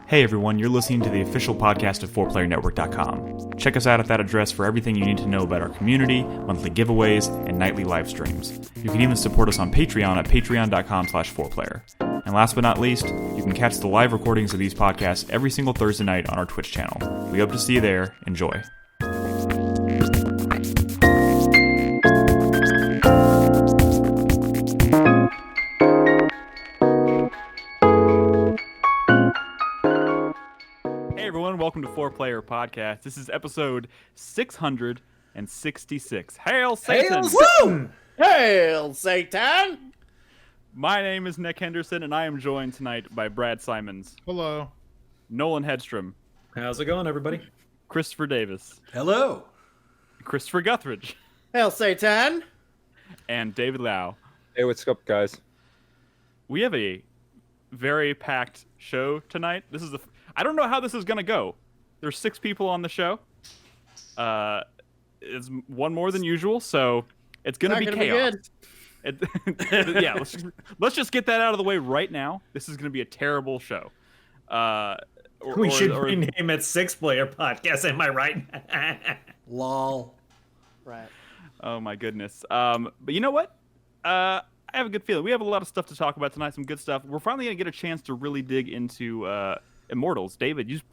Hey everyone, you're listening to the official podcast of 4playernetwork.com. Check us out at that address for everything you need to know about our community, monthly giveaways, and nightly live streams. You can even support us on Patreon at patreon.com/4player. And last but not least, you can catch the live recordings of these podcasts every single Thursday night on our Twitch channel. We hope to see you there. Enjoy. Welcome to 4Player Podcast. This is episode 666. Hail Satan! Woo! Hail Satan! My name is Nick Henderson, and I am joined tonight by Brad Simons. Hello. Nolan Hedstrom. How's it going, everybody? Christopher Davis. Hello. Christopher Guthridge. Hail Satan! And David Lau. Hey, what's up, guys? We have a very packed show tonight. I don't know how this is going to go. There's 6 people on the show. It's one more than usual, so it's going to be chaos. Yeah, let's just get that out of the way right now. This is going to be a terrible show. We should rename it 6-Player Podcast. Am I right? Lol. Right. Oh my goodness. But you know what? I have a good feeling. We have a lot of stuff to talk about tonight. Some good stuff. We're finally going to get a chance to really dig into Immortals. David, you've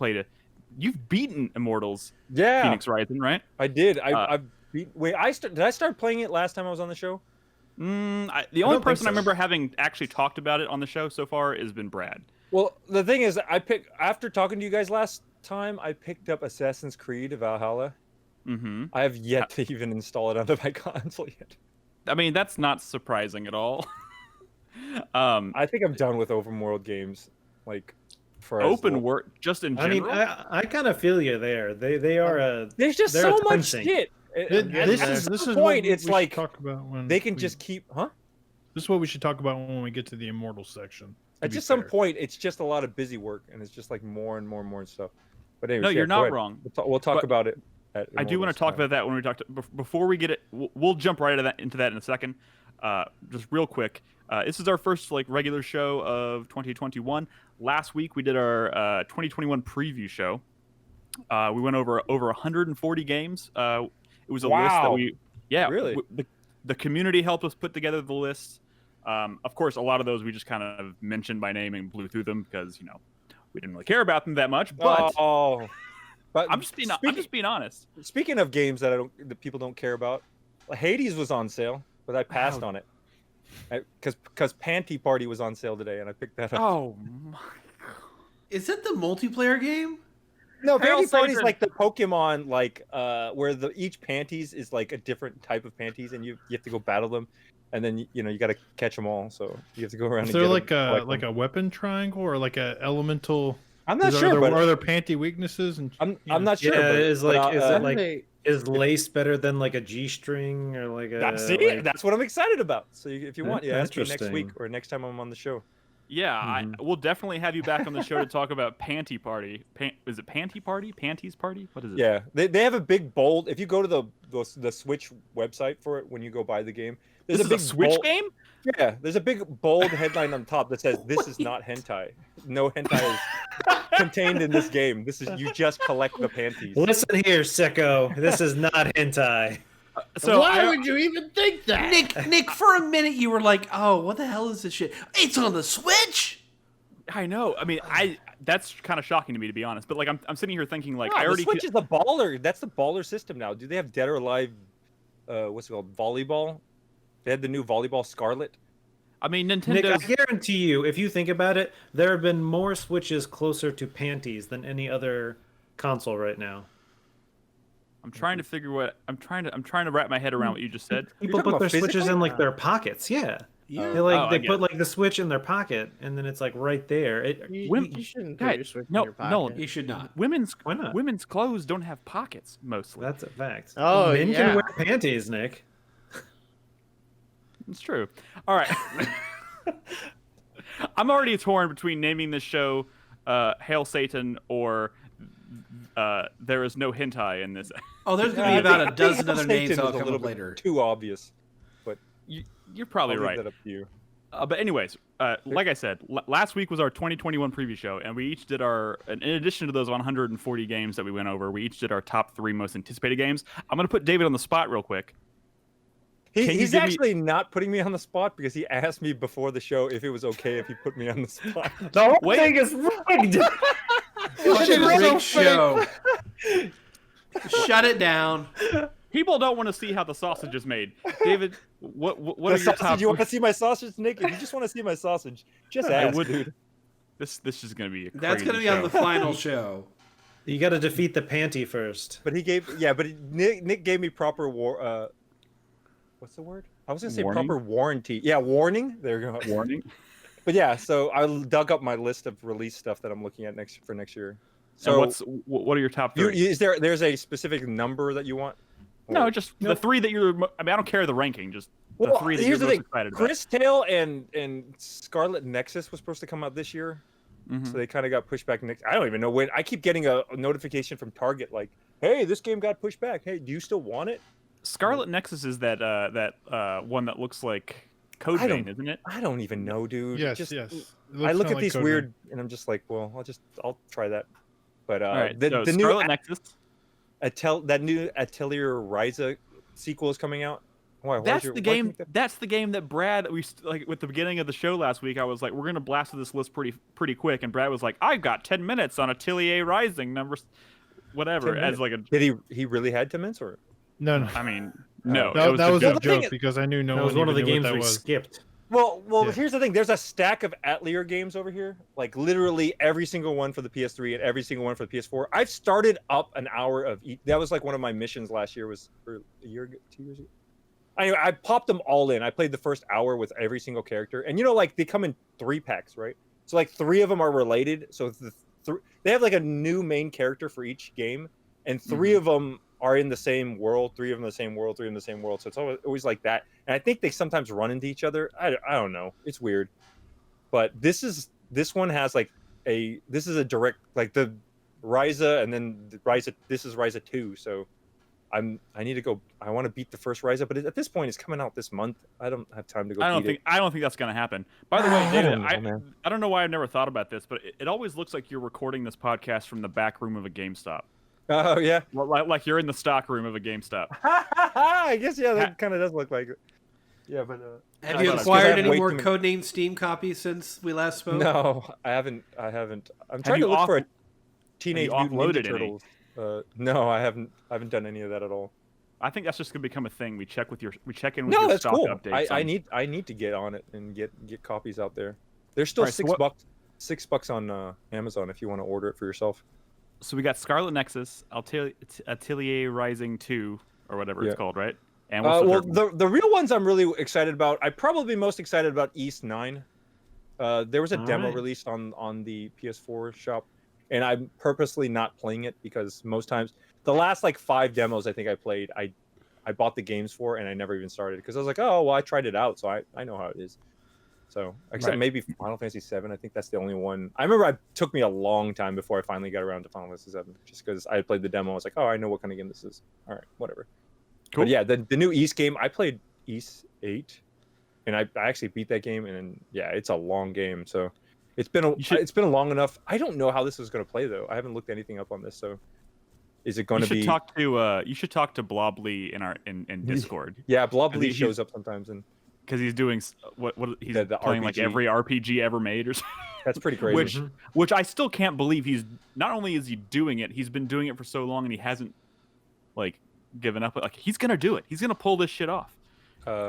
beaten Immortals. Yeah. Fenyx Rising, right? I did. I've beat. Wait, did I start playing it last time I was on the show? The only person I remember having actually talked about it on the show so far has been Brad. Well, the thing is, after talking to you guys last time, I picked up Assassin's Creed Valhalla. Mm-hmm. I have yet to even install it onto my console yet. I mean, that's not surprising at all. I think I'm done with open world games. Like, for open world, just in general. I mean, I kind of feel you there. They are there's just so much shit. This is the point. It's like talk about when they can just keep, huh? This is what we should talk about when we get to the Immortals section. At just some point, it's just a lot of busy work, and it's just like more and more and more stuff. But anyway, no, you're not wrong. We'll talk about it. I do want to talk about that when we talk. Before we get it, we'll jump right into that in a second. Just real quick, this is our first regular show of 2021. Last week we did our 2021 preview show. We went over 140 games. It was a list that really the community helped us put together the list. Of course, a lot of those we just kind of mentioned by name and blew through them because we didn't really care about them that much. But but I'm just being honest. Speaking of games that people don't care about, Hades was on sale, but I passed on it because Panty Party was on sale today, and I picked that up. Oh my God! Is it the multiplayer game? No, Panty Party is like the Pokemon, where each panties is like a different type of panties, and you have to go battle them, and then you got to catch them all. So you have to go around. Is there like a weapon triangle or like a elemental? I'm not sure. Are there panty weaknesses? And I'm not sure. Yeah, is lace better than like a G-string or like a? That's what I'm excited about. So if you want, ask me next week or next time I'm on the show. Yeah, we'll definitely have you back on the show to talk about Panty Party. Is it Panty Party? Panties Party? What is it? Yeah, they have a big bold. If you go to the Switch website for it when you go buy the game, there's a big Switch game. Yeah, there's a big bold headline on top that says "This is not hentai. No hentai is contained in this game. You just collect the panties." Listen here, sicko. This is not hentai. So why would you even think that? Nick, for a minute you were like, "Oh, what the hell is this shit? It's on the Switch." I know. I mean, that's kind of shocking to me, to be honest. But I'm sitting here thinking the Switch is the baller. That's the baller system now. Do they have Dead or Alive? What's it called? Volleyball. They had the new Volleyball Scarlet. I mean, Nintendo. Nick, I guarantee you, if you think about it, there have been more Switches closer to panties than any other console right now. I'm trying to figure what I'm trying to wrap my head around what you just said. People put their Switches in their pockets. Yeah. They put the Switch in their pocket, and then it's right there. You shouldn't put your Switch in your pocket. No, you should not. Why not? Women's clothes don't have pockets mostly. That's a fact. Oh, Men can wear panties, Nick. It's true. All right. I'm already torn between naming this show Hail Satan or There Is No Hentai in this. Oh, there's going to be about a dozen other names that'll come up later. Too obvious. But you're probably right. That up to you. But anyways, like I said, last week was our 2021 preview show, and we each did in addition to those 140 games that we went over, we each did our top 3 most anticipated games. I'm going to put David on the spot real quick. He's actually not putting me on the spot because he asked me before the show if it was okay if he put me on the spot. The whole thing is rigged. Fucking rigged show. Shut it down. People don't want to see how the sausage is made. David, what are your top? You want to see my sausage, Nick? If you just want to see my sausage, just ask, dude. This is going to be a crazy That's going to be show. on the final show. You got to defeat the panty first. But Nick gave me proper what's the word? I was going to say Warning? proper warranty. Yeah, warning. There you go. Warning. But yeah, so I dug up my list of release stuff that I'm looking at for next year. So what are your top 3? There's a specific number that you want? No, just the 3 that you're. I mean, I don't care the ranking. Just the 3 that you're most excited about. Chris Tale and Scarlet Nexus was supposed to come out this year, so they kind of got pushed back. I don't even know when. I keep getting a notification from Target like, "Hey, this game got pushed back. Hey, do you still want it?" Scarlet Nexus is that one that looks like Code Vein, isn't it? I don't even know, dude. Yes, just, yes. I look at these weird, and I'm just like, well, I'll try that. But All right, the Scarlet new Nexus. that new Atelier Ryza sequel is coming out. That's the game. That's the game that Brad like with the beginning of the show last week. I was like, we're gonna blast through this list pretty quick, and Brad was like, I've got 10 minutes on Atelier Rising whatever. As like a did he really had 10 minutes or No. I mean, no. That was a the joke thing- because I knew no That one was one of the even knew games what that we was. skipped. Well, Yeah. here's the thing. There's a stack of Atelier games over here. Like literally every single one for the PS3 and every single one for the PS4. I've started up an hour of each. That was like one of my missions last year. Was for a year ago, 2 years ago. Anyway, I popped them all in. I played the first hour with every single character, and like they come in 3 packs, right? So like 3 of them are related. So they have like a new main character for each game, and 3 of them are in the same world, 3 of them in the same world, 3 in the same world. So it's always like that. And I think they sometimes run into each other. I don't know. It's weird. But this one has like this is a direct, like the Ryza and then the Ryza, this is Ryza 2. So I need to go. I want to beat the first Ryza, but at this point it's coming out this month. I don't have time to go. I don't think that's gonna happen. By the way, David, man. I don't know why I've never thought about this, but it always looks like you're recording this podcast from the back room of a GameStop. Oh yeah. Like you're in the stock room of a GameStop. I guess that kind of does look like it. Yeah, but have you acquired any more Codename Steam copies since we last spoke? No, I haven't. I'm trying to look for a Teenage Mutant Ninja Turtles. No, I haven't done any of that at all. I think that's just gonna become a thing. We check in with your that's stock cool. updates. I need to get on it and get copies out there. There's still $6 on Amazon if you want to order it for yourself. So we got Scarlet Nexus, Atelier Rising 2, or whatever it's called, right? And the real ones I'm really excited about. I'm probably most excited about East 9. There was a demo released on the PS4 shop, and I'm purposely not playing it because most times the last like 5 demos I think I played, I bought the games for and I never even started because I was like, oh well, I tried it out, so I know how it is. So except maybe Final Fantasy 7, I think that's the only one. I remember it took me a long time before I finally got around to Final Fantasy 7, just because I had played the demo. I was like, oh, I know what kind of game this is. All right, whatever. Cool. But yeah, the new East game, I played East 8, and I actually beat that game, and yeah, it's a long game. So it's been long enough. I don't know how this is going to play though. I haven't looked anything up on this. So is it going to be? You should talk to Blobly in Discord. Yeah, Blobly shows up sometimes and. Because he's doing he's the playing RPG. like every RPG ever made or something. That's pretty crazy. Which I still can't believe he's not only is he doing it, he's been doing it for so long and he hasn't like given up. Like he's gonna do it. He's gonna pull this shit off.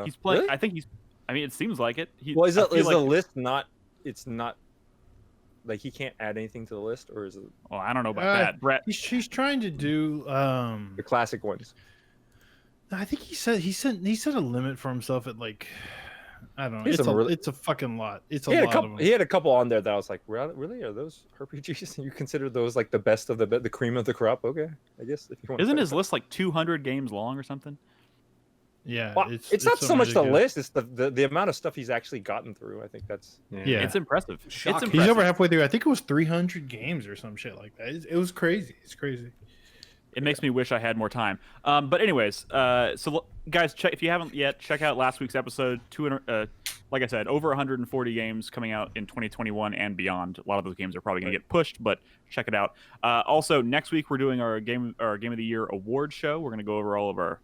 He's playing. Really? I think he's. I mean, it seems like it. The list not? It's not. Like he can't add anything to the list, or is it? Well, I don't know about that, Brett. He's trying to do the classic ones. I think he said a limit for himself at like I don't know. It's a fucking lot. It's a lot of them. He had a couple on there that I was like, really? Are those RPGs? You consider those like the best of the cream of the crop? Okay, I guess. If you want. Isn't his list like 200 games long or something? Yeah, well, it's not so much ridiculous. The list; it's the amount of stuff he's actually gotten through. I think that's it's impressive. It's impressive. He's over halfway through. I think it was 300 games or some shit like that. It was crazy. It's crazy. It makes me wish I had more time. But anyways, so guys, if you haven't yet, check out last week's episode. like I said, over 140 games coming out in 2021 and beyond. A lot of those games are probably going to get pushed, but check it out. Also, next week we're doing our game of the year award show. We're going to go over all of our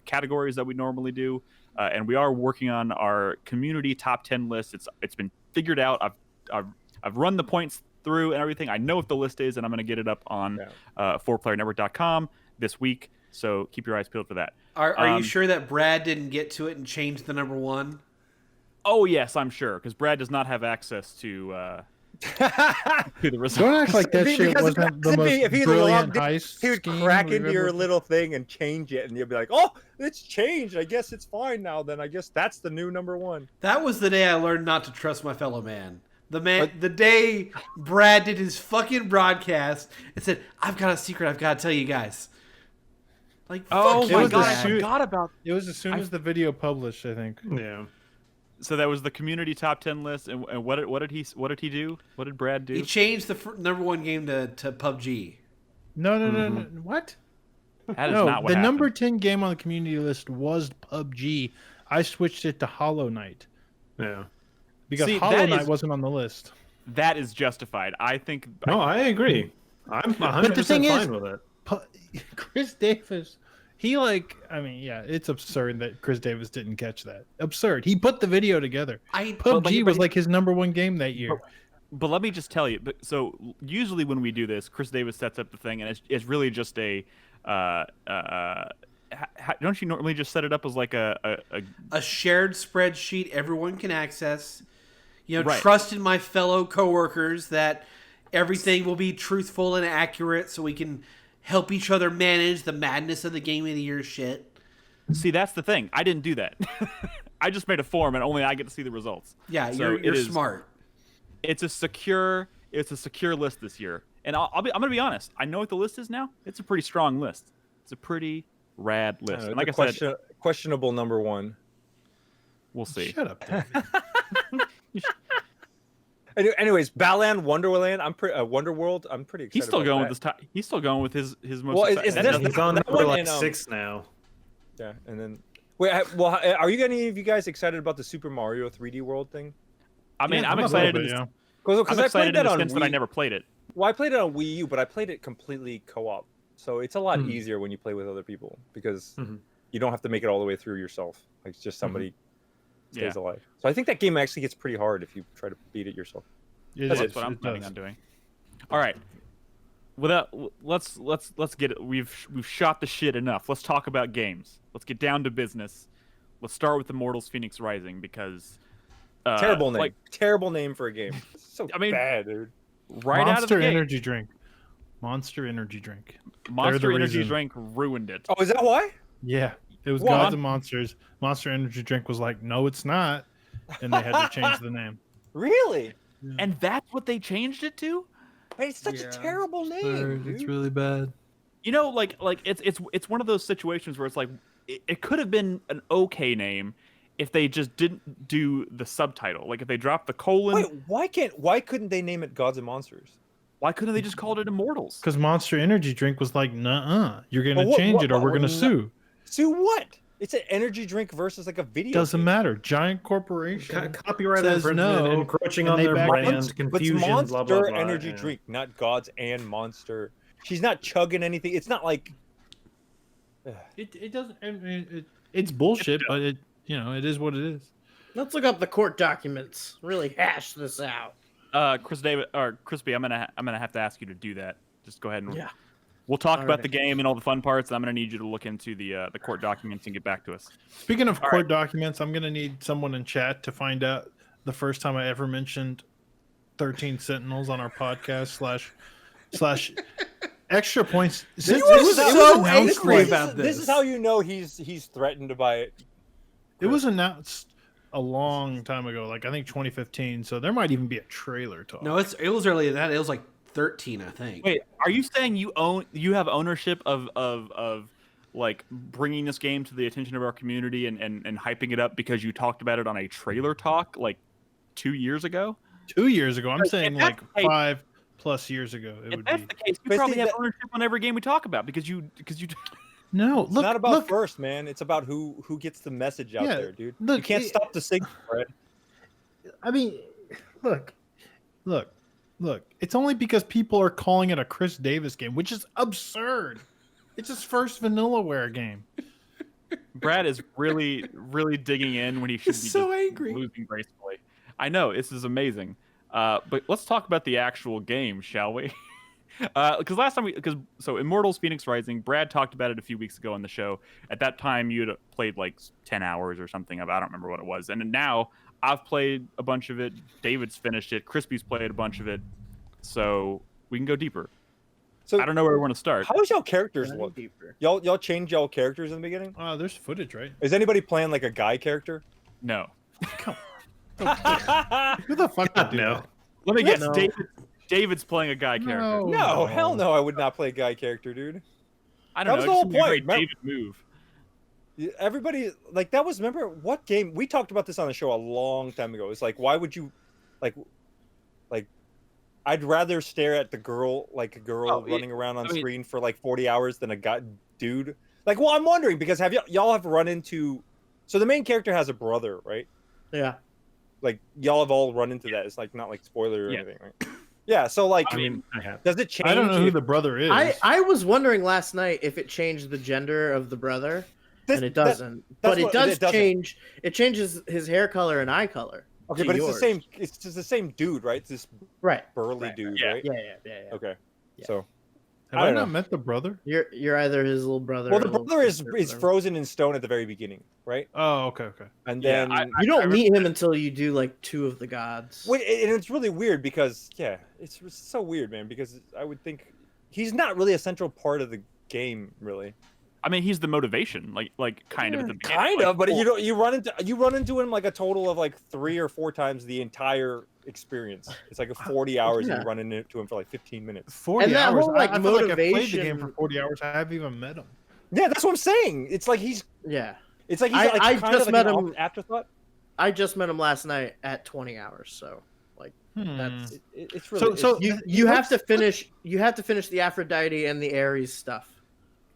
categories that we normally do, and we are working on our community top 10 list. It's been figured out. I've run the points through and everything. I know what the list is, and I'm going to get it up on 4playernetwork.com this week. So keep your eyes peeled for that. Are you sure that Brad didn't get to it and change the number one? Oh yes, I'm sure, because Brad does not have access to the results. Don't act like that shit wasn't the most brilliant heist. He would crack into your little thing and change it, and you'd be like, "Oh, it's changed. I guess it's fine now. Then I guess that's the new number one." That was the day I learned not to trust my fellow man. The day Brad did his fucking broadcast and said, "I've got a secret. I've got to tell you guys." Like, oh my God, I forgot about. It was as soon as the video published, I think. Yeah. So that was the community top 10 list, and what did he do? What did Brad do? He changed the number one game to PUBG. No. What? That is not what happened. The number 10 game on the community list was PUBG. I switched it to Hollow Knight. Yeah. Because Hollow Knight wasn't on the list. That is justified. I think. No, I agree. I'm 100% fine with it. Chris Davis. It's absurd that Chris Davis didn't catch that. Absurd. He put the video together. PUBG was like his number one game that year. But let me just tell you. So usually when we do this, Chris Davis sets up the thing, and it's really just a. Don't you normally just set it up as like a shared spreadsheet everyone can access? Right. Trust in my fellow coworkers that everything will be truthful and accurate, so we can help each other manage the madness of the game of the year shit. See, that's the thing. I didn't do that. I just made a form, and only I get to see the results. Yeah, so you're smart. It's a secure list this year, and I'm gonna be honest. I know what the list is now. It's a pretty strong list. It's a pretty rad list. And like I said, questionable number one. We'll see. Shut up, David. Anyways, Balan Wonderland. Wonderworld. I'm pretty excited. He's still going with this. He's still going with his most. Well, he's on number like 6 now. Yeah, and then wait. Well, are any of you guys excited about the Super Mario 3D World thing? I mean, I'm excited. Because I played that on Wii. But I never played it. Well, I played it on Wii U, but I played it completely co-op, so it's a lot easier when you play with other people because you don't have to make it all the way through yourself. Like it's just somebody. Stays alive. So I think that game actually gets pretty hard if you try to beat it yourself. That's what I'm planning on doing. All right. Let's get it. We've shot the shit enough. Let's talk about games. Let's get down to business. Let's start with Immortals Fenyx Rising because terrible name. Terrible name for a game. So bad, dude. Right out of the gate. Monster Energy Drink. Monster Energy Drink ruined it. Oh, is that why? Yeah. It was Gods and Monsters. Monster Energy Drink was like, no, it's not. And they had to change the name. Really? Yeah. And that's what they changed it to? It's such a terrible name. It's really bad. It's one of those situations where it's like, it could have been an okay name if they just didn't do the subtitle. Like if they dropped the colon. Wait, why couldn't they name it Gods and Monsters? Why couldn't they just call it Immortals? Because Monster Energy Drink was like, nuh-uh. You're going to change it or we're going to sue. Sue what? It's an energy drink versus like a video. Doesn't game. matter. Giant corporation. Copyright infringement, encroaching on their brand, confusion, but Monster blah, blah, blah. Energy drink, not Gods and Monster. She's not chugging anything. It's not like. It doesn't. I mean, it's bullshit, but it is what it is. Let's look up the court documents. Really hash this out. Chris David or Crispy, I'm gonna have to ask you to do that. Just go ahead and we'll talk about the game and all the fun parts. I'm gonna need you to look into the court documents and get back to us. Speaking of court documents, I'm gonna need someone in chat to find out the first time I ever mentioned 13 Sentinels on our podcast slash extra points. This was so angry about this. This is how you know he's threatened to buy it. It was announced a long time ago, like I think 2015. So there might even be a trailer talk. No, it was earlier than that. It was like 13, I think. Wait, are you saying you have ownership of like bringing this game to the attention of our community and hyping it up because you talked about it on a trailer talk like 2 years ago? 2 years ago. I'm saying like 5+ years ago. If that's the case, you probably have ownership on every game we talk about because you. No, it's not about first, man. It's about who gets the message out there, dude. You can't stop the signal, right? I mean, look. It's only because people are calling it a Chris Davis game, which is absurd. It's his first Vanillaware game. Brad is really, really digging in when he should be so just angry. losing gracefully. I know, this is amazing. But let's talk about the actual game, shall we? Because last time so Immortals, Fenyx Rising, Brad talked about it a few weeks ago on the show. At that time, you had played like 10 hours or something. I don't remember what it was. And now I've played a bunch of it. David's finished it. Crispy's played a bunch of it. So we can go deeper. So I don't know where we want to start. How does y'all characters Dive look? deeper. Y'all change y'all characters in the beginning? There's footage, right? Is anybody playing like a guy character? No. Who the fuck would do that? Let me guess. No. David's playing a guy character. No. No, hell no, I would not play a guy character, dude. I don't That know. was the It's whole gonna be a point. great Remember- David move. Everybody like that was remember what game we talked about this on the show a long time ago. It's like why would you like I'd rather stare at the girl like a girl running around on screen for like 40 hours than a guy dude. Like, well, I'm wondering because have y'all have run into so the main character has a brother, right? Yeah. Like y'all have all run into that. It's like not like spoiler or Yeah. anything, right? Yeah, so like I mean, I have. does it change? I don't know who if- the brother is. I was wondering last night if it changed the gender of the brother, This- and it that- doesn't. that's But it what- does it doesn't. change. It changes his hair color and eye color. Okay, to but it's yours. the same. It's just the same dude, right? It's this Right. burly Right. dude, Yeah. right? Yeah. Okay. Yeah. So Have I I don't not know. met the brother? You're either his little brother. well, or the little brother is sister, is whatever. frozen in stone at the very beginning, right? Oh, okay. And Yeah, then You don't meet him until you do like 2 of the gods. Wait, and it's really weird because it's so weird, man. Because I would think he's not really a central part of the game, really. I mean, he's the motivation, like kind of at the beginning. Kind like, of, but oh, you run into him like a total of like 3 or 4 times the entire experience. It's like a 40 hours and Yeah. you run into him for like 15 minutes. 40 And that hours. whole, like, I feel like I've played the motivation- game for 40 hours. I haven't even met him. Yeah, that's what I'm saying. It's like he's Yeah. like he's I like kind just of like met an him- afterthought. I just met him last night at 20 hours. So like that's It's really So you have to finish the Aphrodite and the Ares stuff.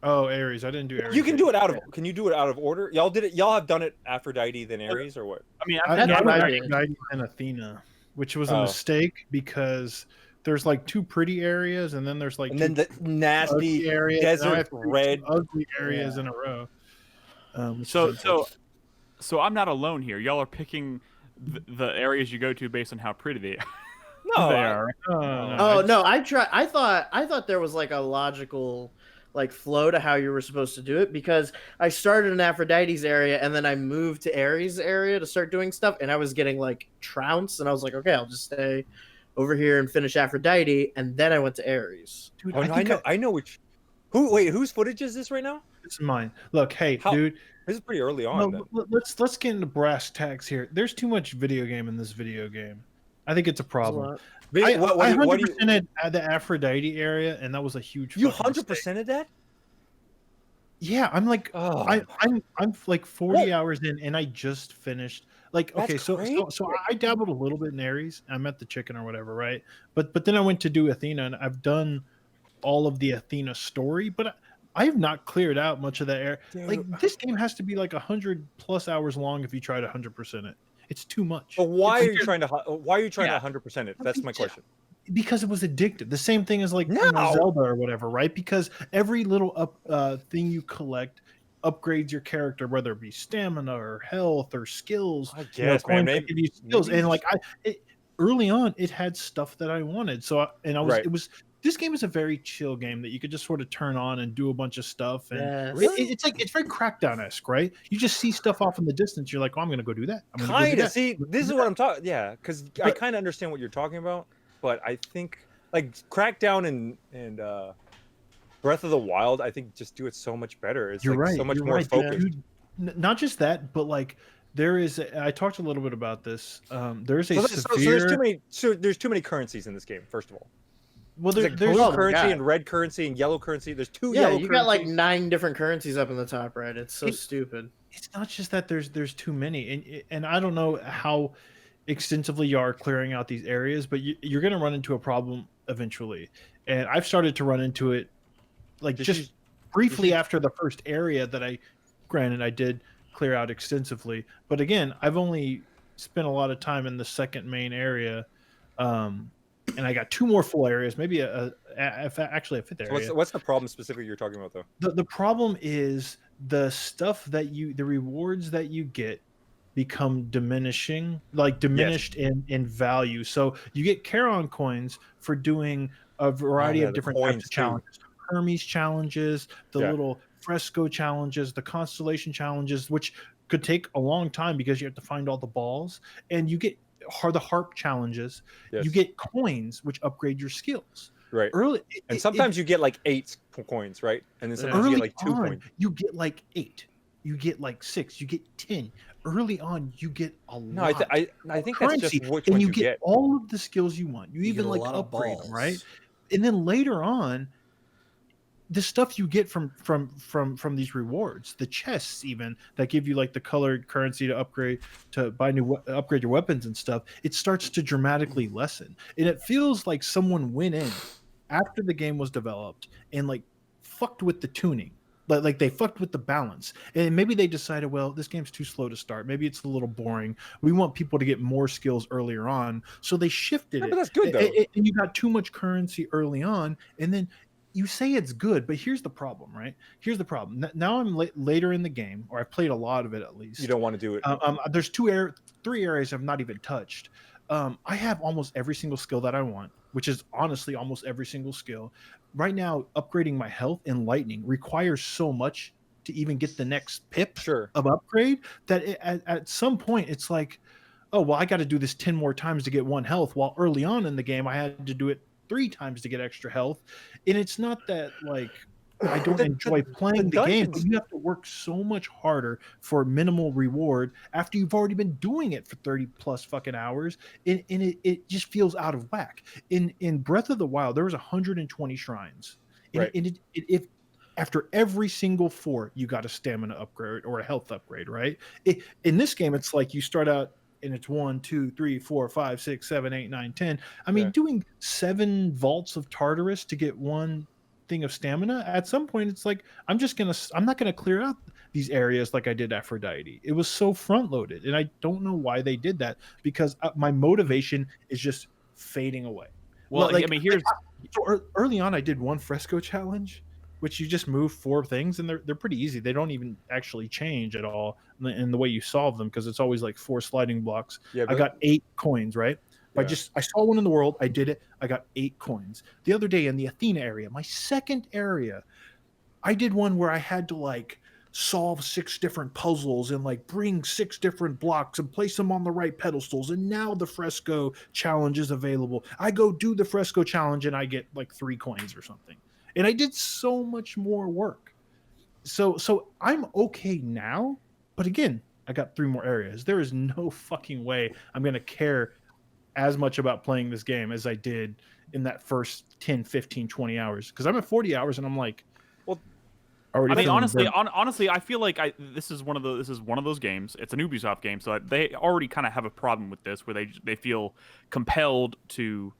Oh, Ares. I didn't do Ares. you can do it out of. Can you do it out of order? Y'all did it. Y'all have done it Aphrodite then Ares or what? I mean, I That's did what I did. Aphrodite and Athena, which was a Oh. mistake because there's like 2 pretty areas and then there's like And 2 then the nasty ugly areas. and now I desert have to do 2 red. ugly areas in a row. Which so is so I'm not alone here. Y'all are picking the areas you go to based on how pretty they are. No, they I- are. Oh no, I thought there was like a logical like flow to how you were supposed to do it because I started in Aphrodite's area and then I moved to Ares' area to start doing stuff and I was getting like trounced and I was like, okay, I'll just stay over here and finish Aphrodite and then I went to Ares. Dude, Oh, no, I know which. Whose footage is this right now? It's mine. Look, hey, How- dude. This is pretty early on. then. Let's get into brass tacks here. There's too much video game in this video game. I think it's a problem. I What do you- 100%ed at the Aphrodite area, and that was a huge. You fucking mistake. 100%ed that? Yeah, I'm like, Oh, I'm like 40 What? hours in, and I just finished. Like, okay, That's so great. I dabbled a little bit in Ares. I met the chicken or whatever, right? But then I went to do Athena, and I've done all of the Athena story, but I have not cleared out much of that area. Like, this game has to be like 100+ hours long if you try to 100% it. It's too much. But why It's are you trying to? Why are you trying Yeah. to 100% it? That's my question. Because it was addictive. The same thing as like you know, No. Zelda or whatever, right? Because every little thing you collect upgrades your character, whether it be stamina or health or skills. I guess, man. coins that Maybe, give you skills. maybe And like early on, it had stuff that I wanted. So Right. it was. This game is a very chill game that you could just sort of turn on and do a bunch of stuff. And Yes. it's very Crackdown-esque, right? You just see stuff off in the distance. You're like, oh, I'm going to go do that. I'm gonna go do kind of. that. See, this is what I'm talking. Yeah, because I But- kind of understand what you're talking about, but I think like Crackdown and Breath of the Wild, I think just do it so much better. It's You're like right. so much you're more right, focused. dude. Not just that, but like there is. I talked a little bit about this. There's a So, severe. there's too many currencies in this game. First of all, well, there's there's blue Oh my currency God. and red currency and yellow currency. There's 2 Yeah, yellow you got like currencies. 9 different currencies up in the top right. It's so It- stupid. it's not just that there's too many, and I don't know how extensively you are clearing out these areas, but you're going to run into a problem eventually. And I've started to run into it, like Did just you- briefly you- after the first area that I did clear out extensively. But again, I've only spent a lot of time in the second main area, and I got 2 more full areas, maybe actually a 5th area. So what's the problem specifically you're talking about though? The problem is the stuff that the rewards that you get become diminished in value. So you get Charon coins for doing a variety of different types of challenges. Hermes challenges, the little fresco challenges, the constellation challenges, which could take a long time because you have to find all the balls, and you get the harp challenges. You get coins which upgrade your skills. Right. And sometimes you get like 8 coins, right? And then sometimes you get like 2 coins. You get like 8. You get like 6. You get 10. Early on, you get a lot. No, I think that's just which and ones you get get. all of the skills you want. You even like upgrade them, right? And then later on, the stuff you get from these rewards, the chests even that give you like the colored currency to upgrade upgrade your weapons and stuff, it starts to dramatically lessen. And it feels like someone went in after the game was developed and like fucked with the tuning. Like they fucked with the balance, and maybe they decided, well, this game's too slow to start. Maybe it's a little boring. We want people to get more skills earlier on, so they shifted it. But that's good though. And you got too much currency early on, and then you say it's good, but here's the problem, right? Here's the problem. Now I'm later in the game, or I've played a lot of it at least. You don't want to do it. There's 3 areas I've not even touched. I have almost every single skill that I want, which is honestly almost every single skill. Right now, upgrading my health and lightning requires so much to even get the next pip of upgrade that at some point it's like, oh, well, I got to do this 10 more times to get 1 health, while early on in the game I had to do it 3 times to get extra health. And it's not that like I don't enjoy playing the game, but you have to work so much harder for minimal reward after you've already been doing it for 30 plus fucking hours, and it just feels out of whack. In Breath of the Wild, there was 120 shrines, and if after every single 4 you got a stamina upgrade or a health upgrade, right? In this game, it's like you start out and it's 1, 2, 3, 4, 5, 6, 7, 8, 9, 10. I mean, doing 7 vaults of Tartarus to get 1 thing of stamina, at some point it's like I'm not gonna clear out these areas like I did Aphrodite. It was so front loaded, and I don't know why they did that, because my motivation is just fading away. Well, I mean, early on I did 1 fresco challenge, which you just move 4 things, and they're pretty easy. They don't even actually change at all in the way you solve them, because it's always like 4 sliding blocks. I got 8 coins, right? I saw one in the world, I did it, I got 8 coins. The other day in the Athena area, my second area, I did one where I had to like solve 6 different puzzles and like bring 6 different blocks and place them on the right pedestals, and now the fresco challenge is available. I go do the fresco challenge and I get like 3 coins or something. And I did so much more work. So I'm okay now, but again, I got 3 more areas. There is no fucking way I'm going to care as much about playing this game as I did in that first 10, 15, 20 hours. Because I'm at 40 hours and I'm like, well, I mean, honestly, I feel like this is one of those games. It's an Ubisoft game, so they already kind of have a problem with this, where they feel compelled to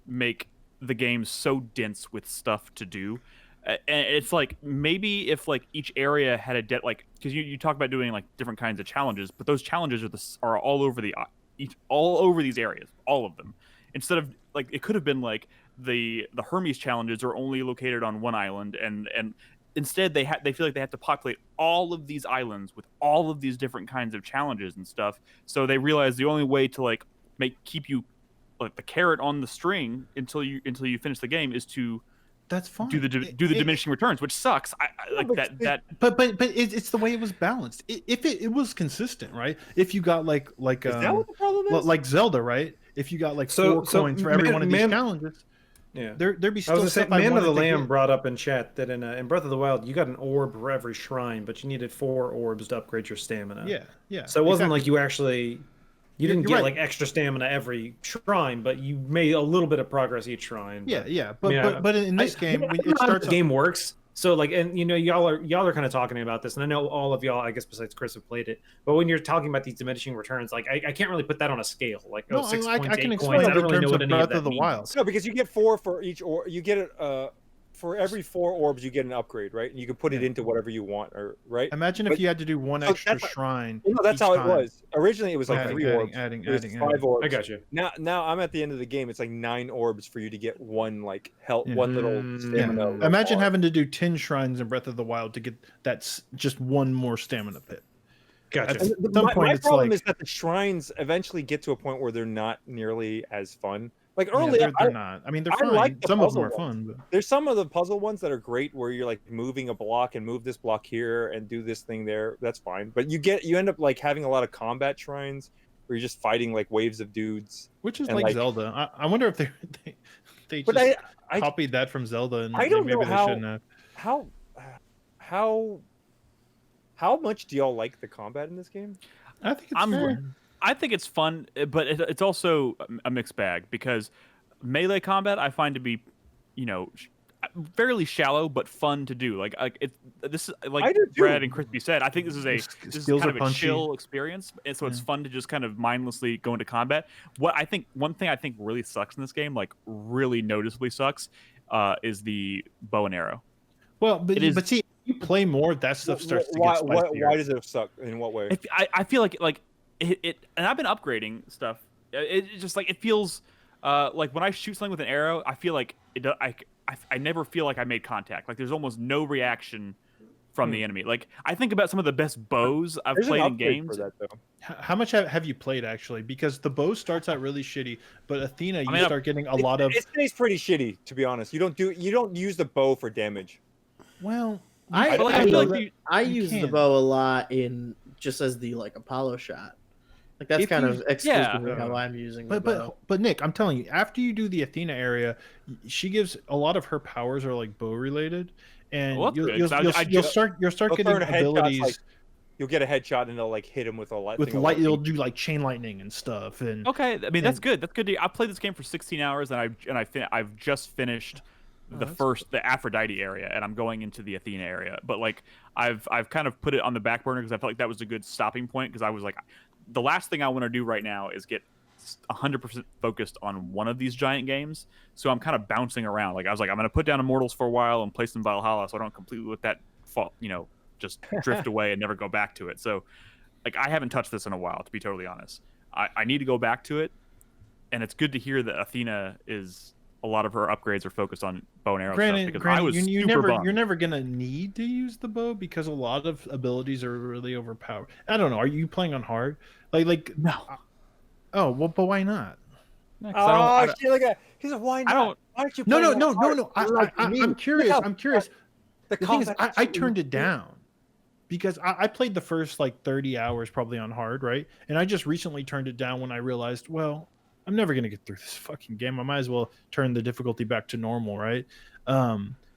make the game so dense with stuff to do. And it's like, maybe if like each area had a like, because you talk about doing like different kinds of challenges, but those challenges are all over all over these areas, all of them. Instead of like, it could have been like the Hermes challenges are only located on 1 island, and instead they feel like they have to populate all of these islands with all of these different kinds of challenges and stuff. So they realize the only way to like keep you like the carrot on the string until you finish the game is to that's fine. Do the diminishing returns, which sucks. I like that. But it's the way it was balanced. If it was consistent, right? If you got like is that what the problem is? Like Zelda, right? If you got like 4 coins for every one of these challenges, there'd be still. I was gonna say, Man of the Lamb brought up in chat that in Breath of the Wild you got an orb for every shrine, but you needed 4 orbs to upgrade your stamina. Yeah. So it wasn't like you actually. You didn't get like extra stamina every shrine, but you made a little bit of progress each shrine. Yeah. But in this game, when it starts, the game works. So like, and you know, y'all are kind of talking about this, and I know all of y'all, I guess besides Chris, have played it. But when you're talking about these diminishing returns, like I can't really put that on a scale. Like 6 points, 8 coins. I don't really know what any of that means. No, because you get 4 for each, or you get for every 4 orbs you get an upgrade, right? And you can put it into whatever you want, or right. Imagine if you had to do one extra shrine. No, that's each how time. it was. Originally, it was like Adding, 3 orbs. adding, It was adding, 5 adding. orbs. I got you. Now I'm at the end of the game. It's like 9 orbs for you to get one like health, one little stamina. Yeah. Imagine having to do 10 shrines in Breath of the Wild to get just one more stamina pit. Gotcha. At some point, My it's problem like is that the shrines eventually get to a point where they're not nearly as fun. Like yeah, earlier, they're not. I mean, they're I fine. like the Some of them puzzle are ones. fun, but There's some of the puzzle ones that are great where you're like moving a block and move this block here and do this thing there. That's fine. But you end up like having a lot of combat shrines where you're just fighting like waves of dudes. which is and, like Zelda. I wonder if they But just I copied that from Zelda, and I don't maybe know they shouldn't have. how much do y'all like the combat in this game? I think it's fun. I think it's fun, but it's also a mixed bag because melee combat I find to be, fairly shallow but fun to do. Like this is like Brad and Crispy said. I think this is kind of a chill experience, and so it's fun to just kind of mindlessly go into combat. One thing I think really sucks in this game, like really noticeably sucks, is the bow and arrow. Well, but see, you play more, that stuff starts to get spicier. Why does it suck? In what way? I feel like it, and I've been upgrading stuff. It just like it feels like when I shoot something with an arrow, I feel like I never feel like I made contact. Like there's almost no reaction from the enemy. Like I think about some of the best bows I've played in games. For that, though. How much have you played actually? Because the bow starts out really shitty, but Athena, you start getting a lot of. It stays pretty shitty, to be honest. You don't use the bow for damage. Well, I use can. the bow a lot in just as the like Apollo shot. Like that's kind of exclusively how I'm using the bow. But Nick, I'm telling you, after you do the Athena area, she gives a lot of her powers are like bow related, and you'll start getting abilities. Like, you'll get a headshot and they'll like hit him with a light. You'll do like chain lightning and stuff. And okay, I mean that's good. That's good. I played this game for 16 hours and I've just finished the Aphrodite area, and I'm going into the Athena area. But like I've kind of put it on the back burner because I felt like that was a good stopping point, because I was like, the last thing I want to do right now is get 100% focused on one of these giant games. So I'm kind of bouncing around. Like I was like, I'm going to put down Immortals for a while and play some Valhalla, so I don't completely let that fall, just drift away and never go back to it. So like I haven't touched this in a while, to be totally honest. I need to go back to it, and it's good to hear that Athena is. A lot of her upgrades are focused on bow and arrow stuff, because I was you're never gonna need to use the bow because a lot of abilities are really overpowered. I don't know. Are you playing on hard? Like no. Oh well, but why not? He's a why not? Why aren't you? No. I'm curious. I'm curious. The thing is, I turned it down because I played the first like 30 hours probably on hard, right? And I just recently turned it down when I realized, well, I'm never going to get through this fucking game. I might as well turn the difficulty back to normal, right?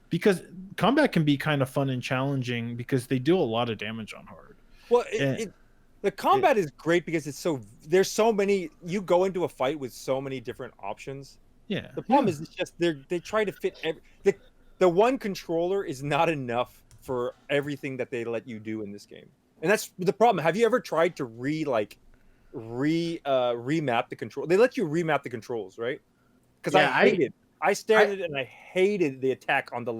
Because combat can be kind of fun and challenging because they do a lot of damage on hard. Well, the combat is great because there's so many. You go into a fight with so many different options. Yeah. The problem is it's just they try to fit the one controller is not enough for everything that they let you do in this game, and that's the problem. Have you ever tried to remap the control? They let you remap the controls, right? Because I stared at it and I hated the attack on the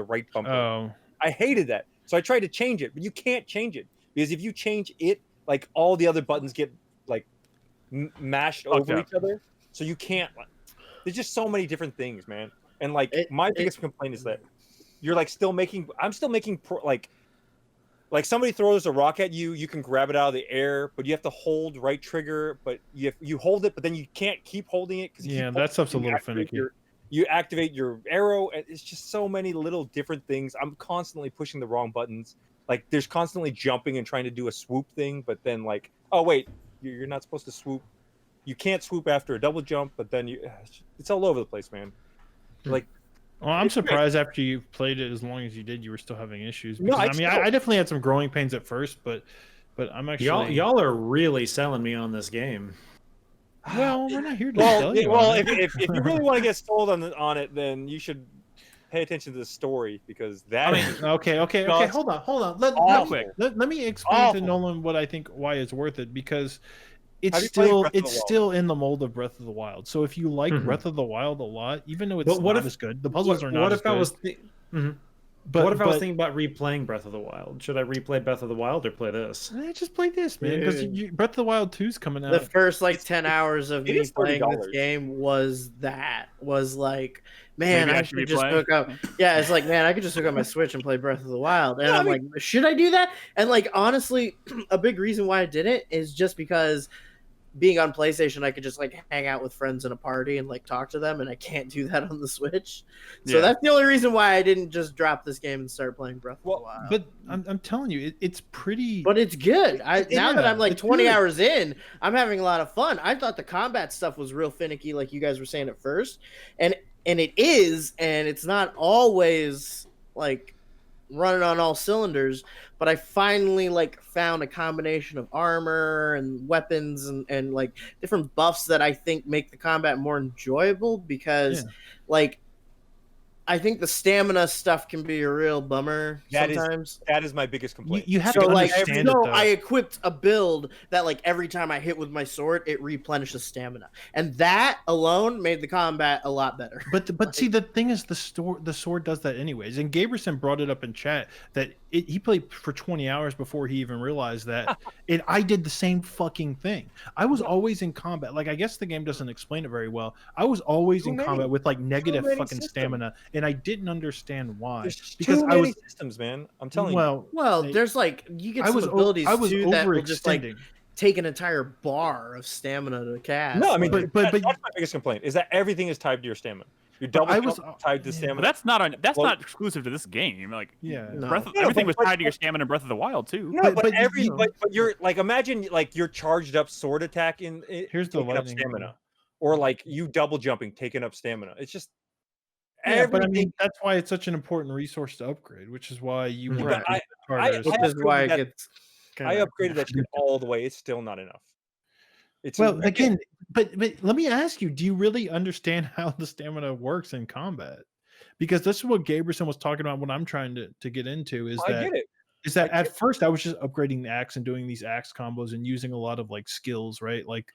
right bumper. Oh, I hated that. So I tried to change it, but you can't change it because if you change it, like all the other buttons get like mashed over each other. So you can't. There's just so many different things, man. And like my biggest complaint is that you're like I'm still making like somebody throws a rock at you, you can grab it out of the air, but you have to hold right trigger, but you hold it, but then you can't keep holding it. That stuff's a little finicky. You activate your arrow, and it's just so many little different things. I'm constantly pushing the wrong buttons. Like there's constantly jumping and trying to do a swoop thing, but then like, oh wait, you're not supposed to swoop. You can't swoop after a double jump, but then it's all over the place, man. Like, well, I'm surprised after you played it as long as you did, you were still having issues. Because, I I definitely had some growing pains at first, but I'm actually y'all are really selling me on this game. Well, we're not here to tell you. Well, if you really want to get sold on it, then you should pay attention to the story because that. Okay. Hold on. Let me explain to Nolan what I think why it's worth it, because it's Have you played still Breath of the it's Wild? still in the mold of Breath of the Wild. So if you like Mhm. Breath of the Wild a lot, even though it's But what not if- as good, the puzzles are not What as if I good. was? But what if I was but- thinking about replaying Breath of the Wild? Should I replay Breath of the Wild or play this? Just play this, man, because Breath of the Wild 2's coming out. The first like It's- 10 hours of it me is playing this $30. game was like, man, Maybe I I should be should just playing. hook up. Yeah, it's like, man, I could just hook up my Switch and play Breath of the Wild. And No, I I'm mean- like, should I do that? And like, honestly, a big reason why I didn't is just because being on PlayStation, I could just like hang out with friends in a party and like talk to them, and I can't do that on the Switch. So Yeah. that's the only reason why I didn't just drop this game and start playing Breath of the Wild. But I'm telling you, it's pretty. But it's good. Now that I'm like it's 20 good. hours in, I'm having a lot of fun. I thought the combat stuff was real finicky, like you guys were saying at first, and it is, and it's not always like running on all cylinders. But I finally like found a combination of armor and weapons and like different buffs that I think make the combat more enjoyable because, like, I think the stamina stuff can be a real bummer sometimes. That is my biggest complaint. You have So to like, understand it, so though. I equipped a build that like every time I hit with my sword, it replenishes stamina, and that alone made the combat a lot better. But see, the thing is, the sword does that anyways. And Gaberson brought it up in chat that he played for 20 hours before he even realized that. I did the same fucking thing. I was always in combat. Like, I guess the game doesn't explain it very well. I was always in combat with like negative many fucking systems. stamina, and I didn't understand why. There's because too I many was systems, man. I'm telling you. Well, they- there's like you get I some was abilities I was too that will just like overextending. take an entire bar of stamina to cast. No, I mean, like, but that's my biggest complaint is that everything is tied to your stamina. Your double I was- jump tied to yeah. stamina. But that's Well- not exclusive to this game. Like, Yeah. No. everything was but- tied to your stamina in Breath of the Wild too. No, but you know- but you're like, imagine like your charged up sword attack Here's the taking up lightning stamina, one. or like you double jumping taking up stamina. It's just Yeah, but I everything. mean, that's why it's such an important resource to upgrade, which is why you Right. want But harder. which is why it that- gets. I kinda- upgraded that shit all the way. It's still not enough. It's Well, again, but let me ask you: do you really understand how the stamina works in combat? Because this is what Gaberson was talking about. What I'm trying to get into is I that get it. is that I at first I was just upgrading the axe and doing these axe combos and using a lot of like skills, right? Like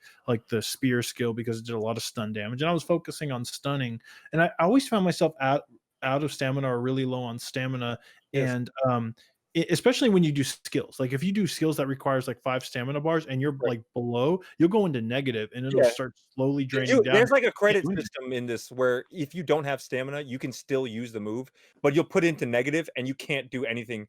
the spear skill because it did a lot of stun damage, and I was focusing on stunning. And I always found myself out of stamina or really low on stamina, Yes. and especially when you do skills. Like if you do skills that requires like 5 stamina bars and you're like below, you'll go into negative and it'll Yeah. start slowly draining down. There's like a credit doing it. system in this where if you don't have stamina, you can still use the move, but you'll put into negative and you can't do anything.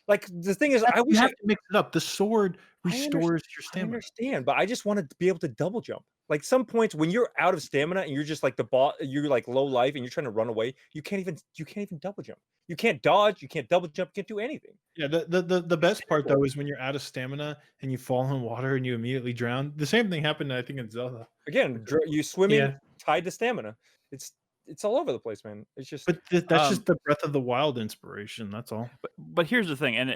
Like the thing is, I You wish have to mix it up. The sword I restores your I stamina. understand, but I just want to be able to double jump. Like some points when you're out of stamina and you're just like the boss, you're like low life and you're trying to run away, you can't even double jump. You can't dodge, you can't double jump, you can't do anything. Yeah, the best part though is when you're out of stamina and you fall in water and you immediately drown. The same thing happened, I think, in Zelda. Again, you swimming Yeah. tied to stamina. It's all over the place, man. It's just But that's just the Breath of the Wild inspiration. That's all. But here's the thing, and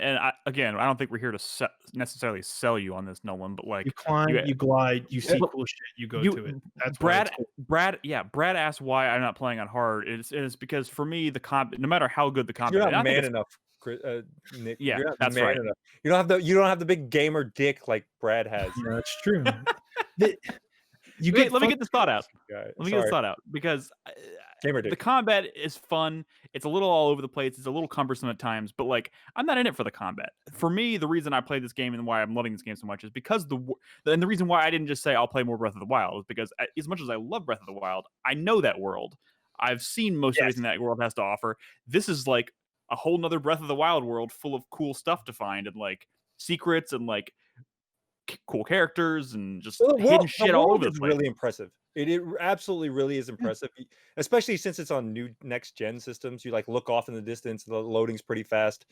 again, I don't think we're here to necessarily sell you on this, Nolan. But like, You climb, you glide, you see cool shit, you go to it. That's why Brad. it's cool. Brad asked why I'm not playing on hard. It's because for me the no matter how good the combat, you're and I not think man it's- enough, Nick. Yeah, You're not that's man right. enough. You don't have the big gamer dick like Brad has. Yeah, that's true. You Wait, get let me fucked- get this thought out. Guy. Let me get this Sorry. thought out because Gamer the dick. combat is fun. It's a little all over the place. It's a little cumbersome at times, but like I'm not in it for the combat. For me, the reason I play this game and why I'm loving this game so much is because and the reason why I didn't just say I'll play more Breath of the Wild is because as much as I love Breath of the Wild, I know that world. I've seen most everything that world has to offer. This is like a whole nother Breath of the Wild world full of cool stuff to find and like secrets and like cool characters and just Well, hidden shit all world over the is place. really impressive. It absolutely really is impressive, especially since it's on new next gen systems. You like look off in the distance, the loading's pretty fast.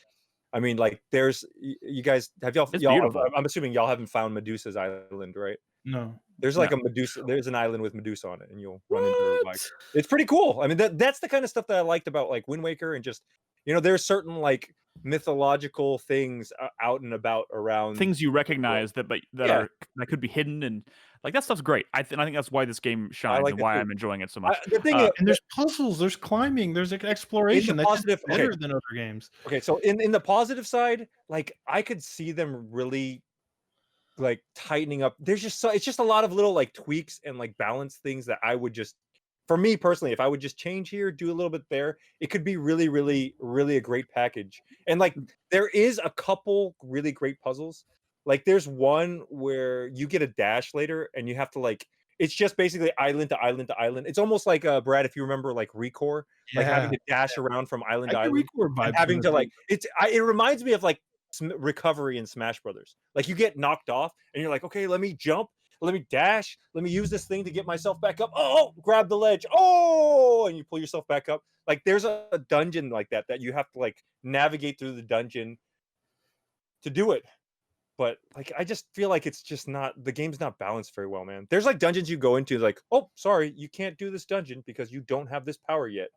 I mean, like there's you guys have y'all. It's beautiful. I'm assuming y'all haven't found Medusa's Island, right? No. There's like a Medusa. There's an island with Medusa on it, and you'll run into her. Like it's pretty cool. I mean, that's the kind of stuff that I liked about like Wind Waker, and just there's certain like mythological things out and about around things you recognize that Yeah. that could be hidden, and like that stuff's great. I think that's why this game shines like and it why too. I'm enjoying it so much. The thing is, And there's puzzles, there's climbing, there's like exploration. That's just positive- better okay. than other games. okay, so in the positive side, like I could see them really like tightening up. There's just it's just a lot of little like tweaks and like balance things that I would just, for me personally, if I would just change here, do a little bit there, it could be really, really, really a great package. And like there is a couple really great puzzles. Like there's one where you get a dash later and you have to like, it's just basically island to island to island. It's almost like Brad, if you remember like Recore, like having to dash around from island to I get island, Recore and vibes having from to this like it reminds me of like recovery in Smash Brothers. Like you get knocked off and you're like, okay, let me jump, let me dash, let me use this thing to get myself back up. Oh, grab the ledge. Oh, and you pull yourself back up. Like there's a dungeon like that you have to like navigate through the dungeon to do it. But like I just feel like it's just not, the game's not balanced very well, man. There's like dungeons you go into like, oh, sorry, you can't do this dungeon because you don't have this power yet.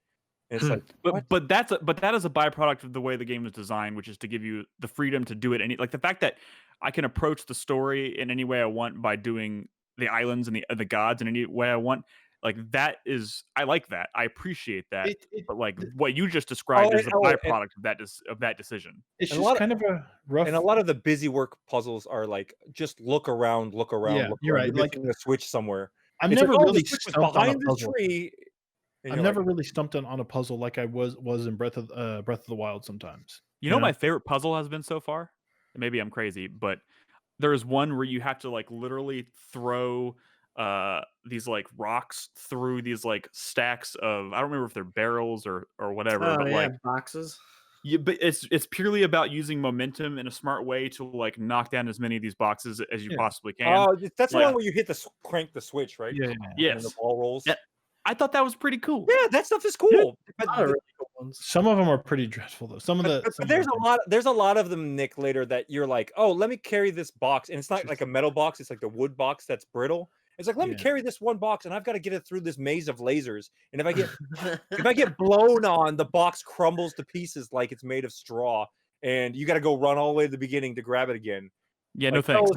And it's like, but that is a byproduct of the way the game is designed, which is to give you the freedom to do it. Like the fact that I can approach the story in any way I want by doing the islands and the gods in any way I want. Like that is, I like that. I appreciate that. But like what you just described is the byproduct of that decision. It's just kind of a rough. And a lot of the busy work puzzles are like just look around. Yeah, you're right. You're like a switch somewhere. I'm It's never like, really the switch was stumped on a behind the puzzle. tree. I'm never really stumped on a puzzle like I was in Breath of the Wild sometimes. You know, my favorite puzzle has been so far? Maybe I'm crazy, but there is one where you have to like literally throw these like rocks through these like stacks of, I don't remember if they're barrels or whatever, but like boxes. Yeah, but it's purely about using momentum in a smart way to like knock down as many of these boxes as you possibly can. Oh, that's the one where you hit crank the switch, right? Yeah. Yes. And the ball rolls. Yeah. I thought that was pretty cool. Yeah, that stuff is cool. But some of them are pretty dreadful though. But there's a lot of them, Nick, later that you're like, oh, let me carry this box, and it's not like a metal box; it's like the wood box that's brittle. It's like, let me carry this one box, and I've got to get it through this maze of lasers. And if I get blown on, the box crumbles to pieces like it's made of straw, and you got to go run all the way to the beginning to grab it again. Yeah, no thanks.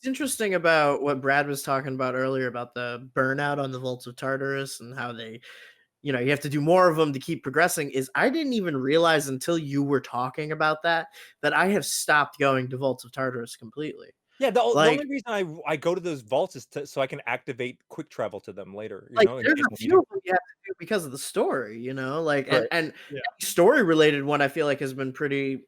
It's interesting about what Brad was talking about earlier about the burnout on the Vaults of Tartarus and how they, you have to do more of them to keep progressing. Is I didn't even realize until you were talking about that I have stopped going to Vaults of Tartarus completely. Yeah, the only reason I go to those vaults is so I can activate quick travel to them later. There's a few of them you have to do because of the story, and story related one I feel like has been pretty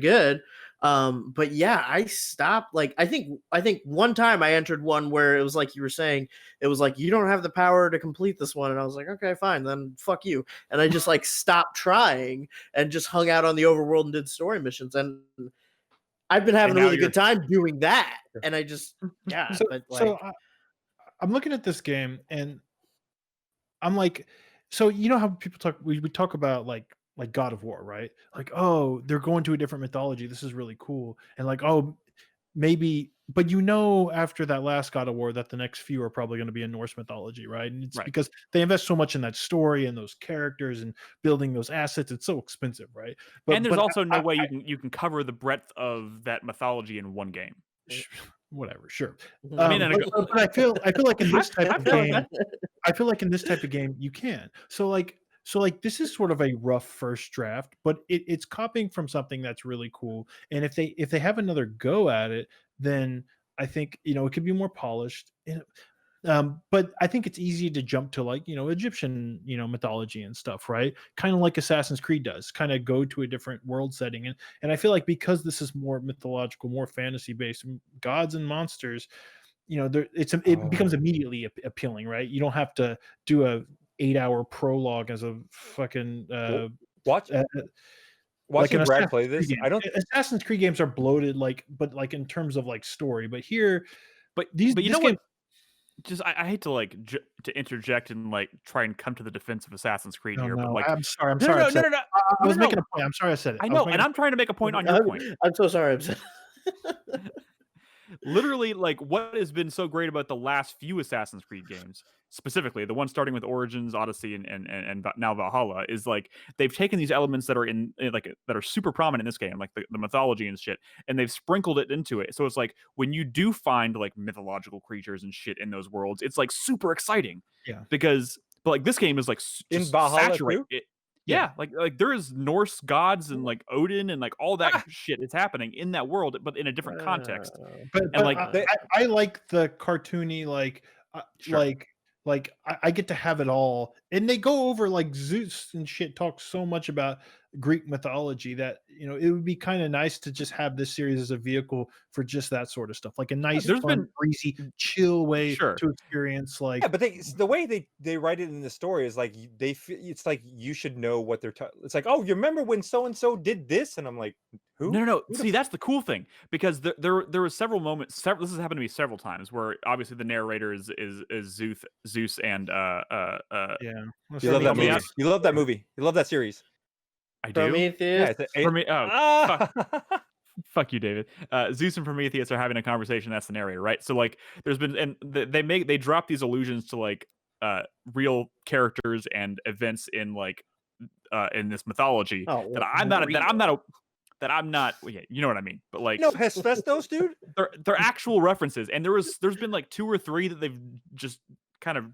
good. But yeah, I stopped. Like I think one time I entered one where it was like you were saying, it was like you don't have the power to complete this one, and I was like, okay, fine, then fuck you, and I just like stopped trying and just hung out on the overworld and did story missions, and I've been having a really good time doing that, and I just I'm looking at this game and I'm like, so you know how people talk, we talk about like God of War, right? Like, oh, they're going to a different mythology. This is really cool, and like, oh, maybe, but after that last God of War that the next few are probably going to be in Norse mythology, right? And it's because they invest so much in that story and those characters and building those assets. It's so expensive, right? And there's also no way you can cover the breadth of that mythology in one game. Whatever, sure. I mean, but I feel like in this type of game, you can. So like this is sort of a rough first draft, but it's copying from something that's really cool. And if they have another go at it, then I think it could be more polished. But I think it's easy to jump to like Egyptian mythology and stuff, right? Kind of like Assassin's Creed does, kind of go to a different world setting. And I feel like because this is more mythological, more fantasy based, gods and monsters, it becomes immediately appealing, right? You don't have to do a 8-hour prologue as a fucking watching Brad play this. Assassin's Creed games are bloated, but in terms of like story. But here, these what? Just I hate to to interject and like try and come to the defense of Assassin's Creed here, but like I'm sorry. No. I was making a point. I'm sorry I said it. I know, and I'm trying to make a point on your point. I'm so sorry. Literally, like what has been so great about the last few Assassin's Creed games, specifically the one starting with Origins, Odyssey, and now Valhalla, is like they've taken these elements that are that are super prominent in this game, like the mythology and shit, and they've sprinkled it into it. So it's like when you do find like mythological creatures and shit in those worlds, it's like super exciting. Yeah. But like this game is like in Valhalla saturated. Yeah, like there is Norse gods and like Odin and like all that shit is happening in that world, but in a different context. But And like, I like the cartoony Sure. like I get to have it all, and they go over like Zeus and shit. Talk so much about Greek mythology that it would be kind of nice to just have this series as a vehicle for just that sort of stuff, like a nice, there's fun, been- breezy, chill way Sure. to experience. Like, Yeah, but the way they write it in the story is like it's like you should know what they're talking. It's like, oh, you remember when so and so did this, and I'm like, who? No. See, that's the cool thing, because there were several moments. This has happened to me several times where obviously the narrator is Zeus and yeah, You love that movie. You love that movie. You love that series. I do. Prometheus. For me, fuck you, David. Zeus and Prometheus are having a conversation. That's the narrator, right? So like, there's been, and they drop these allusions to like real characters and events in like in this mythology that I'm not. Well, yeah, you know what I mean. But like, No, Hephaestus, dude. they're actual references, and there's been like 2 or 3 that they've just kind of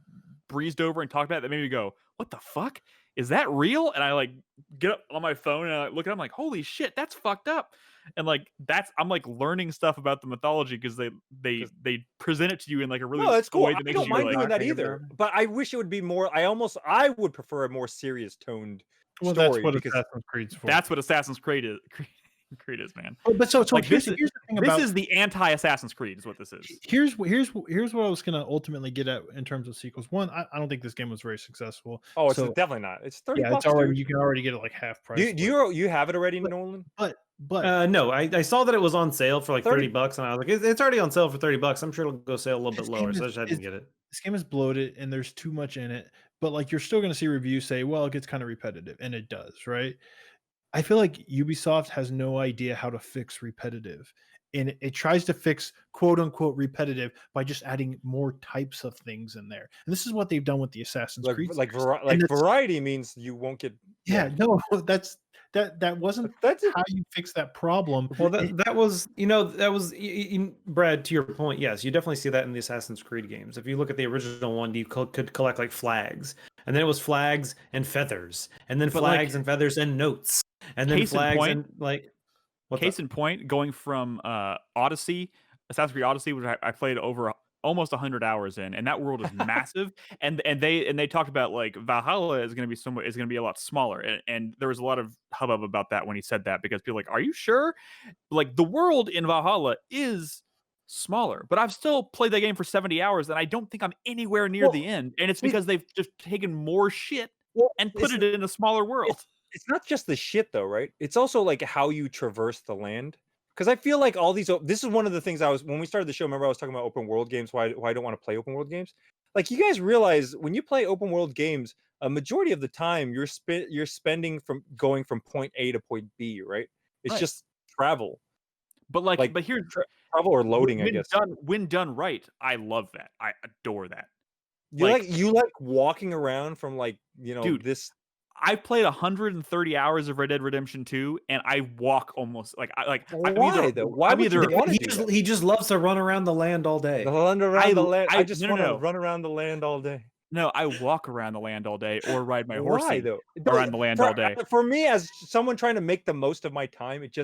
breezed over and talked about that made me go, what the fuck? Is that real? And I like get up on my phone and I look at it, I'm like, holy shit, that's fucked up. And like I'm like learning stuff about the mythology because they present it to you in like a really No, it's cool. way that I makes don't you mind like, doing that either. But I wish it would be more. I would prefer a more serious toned story. That's what because Assassin's Creed's for. that's what Assassin's Creed is. Creed is, man. But so Like, here's the thing about this is the anti-Assassin's Creed is what this is. Here's what I was gonna ultimately get at in terms of sequels. One, I don't think this game was very successful. Oh, it's So, definitely not. It's 30 yeah, bucks. it's already Dude. you can already get it like half price. Do you have it already, Nolan? But No, I saw that it was on sale for like 30 $30, and I was like, it's already on sale for $30. I'm sure it'll go sale a little bit This lower, game so I is- just had to get it. this game is bloated and there's too much in it. But like you're still gonna see reviews say, well, it gets kind of repetitive, and it does, right? I feel like Ubisoft has no idea how to fix repetitive. And it tries to fix quote unquote repetitive by just adding more types of things in there. And this is what they've done with the Assassin's Creed. Like series. variety means you won't get. Yeah, no, that wasn't That's how you fix that problem. Well, that was Brad, to your point. Yes, you definitely see that in the Assassin's Creed games. If you look at the original one, you could collect like flags, and then it was flags and feathers, and then flags and feathers and notes, and then flags and like. Case in point, going from Assassin's Creed Odyssey, which I played over almost 100 hours in, and that world is massive. and they talked about like Valhalla is going to be a lot smaller, and there was a lot of hubbub about that when he said that, because people were like, are you sure? Like, the world in Valhalla is smaller, but I've still played that game for 70 hours, and I don't think I'm anywhere near the end, and it's because they've just taken more shit and put it in a smaller world. It's not just the shit though, right? It's also like how you traverse the land. Because I feel like all these. This is one of the things when we started the show. Remember, I was talking about open world games. Why I don't want to play open world games? Like, you guys realize when you play open world games, a majority of the time you're spending from going from point A to point B, right? It's just travel. But but here's travel or loading, I guess. When done right, I love that. I adore that. You like walking around from dude, this. I've played 130 hours of Red Dead Redemption 2, and I walk almost like Why though? Why would you want to do that? He just loves to run around the land all day. I just want to run around the land all day. No, I walk around the land all day, or ride my horse around the land all day. For me, as someone trying to make the most of my time, it's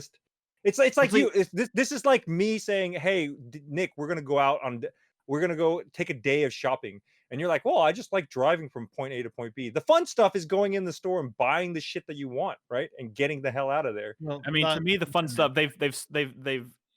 like you. This is like me saying, "Hey, Nick, we're gonna go take a day of shopping." And you're like, well, I just like driving from point A to point B. The fun stuff is going in the store and buying the shit that you want, right? And getting the hell out of there. Well, I mean, to me, the fun stuff they've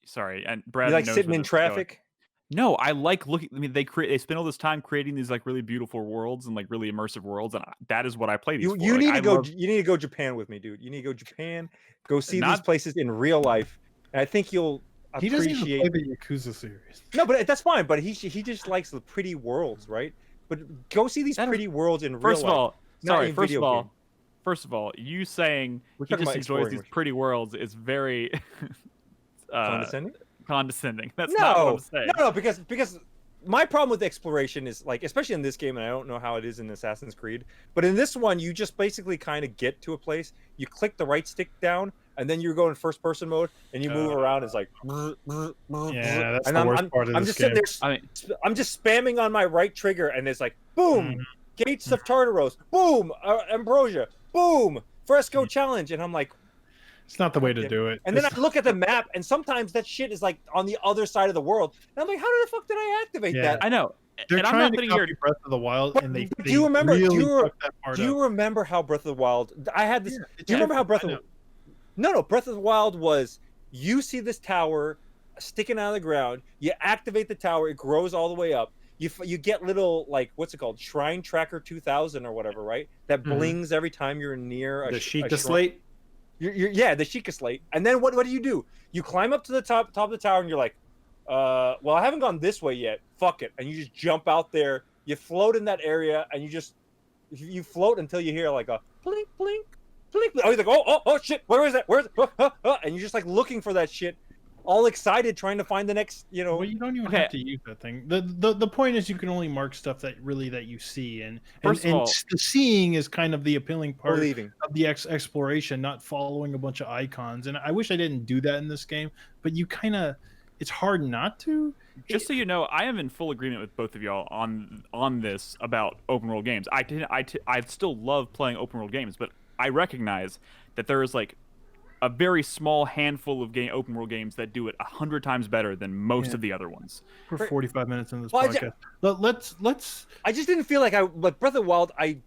sorry, and Brad, you like sitting in traffic. No, I like looking. I mean, they spend all this time creating these like really beautiful worls and like really immersive worlds, and that is what I play these for. You need to go. You need to go Japan with me, dude. You need to go Japan. Go see these places in real life, and I think you'll. He doesn't even play the Yakuza series. No, but that's fine. But he just likes the pretty worlds, right? But go see these pretty worlds in real life. First of all, you saying he just enjoys these pretty worlds is very condescending. That's not what I'm saying. No, because my problem with exploration is, like, especially in this game, and I don't know how it is in Assassin's Creed, but in this one, you just basically kind of get to a place, you click the right stick down, and then you go in first person mode, and you move around. It's like, yeah, that's the worst part of I'm this just game. sitting there, I'm just spamming on my right trigger, and it's like, boom, Gates of Tartaros, boom, Ambrosia, boom, fresco challenge, and I'm like, It's not the way to do it. and then I look at the map, and sometimes that shit is like on the other side of the world, and I'm like, how the fuck did I activate that? I know. They're and I'm trying not to sitting copy here. Breath of the Wild, and they do you remember? really do fucked that part you up. remember how Breath of the Wild? I had this. Yeah, do you remember how Breath I of? know. No, Breath of the Wild was you see this tower sticking out of the ground, you activate the tower, it grows all the way up. You get little, like, what's it called, Shrine Tracker 2000 or whatever, right? That blings every time you're near The a Sheikah shrine. slate. Yeah, the Sheikah slate. And then what do? You climb up to the top of the tower and you're like, well, I haven't gone this way yet. Fuck it. And you just jump out there. You float in that area, and you float until you hear like a blink, blink, blink. Oh, you're like, oh, shit. Where is that? Where is it? And you're just like looking for that shit, all excited, trying to find the next, Well, you don't even have to use that thing. The point is you can only mark stuff that you see, and First of all, the seeing is kind of the appealing part believing. of the exploration, not following a bunch of icons. And I wish I didn't do that in this game, but you kind of, it's hard not to. Just so you know, I am in full agreement with both of y'all on this about open world games. I still love playing open world games, but I recognize that there is like a very small handful of open world games that do it 100 times better than most of the other ones. We're 45 minutes in this Well, podcast. Let's. I just didn't feel like but Breath of the Wild, I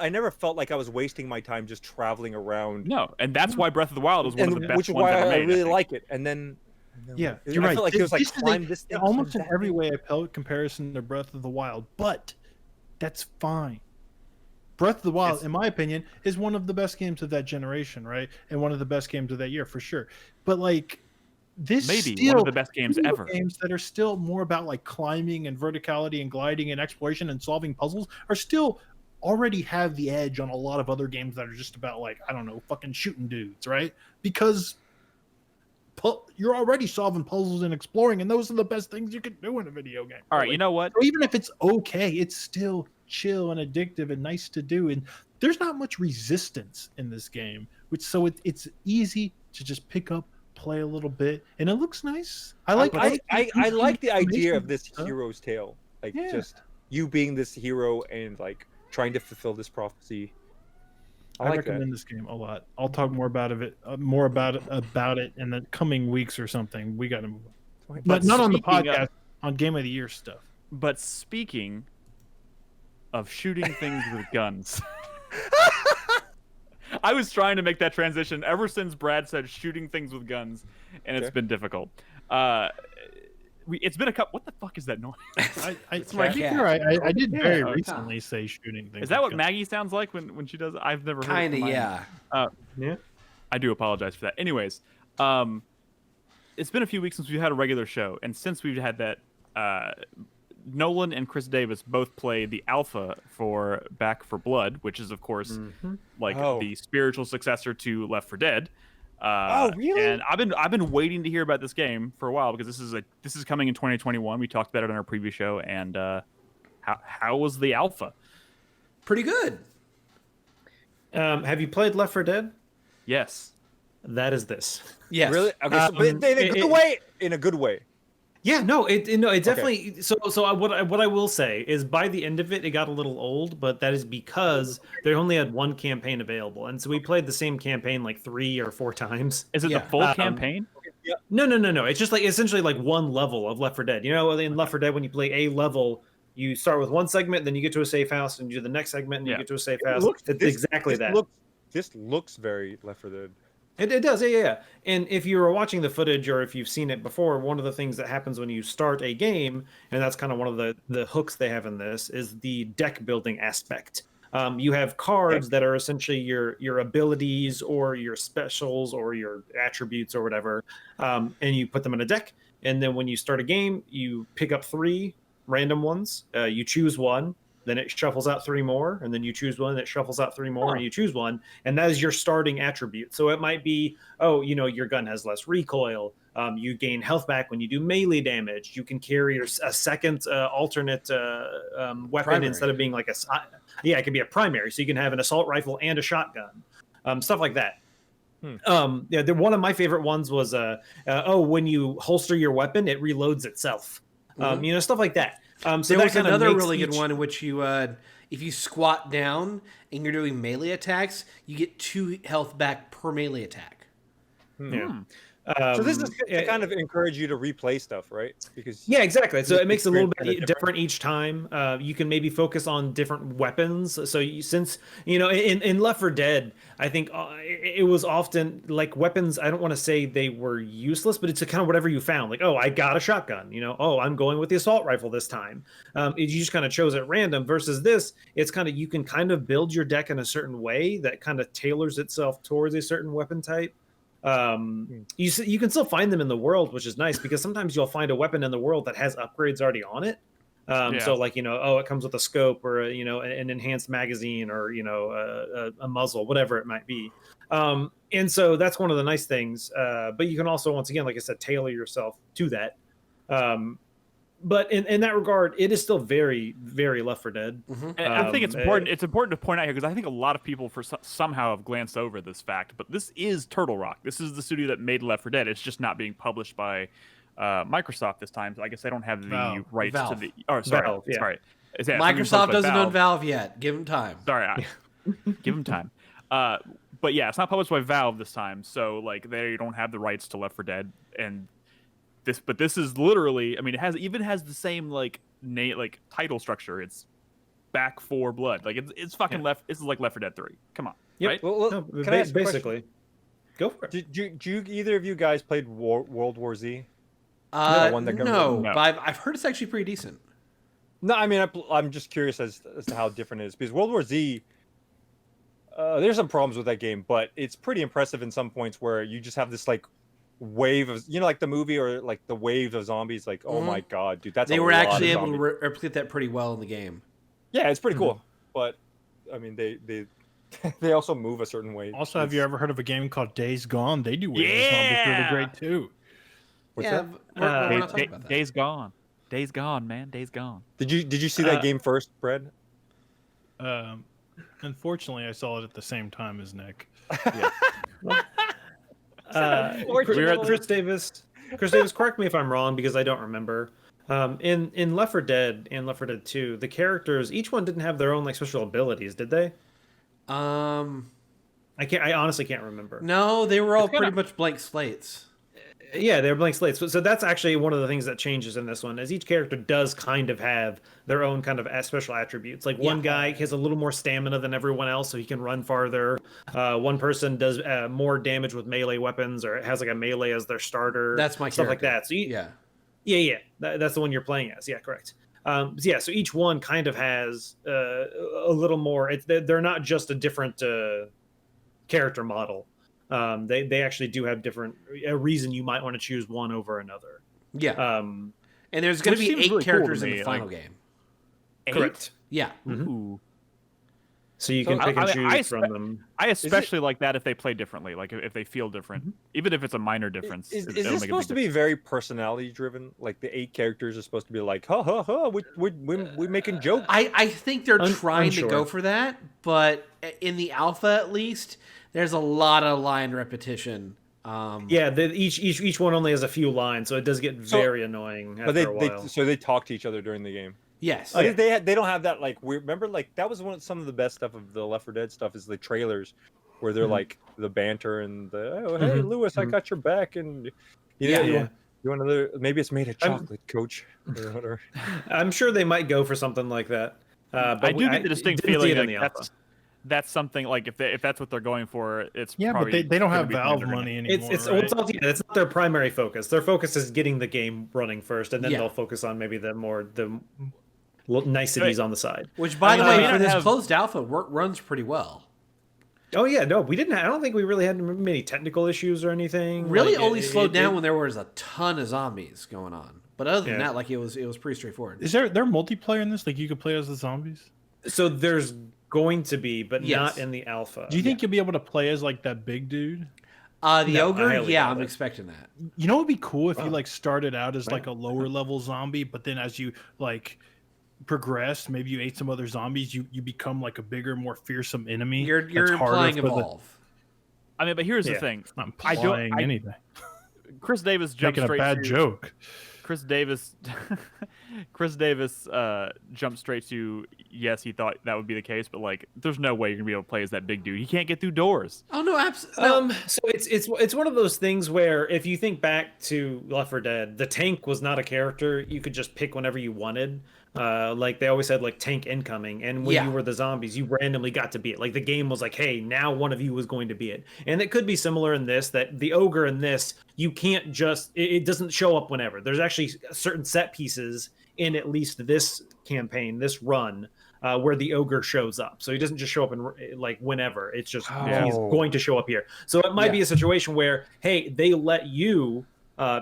never felt like I was wasting my time just traveling around. No, and that's why Breath of the Wild is one of the best which is ones why ever I made. really think. like it. And then Yeah, I you're right. felt like it was like This is climb this thing, almost climb in that every thing. way I felt comparison to Breath of the Wild, but that's fine. Breath of the Wild, in my opinion, is one of the best games of that generation, right? And one of the best games of that year for sure. But like this, Maybe still, one of the best games video ever. Games that are still more about like climbing and verticality and gliding and exploration and solving puzzles are still already have the edge on a lot of other games that are just about like, I don't know, fucking shooting dudes, right? Because you're already solving puzzles and exploring, and those are the best things you can do in a video game. All right, you know what? So even if it's okay, it's still chill and addictive and nice to do. And there's not much resistance in this game, so it's easy to just pick up, play a little bit, and it looks nice. I like the idea of this stuff. hero's tale, like Yeah. just you being this hero and like trying to fulfill this prophecy. I like recommend this game a lot. I'll talk more about it in the coming weeks or something. We got to move on, but not on the speaking podcast. of- On Game of the Year stuff. But speaking of shooting things with guns, I was trying to make that transition ever since Brad said shooting things with guns, and it's been difficult. It's been a couple. What the fuck is that noise? It's my cat. I did very Yeah. recently say shooting things. Is that with what guns. Maggie sounds like when she does it? I've never heard it. Kind of, from mine. yeah. Yeah. I do apologize for that. Anyways, it's been a few weeks since we've had a regular show, and since we've had that, Nolan and Chris Davis both played the alpha for Back 4 Blood, which is of course the spiritual successor to Left 4 Dead. Oh, really? And I've been waiting to hear about this game for a while because this is coming in 2021. We talked about it on our previous show, and how was the alpha? Pretty good. Have you played Left 4 Dead? Yes. That is this. Yes. Really? Okay, so, but in a good way. In a good way. Yeah, no, it definitely. So what I will say is, by the end of it, it got a little old, but that is because they only had one campaign available, and so we played the same campaign like 3 or 4 times. Is it the full campaign? No. It's just like essentially like one level of Left 4 Dead. You know, in Left 4 Dead, when you play a level, you start with one segment, then you get to a safe house, and you do the next segment, and you get to a safe house. It's exactly that. This looks very Left 4 Dead. It does, yeah. And if you were watching the footage or if you've seen it before, one of the things that happens when you start a game, and that's kind of one of the hooks they have in this, is the deck building aspect. You have cards that are essentially your abilities or your specials or your attributes or whatever, and you put them in a deck. And then when you start a game, you pick up 3 random ones. You choose one. Then it shuffles out 3 more, and then you choose one. It shuffles out 3 more, and you choose one, and that is your starting attribute. So it might be, your gun has less recoil. You gain health back when you do melee damage. You can carry a second alternate weapon Primary. instead of being like it can be a primary. So you can have an assault rifle and a shotgun, stuff like that. One of my favorite ones was when you holster your weapon, it reloads itself. Stuff like that. So There that was kinda another makes really good each- one in which you, if you squat down and you're doing melee attacks, you get 2 health back per melee attack. Yeah. So this is to yeah, kind of encourage you to replay stuff, right? Because Yeah, exactly. So it makes it a little bit kinda different each time. You can maybe focus on different weapons. So since in Left 4 Dead, I think it was often like weapons. I don't want to say they were useless, but it's kind of whatever you found. Like, oh, I got a shotgun. Oh, I'm going with the assault rifle this time. You just kind of chose at random. Versus this, it's kind of you can kind of build your deck in a certain way that kind of tailors itself towards a certain weapon type. You can still find them in the world, which is nice because sometimes you'll find a weapon in the world that has upgrades already on it. So like it comes with a scope or an enhanced magazine or a muzzle, whatever it might be. And so that's one of the nice things. But you can also, once again, like I said, tailor yourself to that. But in that regard, it is still very, very Left 4 Dead. And I think it's important. It's important to point out here because I think a lot of people somehow have glanced over this fact. But this is Turtle Rock. This is the studio that made Left 4 Dead. It's just not being published by Microsoft this time. So I guess they don't have the rights to the. Oh, sorry, Valve, yeah. sorry. Microsoft doesn't own Valve yet. Give them time. Sorry, give them time. But yeah, it's not published by Valve this time. So like they don't have the rights to Left 4 Dead and. This is literally. I mean, it has the same title structure. It's Back 4 Blood. Like it's fucking Left. This is like Left 4 Dead 3. Come on, Yep. right? Well, No, can I ask a basically, go for it. Do you either of you guys played World War Z? The one that No, No. but I've heard it's actually pretty decent. No, I mean I'm just curious as to how different it is because World War Z. There's some problems with that game, but it's pretty impressive in some points where you just have this like wave of like the movie or like the wave of zombies. Like oh my god, dude, that's They a were lot actually of able to zombies. replicate that pretty well in the game. Yeah, it's pretty cool, but I mean they they also move a certain way. Also, have you ever heard of a game called Days Gone? They do weird zombies really great too. What's yeah, that? we're not talking about that. Days Gone. Days Gone, man. Days Gone. Did you see that game first, Fred? Unfortunately, I saw it at the same time as Nick. Chris Davis, correct me if I'm wrong because I don't remember. In Left 4 Dead and Left 4 Dead 2, the characters each one didn't have their own like special abilities, did they? I honestly can't remember. No, they were all pretty much blank slates. Yeah, they're blank slates. So that's actually one of the things that changes in this one, is each character does kind of have their own kind of special attributes. Like one guy has a little more stamina than everyone else, so he can run farther. One person does more damage with melee weapons, or has like a melee as their starter. That's my stuff character. like that. So Yeah. That's the one you're playing as. Yeah, correct. So each one kind of has a little more. They're not just a different character model. They actually do have a reason you might want to choose one over another. Yeah. And there's going to Which be seems 8 really cool characters to in me, the final game. Correct. Yeah. Ooh. So you can pick and choose I from them. I especially like that if they play differently, like if they feel different, even if it's a minor difference. Is it'll this make a supposed to big be very personality driven? Like the 8 characters are supposed to be like, ha ha ha, we making jokes. I think they're trying unsure. to go for that, but in the alpha at least, there's a lot of line repetition. Each one only has a few lines, so it does get very annoying after But a while. they talk to each other during the game. Yes. They don't have that like weird. Remember, like that was some of the best stuff of the Left 4 Dead stuff is the trailers, where they're like the banter and the hey Lewis, I got your back, and you want another? Maybe it's made of chocolate, Coach. Or whatever. I'm sure they might go for something like that. But I do get the distinct feeling like like that's something like if that's what they're going for, it's Yeah, probably but they don't gonna have be Valve something they're money gonna- anymore. it's not their primary focus. Their focus is getting the game running first, and then they'll focus on maybe the niceties on the side. Which, by the I way, mean, for this have- closed alpha, runs pretty well. Oh yeah, no, we didn't. I don't think we really had many technical issues or anything. Really Like, only slowed down when there was a ton of zombies going on. But other than Yeah. that, like it was pretty straightforward. Is there multiplayer in this? Like you could play as the zombies? So there's going to be, but Yes. not in the alpha. Do you think you'll be able to play as like that big dude? The No, I ogre, highly yeah, doubt I'm it. expecting that. You know, it'd be cool if you like started out as like a lower level zombie, but then as you like progress, maybe you ate some other zombies, you become like a bigger, more fearsome enemy. You're that's harder implying for the- evolve. I mean, but here's the Yeah. thing. I'm I don't- implying I- anything. Chris Davis jumped Making a straight bad to joke. Chris Davis, Chris Davis jumped straight to yes, he thought that would be the case, but like, there's no way you're gonna be able to play as that big dude. He can't get through doors. Oh no, absolutely. So it's one of those things where if you think back to Left 4 Dead, the tank was not a character you could just pick whenever you wanted. Like they always said, like tank incoming, and when you were the zombies, you randomly got to be it. Like the game was like, hey, now one of you was going to be it, and it could be similar in this. That the ogre in this, you can't just it doesn't show up whenever. There's actually certain set pieces in at least this campaign, this run, where the ogre shows up. So he doesn't just show up in like whenever. It's just he's going to show up here. So it might be a situation where, hey, they let you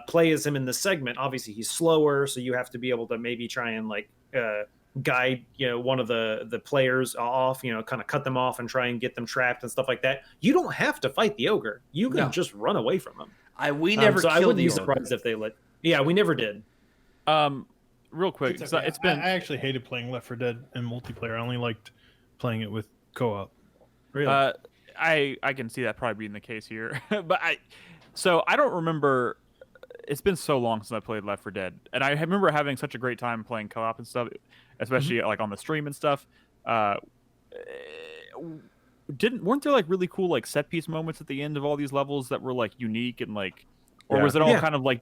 play as him in this segment. Obviously, he's slower, so you have to be able to maybe try and like guide one of the players off, kind of cut them off and try and get them trapped and stuff like that. You don't have to fight the ogre. You can just run away from him. We never so killed I wouldn't the be surprised if they let. Yeah, we never did. Real quick, It's so okay. it's been. I actually hated playing Left 4 Dead in multiplayer. I only liked playing it with co-op. Really? I can see that probably being the case here, but I don't remember. It's been so long since I played Left 4 Dead, and I remember having such a great time playing co-op and stuff, especially like on the stream and stuff. Weren't there like really cool like set piece moments at the end of all these levels that were like unique and like, or was it all kind of like?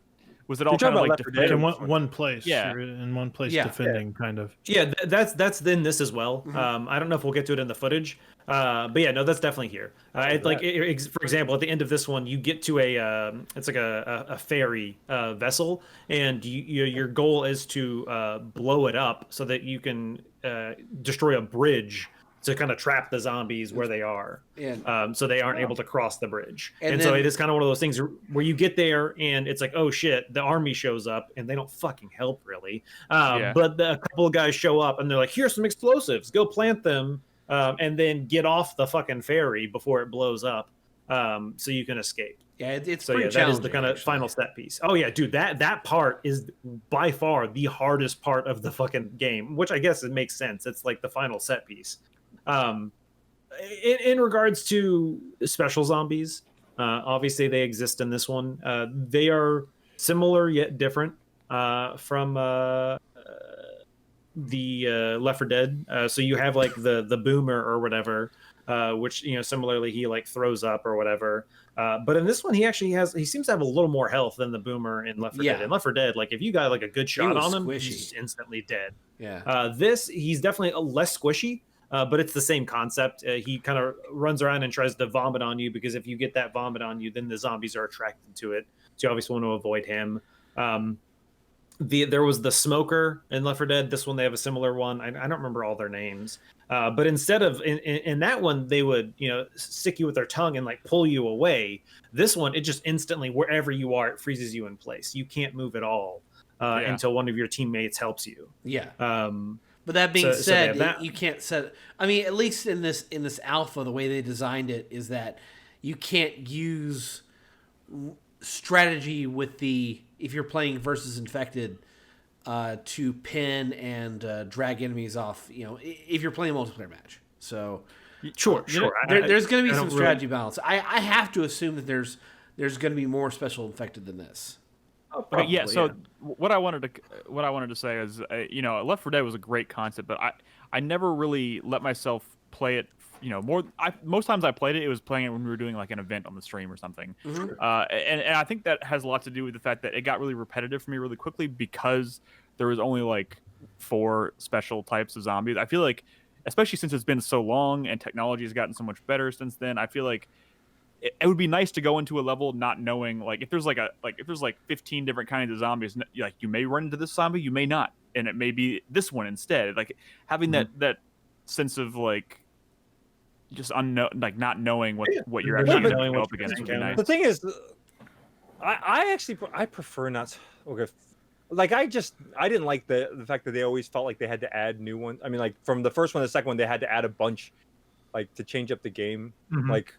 Was it all kind of like Like in one place? Yeah. You're in one place Yeah. defending, kind of. Yeah, that's then this as well. I don't know if we'll get to it in the footage, but yeah, no, that's definitely here. For example, at the end of this one, you get to it's like a ferry vessel, and your goal is to blow it up so that you can destroy a bridge to kind of trap the zombies where they are, so they aren't able to cross the bridge. And so it is kind of one of those things where you get there and it's like, oh shit, the army shows up and they don't fucking help really. But a couple of guys show up and they're like, here's some explosives, go plant them, and then get off the fucking ferry before it blows up, so you can escape. Yeah, it's so pretty that is the challenging, kind of final set piece. Oh yeah, dude, that part is by far the hardest part of the fucking game, which I guess it makes sense. It's like the final set piece. In regards to special zombies, obviously they exist in this one. They are similar yet different from the Left 4 Dead. So you have like the boomer or whatever, which similarly he like throws up or whatever. But in this one he seems to have a little more health than the boomer in Left 4 Dead. In Left 4 Dead, like if you got like a good shot on him, he's just instantly dead. He's definitely less squishy. But it's the same concept. He kind of runs around and tries to vomit on you, because if you get that vomit on you, then the zombies are attracted to it. So you obviously want to avoid him. There was the smoker in Left 4 Dead. This one, they have a similar one. I don't remember all their names. But instead of in that one, they would stick you with their tongue and like pull you away. This one, it just instantly, wherever you are, it freezes you in place. You can't move at all until one of your teammates helps you. But that being said, you can't set. I mean, at least in this alpha, the way they designed it is that you can't use strategy with if you're playing versus infected to pin and drag enemies off. If you're playing a multiplayer match. So sure. There's going to be some strategy balance. I have to assume that there's going to be more special infected than this. Probably, what I wanted to say is, Left 4 Dead was a great concept, but I never really let myself play it. Most times I played it, it was playing it when we were doing like an event on the stream or something. And I think that has a lot to do with the fact that it got really repetitive for me really quickly, because there was only like 4 special types of zombies. I feel like, especially since it's been so long and technology has gotten so much better since then, I feel like it would be nice to go into a level not knowing, like, if there's 15 different kinds of zombies, like you may run into this zombie, you may not, and it may be this one instead. Like having that sense of like just not knowing what you're actually going up against would be nice. The thing is, I prefer not. Okay, like I didn't like the fact that they always felt like they had to add new ones. I mean, like from the first one to the second one, they had to add a bunch, like to change up the game, like.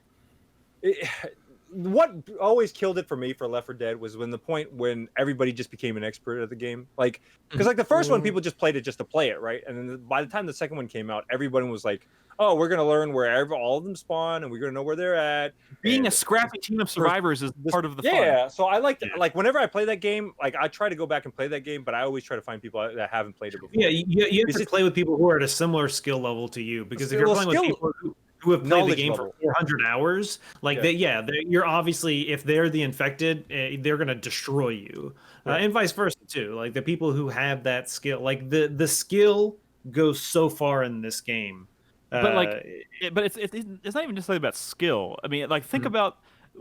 What always killed it for me for Left 4 Dead was when everybody just became an expert at the game. Like, because like the first one, people just played it just to play it, right? And then by the time the second one came out, everybody was like, oh, we're gonna learn wherever all of them spawn, and we're gonna know where they're at. Being a scrappy team of survivors is part of the fun. Yeah, so I like like whenever I play that game, like I try to go back and play that game, but I always try to find people that haven't played it before. Yeah, you have to play with people who are at a similar skill level to you, because if you're playing with people who have played the game for 400 hours, like you're obviously, if they're the infected, they're gonna destroy you, and vice versa too. Like the people who have that skill, like the skill goes so far in this game. But it's not even just about skill. I mean, like think about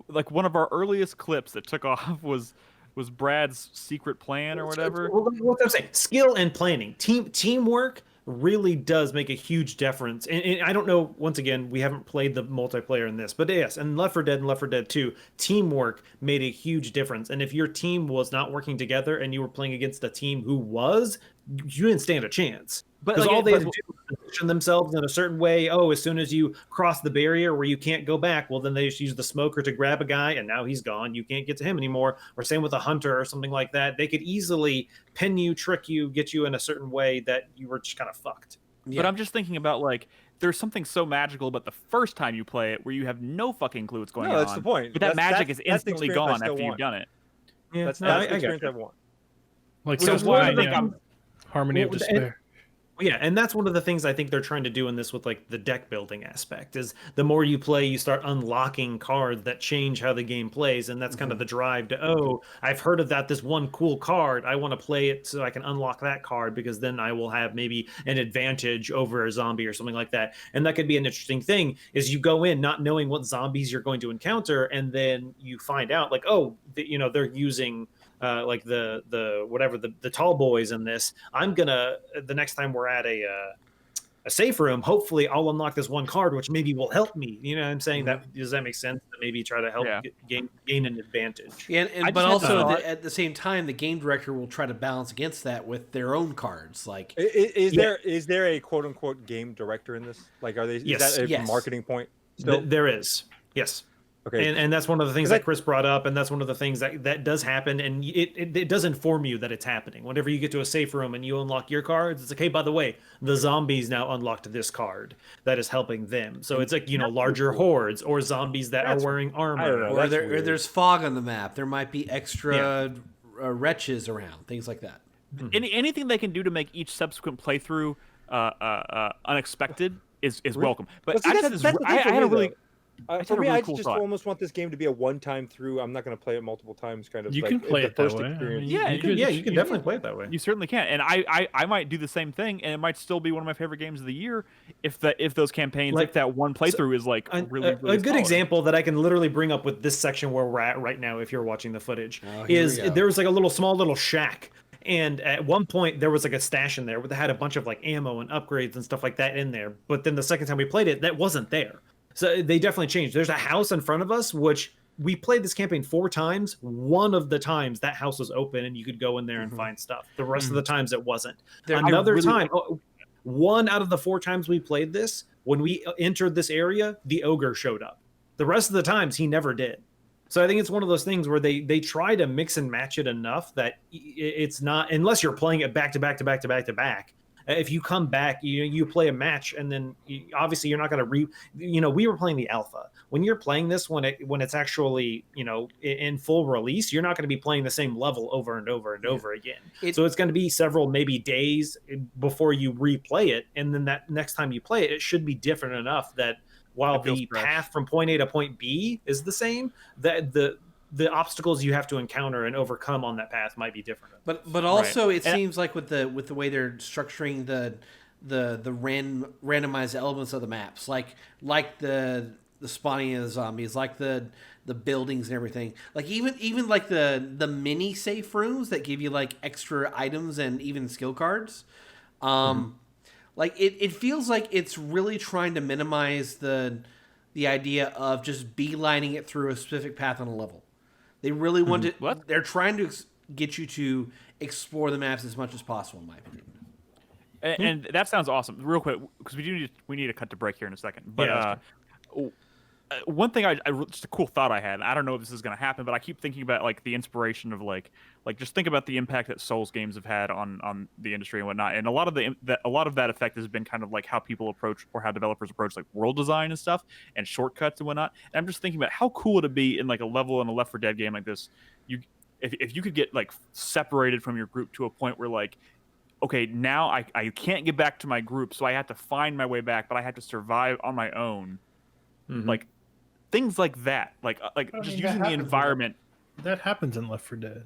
like one of our earliest clips that took off was Brad's secret plan or whatever. What I'm saying, skill and planning, teamwork really does make a huge difference. And I don't know, once again, we haven't played the multiplayer in this, but yes, and Left 4 Dead and Left 4 Dead 2, teamwork made a huge difference. And if your team was not working together and you were playing against a team who was, you didn't stand a chance. Because all they had to do was position themselves in a certain way. Oh, as soon as you cross the barrier where you can't go back, well, then they just use the smoker to grab a guy, and now he's gone. You can't get to him anymore. Or same with a hunter or something like that. They could easily pin you, trick you, get you in a certain way that you were just kind of fucked. Yeah. But I'm just thinking about, like, there's something so magical about the first time you play it where you have no fucking clue what's going on. No, that's the point. But that magic is instantly gone after you've done it. Yeah, that's the experience I want. Like, so why I think I'm Harmony of Despair. Yeah, and that's one of the things I think they're trying to do in this with like the deck building aspect, is the more you play, you start unlocking cards that change how the game plays, and that's kind of the drive to, oh, I've heard of this one cool card, I want to play it so I can unlock that card, because then I will have maybe an advantage over a zombie or something like that. And that could be an interesting thing, is you go in not knowing what zombies you're going to encounter, and then you find out like, oh, they're using like the tall boys in this. I'm gonna, the next time we're at a safe room, hopefully I'll unlock this one card, which maybe will help me. You know what I'm saying? That does that make sense? To maybe try to help gain an advantage. Yeah, but also at the same time, the game director will try to balance against that with their own cards. Like, is there a quote unquote game director in this? Like, are they? Is that a marketing point? Still? There is. Yes. Okay. And that's one of the things that Chris brought up, and that's one of the things that does happen, and it does inform you that it's happening. Whenever you get to a safe room and you unlock your cards, it's like, hey, by the way, the zombies now unlocked this card that is helping them. So it's like, larger hordes or zombies that are wearing armor. I don't know, or there's fog on the map. There might be extra wretches around, things like that. Anything they can do to make each subsequent playthrough unexpected is welcome. But I had a really... for me, I just almost want this game to be a one-time through. I'm not going to play it multiple times. Kind of. You can play it that way. You can definitely play it that way. You certainly can, and I might do the same thing, and it might still be one of my favorite games of the year if those campaigns, like that one playthrough, is like really a good example that I can literally bring up with this section where we're at right now. If you're watching the footage, is there was like a small little shack. And at one point, there was like a stash in there that had a bunch of like ammo and upgrades and stuff like that in there. But then the second time we played it, that wasn't there. So they definitely changed. There's a house in front of us, which we played this campaign 4 times. One of the times that house was open and you could go in there and find stuff. The rest of the times it wasn't. One out of the 4 times we played this, when we entered this area, the ogre showed up. The rest of the times he never did. So I think it's one of those things where they try to mix and match it enough that it's not, unless you're playing it back to back to back to back to back. If you come back, you play a match, and then obviously you're not going to we were playing the alpha. When you're playing this, when it's actually in full release, you're not going to be playing the same level over and over and over again. So it's going to be several maybe days before you replay it, and then that next time you play it, it should be different enough that while the path from point A to point B is the same, that the obstacles you have to encounter and overcome on that path might be different. But also it seems like with the way they're structuring the randomized elements of the maps, like the spawning of the zombies, like the buildings and everything, like even like the mini safe rooms that give you like extra items and even skill cards. Like it feels like it's really trying to minimize the idea of just beelining it through a specific path on a level. They really want to. They're trying to get you to explore the maps as much as possible, in my opinion. And that sounds awesome. Real quick, because we need to cut to break here in a second. But one thing just a cool thought I had. I don't know if this is going to happen, but I keep thinking about like the inspiration of like just think about the impact that Souls games have had on the industry and whatnot. And a lot of that effect has been kind of like how people approach or how developers approach like world design and stuff and shortcuts and whatnot. And I'm just thinking about how cool would it be in like a level in a Left 4 Dead game like this. If you could get like separated from your group to a point where like, okay, now I can't get back to my group, so I have to find my way back, but I have to survive on my own. Mm-hmm. Like things like that, like just using the environment. That happens in Left 4 Dead.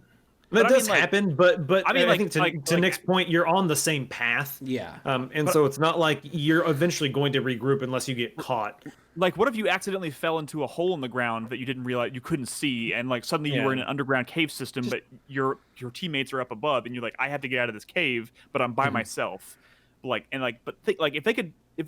That does happen, but I mean, I think to Nick's point, you're on the same path. Yeah. So it's not like you're eventually going to regroup unless you get caught. Like, what if you accidentally fell into a hole in the ground that you didn't realize you couldn't see, and like suddenly you were in an underground cave system, but your teammates are up above, and you're like, I have to get out of this cave, but I'm by myself. If they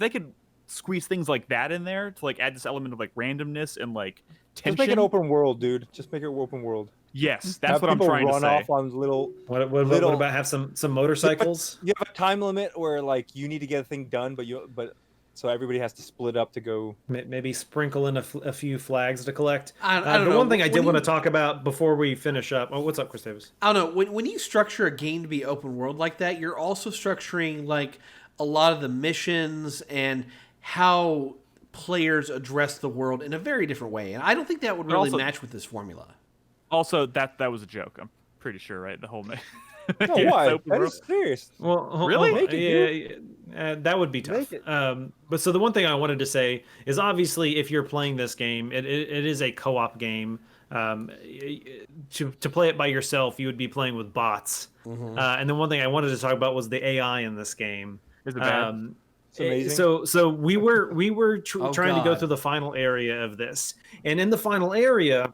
could squeeze things like that in there to like add this element of like randomness and like tension. Just make it open world, dude. Just make it open world. Yes, that's what I'm trying to say. Run off on little. What about have some motorcycles? You have a time limit where like you need to get a thing done, but so everybody has to split up to go. Maybe sprinkle in a few flags to collect. I don't know. One thing I did want to talk about before we finish up. Oh, what's up, Chris Davis? I don't know. When you structure a game to be open world like that, you're also structuring like a lot of the missions and how players address the world in a very different way, and I don't think that would really match with this formula. Also, that was a joke. I'm pretty sure, right? The whole thing. No, why? That is serious. Well, really? That would be tough. But so the one thing I wanted to say is obviously if you're playing this game, it is a co-op game. To play it by yourself, you would be playing with bots. Mm-hmm. And then one thing I wanted to talk about was the AI in this game. Is it bad? It's amazing. So we were trying to go through the final area of this, and in the final area,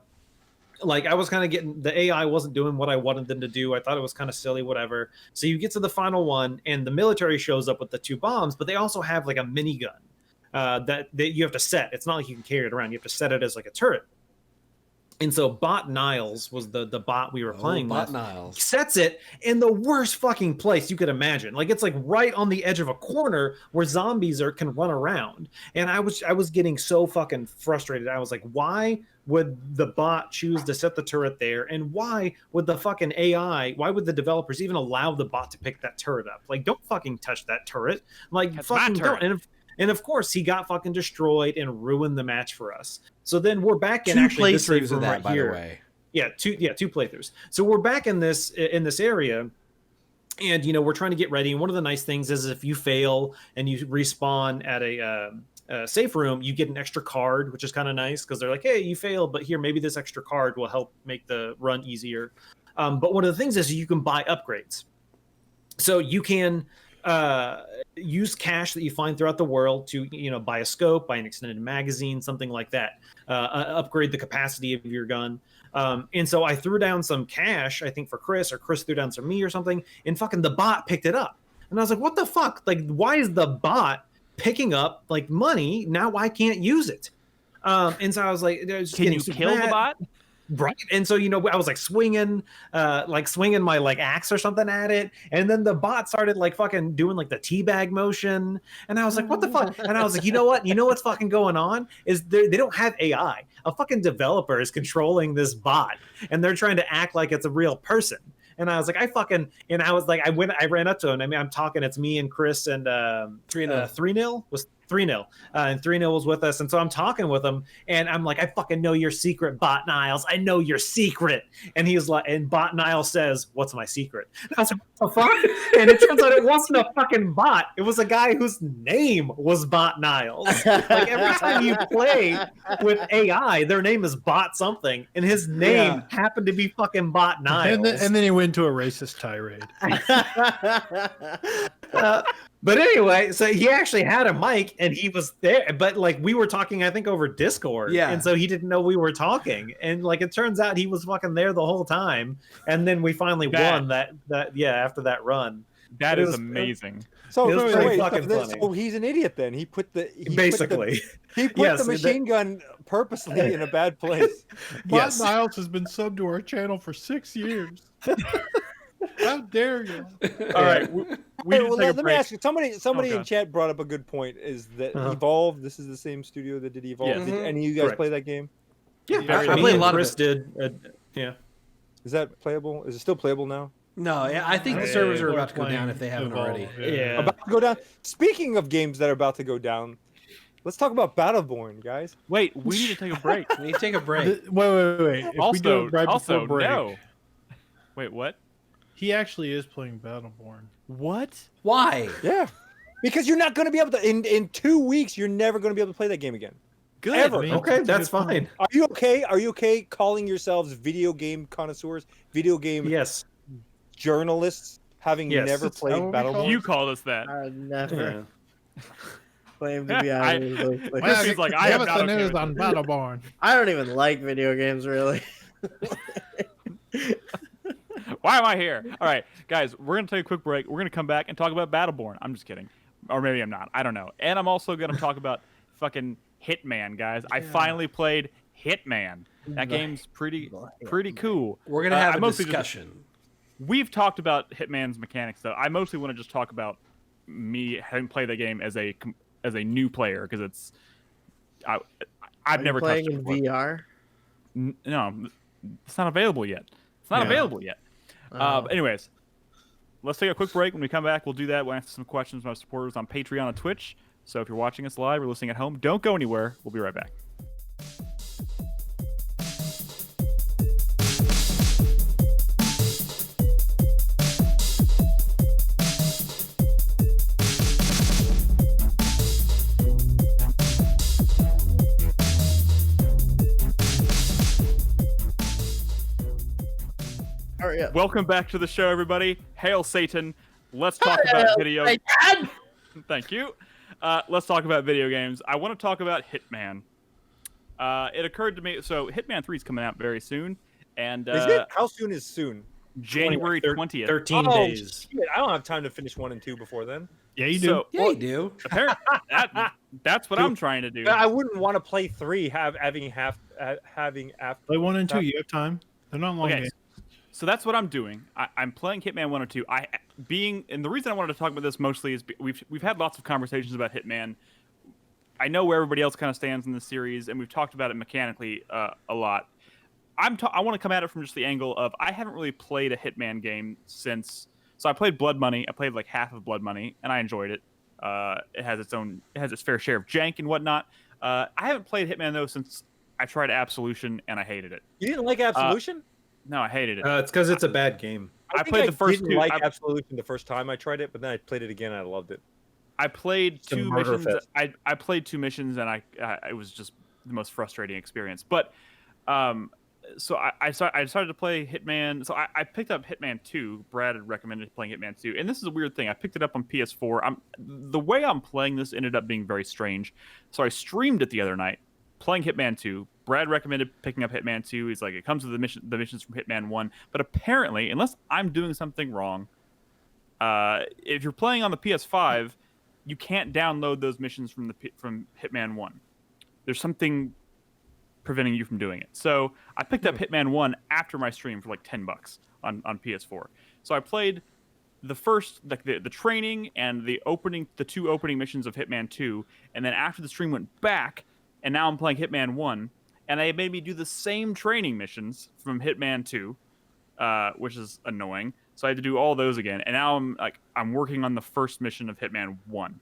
like I was kind of getting the AI wasn't doing what I wanted them to do. I thought it was kind of silly, whatever. So you get to the final one, and the military shows up with the 2 bombs, but they also have like a minigun that you have to set. It's not like you can carry it around. You have to set it as like a turret. And so Bot Niles was the bot we were playing with. Niles sets it in the worst fucking place you could imagine. Like it's like right on the edge of a corner where zombies can run around. And I was getting so fucking frustrated. I was like, why would the bot choose to set the turret there? And why would the fucking AI, why would the developers even allow the bot to pick that turret up? Like, don't fucking touch that turret. Like, that's fucking don't. And of course, he got fucking destroyed and ruined the match for us. So then we're back in actually this playthroughs of that, right by the way. Yeah, two playthroughs. So we're back in this area, and we're trying to get ready. And one of the nice things is if you fail and you respawn at a safe room, you get an extra card, which is kind of nice because they're like, hey, you failed, but here maybe this extra card will help make the run easier. But one of the things is you can buy upgrades, so you can use cash that you find throughout the world to buy a scope, buy an extended magazine, something like that, upgrade the capacity of your gun. And so I threw down some cash, I think for Chris, or Chris threw down some me or something, and fucking the bot picked it up. And I was like, what the fuck? Like, why is the bot picking up like money? Now I can't use it. And so I was like, can you kill the bot? Right. And so, I was like swinging my like axe or something at it. And then the bot started like fucking doing like the teabag motion. And I was like, what the fuck? And I was like, you know what? You know what's fucking going on is they don't have AI. A fucking developer is controlling this bot and they're trying to act like it's a real person. And I was like, I ran up to him. I mean, I'm talking, it's me and Chris and 3-0 was 3-0. And 3-0 was with us. And so I'm talking with him and I'm like, I fucking know your secret, Bot Niles. I know your secret. And he's like, and Bot Niles says, what's my secret? And I was like, what the fuck? And it turns out it wasn't a fucking bot. It was a guy whose name was Bot Niles. Like every time you play with AI, their name is Bot something. And his name happened to be fucking Bot Niles. And then he went to a racist tirade. But anyway, so he actually had a mic and he was there, but like we were talking, I think over Discord. Yeah. And so he didn't know we were talking. And like, it turns out he was fucking there the whole time. And then we finally won that after that run. That is amazing. So he's an idiot then. He put the machine gun purposely in a bad place. Bot Niles has been subbed to our channel for 6 years. How dare you? All right, let me ask you. Somebody in chat brought up a good point. Is that Evolve? This is the same studio that did Evolve. Yes. Did any of you guys play that game? Yeah, I played a lot of it. Did. Yeah. Is that playable? Is it still playable now? No, yeah, I think the servers are about to go down if they haven't already. Yeah. About to go down. Speaking of games that are about to go down, let's talk about Battleborn, guys. Wait, we need to take a break. We need to take a break. Wait. If we do it right before break, no. Wait, what? He actually is playing Battleborn. What? Why? Yeah. Because you're not going to be able to, in 2 weeks, you're never going to be able to play that game again. Good. Ever. I mean, Okay, that's fine. Are you okay? Are you okay calling yourselves video game connoisseurs, video game journalists, having never played Battleborn? You called us that. I never claim to be He's like, I have the news on Battleborn. I don't even like video games, really. Why am I here? All right, guys, we're going to take a quick break. We're going to come back and talk about Battleborn. I'm just kidding. Or maybe I'm not. I don't know. And I'm also going to talk about fucking Hitman, guys. I finally played Hitman. That game's pretty cool. We're going to have a discussion. We've talked about Hitman's mechanics, though. I mostly want to just talk about me having played the game as a new player, because it's... I've never touched it before. Playing in VR? No, it's not available yet. Anyways, let's take a quick break. When we come back, we'll do that. We'll answer some questions from our supporters on Patreon and Twitch. So if you're watching us live or listening at home, don't go anywhere. We'll be right back. Welcome back to the show, everybody. Hail Satan. Let's talk about video. Thank you. Let's talk about video games. I want to talk about Hitman. It occurred to me, so Hitman 3 is coming out very soon, and is it? How soon is soon? January 20th. 13 days. Shit, I don't have time to finish 1 and 2 before then. Yeah, you do. You do. Apparently, that's what I'm trying to do. I wouldn't want to play 3 having after. Play 1 and 2. You have time. They're not long games. So that's what I'm doing. I'm playing Hitman 1 and 2. And the reason I wanted to talk about this mostly is we've had lots of conversations about Hitman. I know where everybody else kind of stands in the series, and we've talked about it mechanically a lot. I want to come at it from just the angle of I haven't really played a Hitman game since. So I played Blood Money. I played like half of Blood Money, and I enjoyed it. It has its fair share of jank and whatnot. I haven't played Hitman though since I tried Absolution, and I hated it. You didn't like Absolution? No, I hated it. It's because it's a bad game. I played the first two. I didn't like Absolution the first time I tried it, but then I played it again and I loved it. I played 2 missions. I played 2 missions, and it was just the most frustrating experience. But so I decided to play Hitman. So I picked up Hitman 2. Brad had recommended playing Hitman 2, and this is a weird thing. I picked it up on PS4. The way I'm playing this ended up being very strange. So I streamed it the other night, playing Hitman 2. Brad recommended picking up Hitman 2. He's like, it comes with the missions from Hitman 1. But apparently, unless I'm doing something wrong, if you're playing on the PS5, you can't download those missions from Hitman 1. There's something preventing you from doing it. So I picked up Hitman 1 after my stream for like $10 on PS4. So I played the first, like the training and the 2 opening missions of Hitman 2, and then after the stream went back, and now I'm playing Hitman 1. And they made me do the same training missions from Hitman 2, which is annoying. So I had to do all those again. And now I'm working on the first mission of Hitman 1.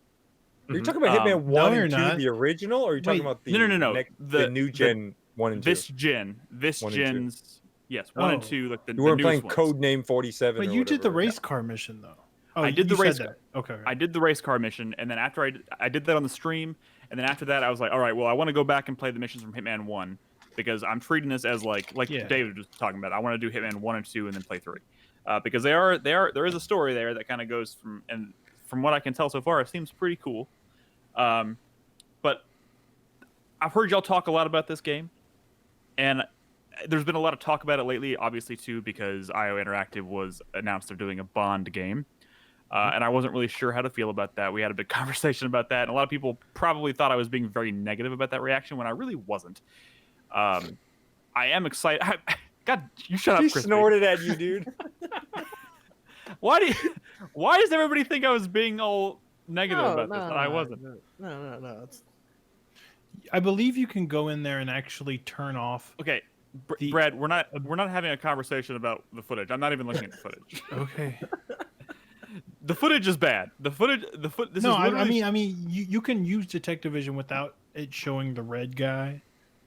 Are you talking about Hitman 1 and 2, not. the original, or are you talking about the No. The new gen 1 and 2? This gen's yes, 1 and 2, like the you weren't the playing ones. Codename 47. But you did the race car mission though. Oh, I did the race. Okay. I did the race car mission, and then after I did that on the stream, and then after that I was like, all right, well I want to go back and play the missions from Hitman 1 because I'm treating this as like David was talking about. I want to do Hitman 1 and 2 and then play 3, because there is a story there that kind of goes from what I can tell so far, it seems pretty cool. But I've heard y'all talk a lot about this game, and there's been a lot of talk about it lately, obviously too, because IO Interactive was announced they're doing a Bond game. And I wasn't really sure how to feel about that. We had a big conversation about that, and a lot of people probably thought I was being very negative about that reaction when I really wasn't. I am excited. God, you shut up, Chris. He snorted at you, dude. Why does everybody think I was being all negative about this? And I wasn't. No. It's... I believe you can go in there and actually turn off. Okay, Brad, we're not having a conversation about the footage. I'm not even looking at the footage. Okay. The footage is bad. I mean, you can use detective vision without it showing the red guy.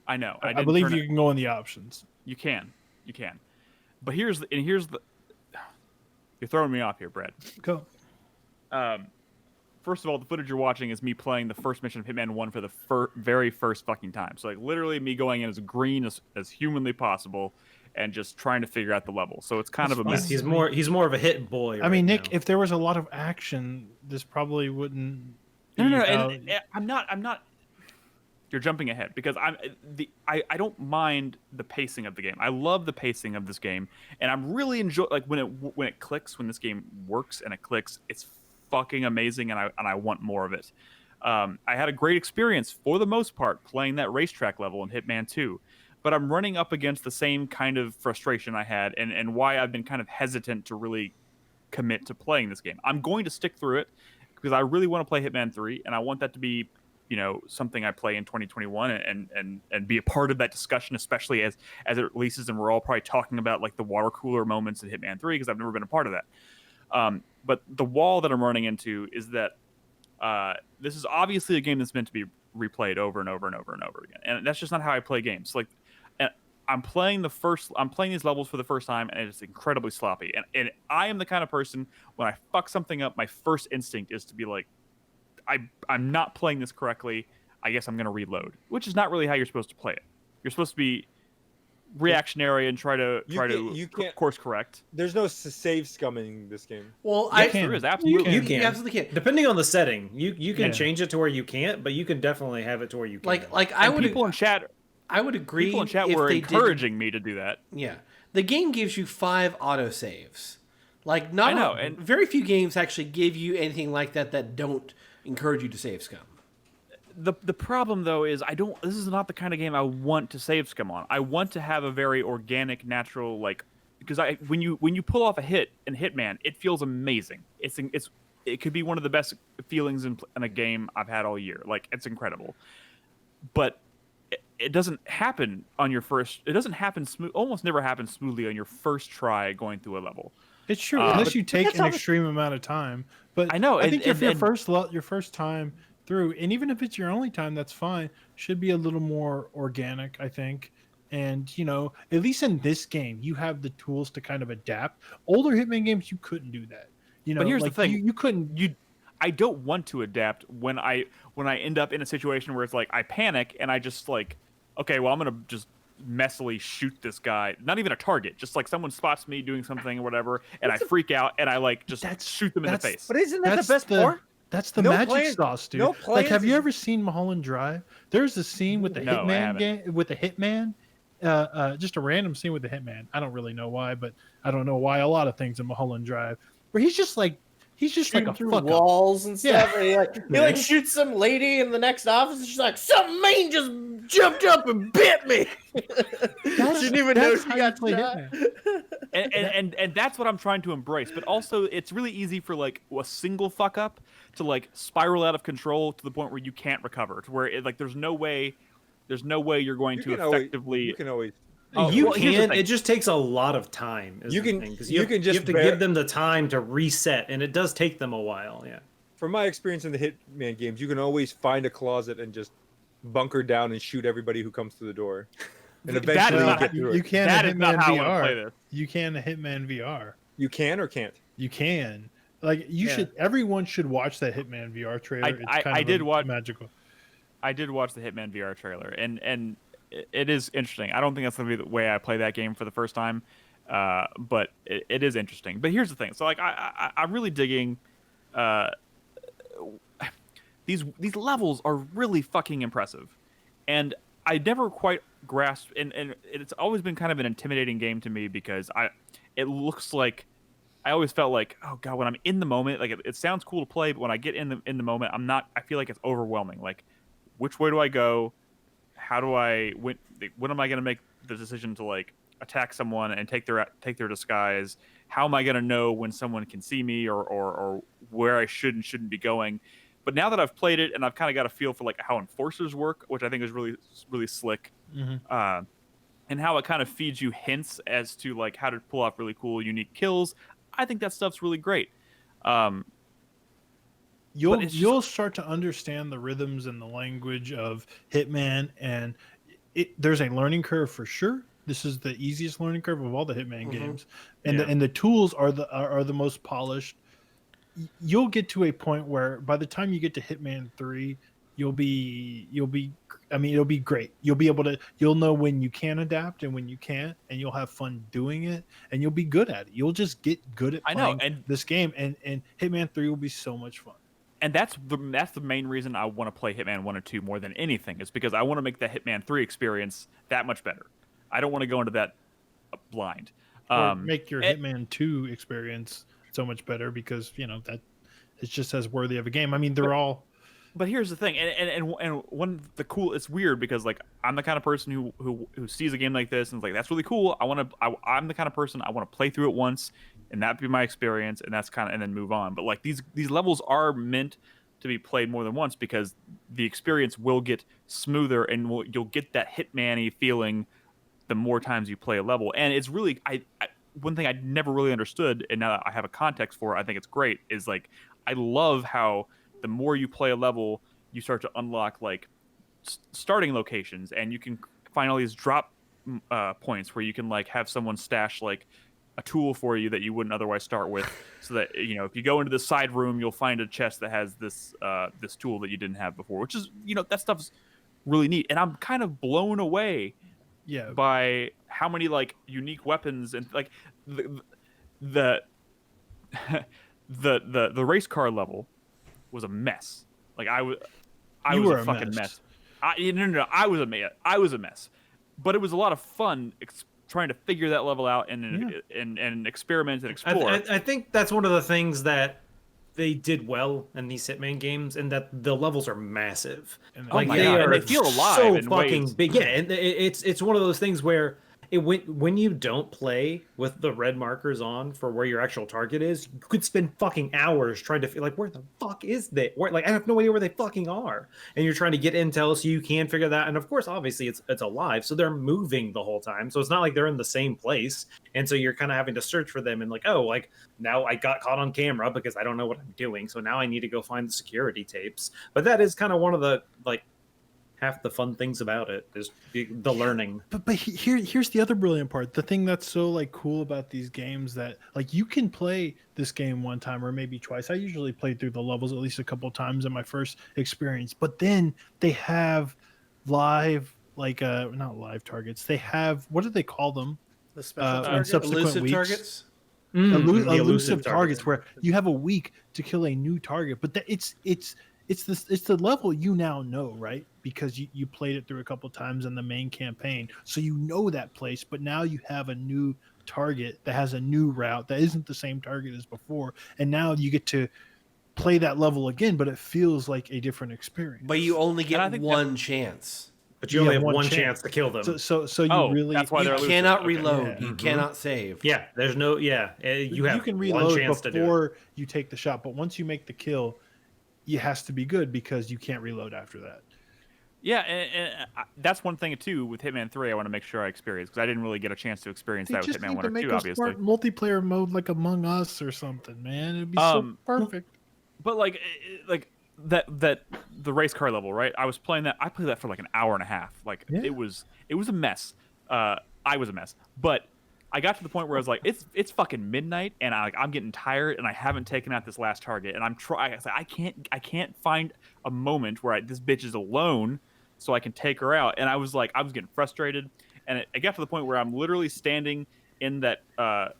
I know. I believe you can go in the options. You can. But here's the. You're throwing me off here, Brad. Go. First of all, the footage you're watching is me playing the first mission of Hitman 1 for the very first fucking time. So like literally me going in as green as humanly possible and just trying to figure out the level. So it's kind of a mess. He's more of a hit boy. I mean, Nick, if there was a lot of action, this probably wouldn't. No. And I'm not. You're jumping ahead because I don't mind the pacing of the game. I love the pacing of this game, and I'm really enjoy like when it clicks, when this game works and it clicks, it's fucking amazing, and I want more of it. I had a great experience for the most part playing that racetrack level in Hitman 2, but I'm running up against the same kind of frustration I had, and why I've been kind of hesitant to really commit to playing this game. I'm going to stick through it because I really want to play Hitman 3, and I want that to be, something I play in 2021 and be a part of that discussion, especially as it releases, and we're all probably talking about like the water cooler moments in Hitman 3 because I've never been a part of that. But the wall that I'm running into is that this is obviously a game that's meant to be replayed over and over and over and over again, and that's just not how I play games. Like, I'm playing these levels for the first time, and it's incredibly sloppy. And I am the kind of person, when I fuck something up, my first instinct is to be like, I'm not playing this correctly. I guess I'm going to reload, which is not really how you're supposed to play it. You're supposed to be reactionary and try to course correct. There's no save scumming this game. Well, there is absolutely. You can. Absolutely can. Depending on the setting, you can change it to where you can't, but you can definitely have it to where you can. People in chat. I would agree. People in chat were encouraging me to do that. Yeah, the game gives you 5 autosaves. Like, and very few games actually give you anything like that don't encourage you to save scum. The problem though is this is not the kind of game I want to save scum on. I want to have a very organic, natural, because when you pull off a hit in Hitman, it feels amazing. It could be one of the best feelings in a game I've had all year. Like, it's incredible. But it doesn't happen on your first. It doesn't happen smooth. Almost never happens smoothly on your first try going through a level. It's true, unless you take an extreme amount of time. But I know. I think if your first time through, and even if it's your only time, that's fine. Should be a little more organic, I think. And at least in this game, you have the tools to kind of adapt. Older Hitman games, you couldn't do that. But here's the thing: you couldn't. I don't want to adapt when I end up in a situation where it's like I panic and I just like, okay, well, I'm gonna just messily shoot this guy. Not even a target, just like someone spots me doing something or whatever, and I freak out and I just shoot them in the face. But isn't that the best part? That's the magic sauce, dude. Like, have you ever seen Mulholland Drive? There's a scene with the Hitman game, with the Hitman. Just a random scene with the Hitman. I don't really know why, but I don't know why a lot of things in Mulholland Drive, where he's just like a through fuck walls up. and stuff. Yeah. And he shoots some lady in the next office, and she's like, "Something mean just jumped up and bit me." She didn't even know she got shot. And that's what I'm trying to embrace. But also, it's really easy for like a single fuck up to spiral out of control to the point where you can't recover. To where there's no way you're going to effectively. You can always. You can. It just takes a lot of time. You can have to give them the time to reset, and it does take them a while. Yeah. From my experience in the Hitman games, you can always find a closet and just bunker down and shoot everybody who comes through the door. And eventually you get through it. You can. That is not how I want to play this. You can Hitman VR. You can or can't. You can. Should. Everyone should watch that Hitman VR trailer. I did watch magical. I did watch the Hitman VR trailer, and it is interesting. I don't think that's going to be the way I play that game for the first time, but it is interesting. But here's the thing. So I'm really digging these levels are really fucking impressive, and I never quite grasped. And it's always been kind of an intimidating game to me because it looks like I always felt like, oh god, when I'm in the moment, like it sounds cool to play, but when I get in the moment, I feel like it's overwhelming. Like, which way do I go? How do when am I going to make the decision to attack someone and take their disguise how am I going to know when someone can see me or where I should and shouldn't be going. But now that I've played it and I've kind of got a feel for like how enforcers work, which I think is really, really slick, and how it kind of feeds you hints as to like how to pull off really cool, unique kills, I think that stuff's really great. You'll start to understand the rhythms and the language of Hitman, and there's a learning curve for sure. This is the easiest learning curve of all the Hitman games, and the tools are the most polished. You'll get to a point where by the time you get to Hitman 3, it'll be great. You'll know when you can adapt and when you can't, and you'll have fun doing it, and you'll be good at it. You'll just get good at playing this game, and Hitman 3 will be so much fun. And that's the main reason I want to play Hitman 1 and 2 more than anything, is because I want to make the Hitman 3 experience that much better. I don't want to go into that blind. Or make your Hitman 2 experience so much better, because that it's just as worthy of a game. I mean, they're all. But here's the thing, and one the cool. It's weird because like I'm the kind of person who sees a game like this and is like, that's really cool. I'm the kind of person I want to play through it once, and that be my experience, and and then move on. But like these levels are meant to be played more than once, because the experience will get smoother, and you'll get that Hitman-y feeling the more times you play a level. And it's really one thing I never really understood, and now that I have a context for it, I think it's great, is like I love how the more you play a level, you start to unlock like starting locations, and you can find all these drop points where you can like have someone stash like a tool for you that you wouldn't otherwise start with, so that if you go into the side room, you'll find a chest that has this tool that you didn't have before, which is that stuff's really neat. And I'm kind of blown away by how many like unique weapons, and like the race car level was a mess. Like I was a fucking mess. I was a mess. But it was a lot of fun trying to figure that level out and experiment and explore. I think that's one of the things that they did well in these Hitman games, and that the levels are massive. And they feel alive so in fucking ways. big. Yeah, and it's one of those things where when you don't play with the red markers on for where your actual target is, you could spend fucking hours trying to feel like, where the fuck is they? Like, I have no idea where they fucking are. And you're trying to get intel so you can figure that. And of course, obviously, it's alive, so they're moving the whole time. So it's not like they're in the same place. And so you're kind of having to search for them, and like, oh, like now I got caught on camera because I don't know what I'm doing. So now I need to go find the security tapes. But that is kind of one of the like half the fun things about it is the learning. But here's the other brilliant part. The thing that's so like cool about these games, that like you can play this game one time or maybe twice. I usually play through the levels at least a couple times in my first experience. But then they have live, like not live targets. They have, what do they call them? The special targets? Elusive targets. Elusive targets, where you have a week to kill a new target. But it's the level you now know, right? Because you played it through a couple times in the main campaign, so you know that place. But now you have a new target that has a new route that isn't the same target as before, and now you get to play that level again. But it feels like a different experience. But you only get one chance. But you only have one chance to kill them. So you really that's why you cannot reload. Yeah. You cannot save. Yeah, there's no you can reload chance before you take the shot, but once you make the kill, it has to be good because you can't reload after that. Yeah, and that's one thing too with Hitman 3 I want to make sure I experience, because I didn't really get a chance to experience that with Hitman 1 or 2, obviously. Smart multiplayer mode like Among Us or something, man. It'd be so perfect. But like that the race car level, right? I was playing that. I played that for like an hour and a half. Like it was a mess. I was a mess. But I got to the point where I was like, it's fucking midnight, and I'm getting tired, and I haven't taken out this last target, and I'm trying. I can't find a moment where this bitch is alone, so I can take her out. And I was getting frustrated, and it got to the point where I'm literally standing in that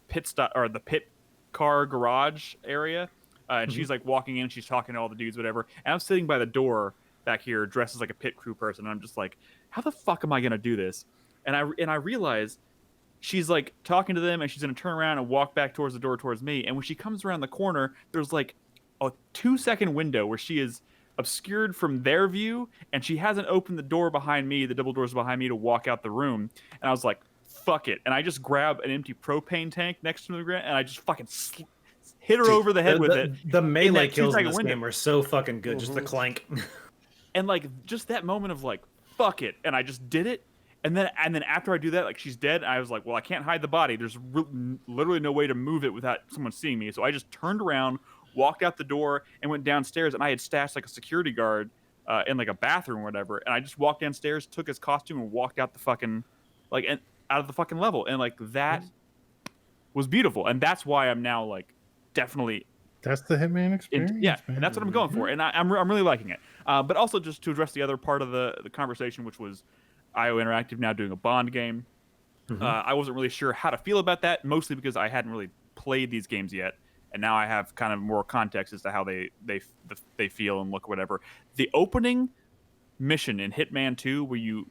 pit stop or the pit car garage area, and she's like walking in, she's talking to all the dudes, whatever, and I'm sitting by the door back here, dressed as like a pit crew person, and I'm just like, how the fuck am I gonna do this? And I realized she's like talking to them, and she's going to turn around and walk back towards the door towards me. And when she comes around the corner, there's like a 2-second window where she is obscured from their view, and she hasn't opened the door behind me, the double doors behind me, to walk out the room. And I was like, fuck it, and I just grab an empty propane tank next to the ground, and I just fucking hit her over the head with it. The melee kills in this game are so fucking good. Just the clank. And like just that moment of like, fuck it, and I just did it. And then after I do that, like she's dead, I was like, well, I can't hide the body. There's literally no way to move it without someone seeing me. So I just turned around, walked out the door, and went downstairs. And I had stashed like a security guard in like a bathroom or whatever. And I just walked downstairs, took his costume, and walked out the fucking out of the fucking level. And like that was beautiful. And that's why I'm now like definitely. That's the Hitman experience. Man. And that's what I'm going for. And I'm really liking it. But also just to address the other part of the conversation, which was IO Interactive now doing a Bond game. I wasn't really sure how to feel about that, mostly because I hadn't really played these games yet, and now I have kind of more context as to how they feel and look, whatever. The opening mission in Hitman 2, where you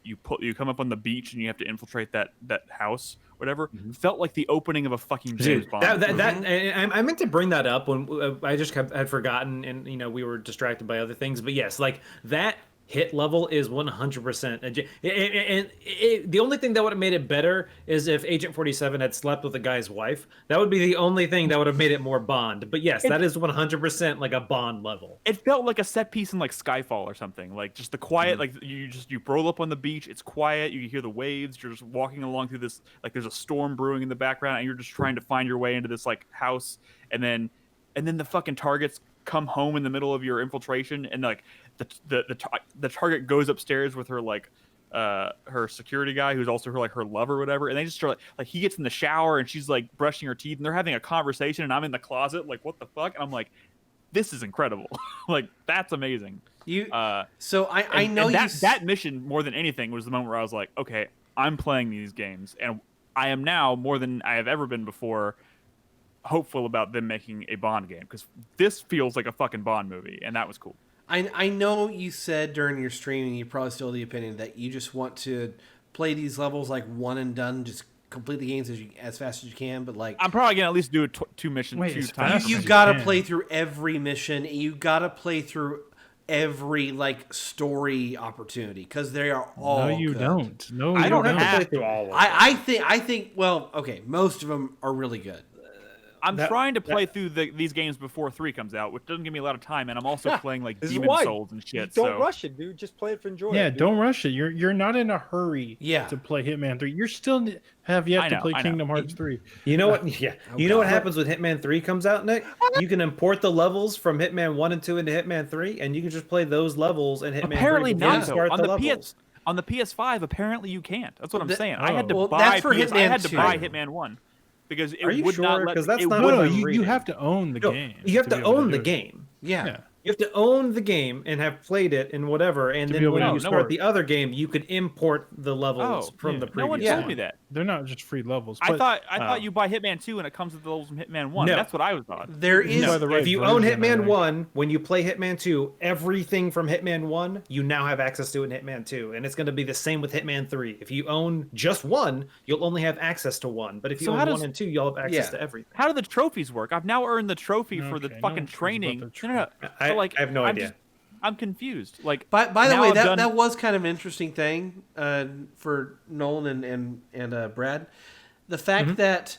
come up on the beach and you have to infiltrate that house, whatever, felt like the opening of a fucking James Bond. I meant to bring that up when I just had forgotten, and we were distracted by other things. But yes, like that hit level is 100%. And the only thing that would have made it better is if Agent 47 had slept with a guy's wife. That would be the only thing that would have made it more Bond. But yes, that is 100% like a Bond level. It felt like a set piece in like Skyfall or something. Like just the quiet, like you roll up on the beach, it's quiet, you hear the waves, you're just walking along through this, like there's a storm brewing in the background, and you're just trying to find your way into this like house, and then the fucking targets come home in the middle of your infiltration, and like the target goes upstairs with her like her security guy who's also her lover or whatever, and they just start like he gets in the shower and she's like brushing her teeth and they're having a conversation, and I'm in the closet like, what the fuck? And I'm like, this is incredible. Like that's amazing. So I know that mission more than anything was the moment where I was like, okay, I'm playing these games, and I am now more than I have ever been before hopeful about them making a Bond game, because this feels like a fucking Bond movie, and that was cool. I know you said during your streaming, you probably still have the opinion that you just want to play these levels like one and done, just complete the games as fast as you can. But like, I'm probably gonna at least do two missions. Two times. You gotta play through every mission. You gotta play through every like story opportunity, because they are all. No, you good. don't. No, I don't have to play through all of them. I think. Well, okay, most of them are really good. I'm trying to play through these games before 3 comes out, which doesn't give me a lot of time, and I'm also playing like Demon Souls and shit. Don't rush it, dude. Just play it for enjoyment. Yeah, don't rush it. You're not in a hurry to play Hitman 3. You're still have yet to play Kingdom Hearts 3. You know what? Yeah. You know what happens when Hitman 3 comes out, Nick? You can import the levels from Hitman 1 and 2 into Hitman 3, and you can just play those levels in Hitman 3. Apparently not. Start on the the levels. on the PS5, apparently you can't. That's what I'm saying. I had to buy Hitman 1. Because it would not let. Because that's it not no, what you have to own the game. You have to own the game. Yeah. You have to own the game and have played it and whatever, and then when you start the other game, you could import the levels from the previous. No one told me that. They're not just free levels. I thought you buy Hitman 2 and it comes with the levels from Hitman 1. No. That's what I was thought. There is. If you own Hitman 1, when you play Hitman 2, everything from Hitman 1 you now have access to in Hitman 2, and it's going to be the same with Hitman 3. If you own just 1, you'll only have access to 1, but if you own 1 and 2, you'll have access to everything. How do the trophies work? I've now earned the trophy for the fucking training. No. I have no idea. I'm confused. Like, by the way, that was kind of an interesting thing for Nolan and Brad. The fact that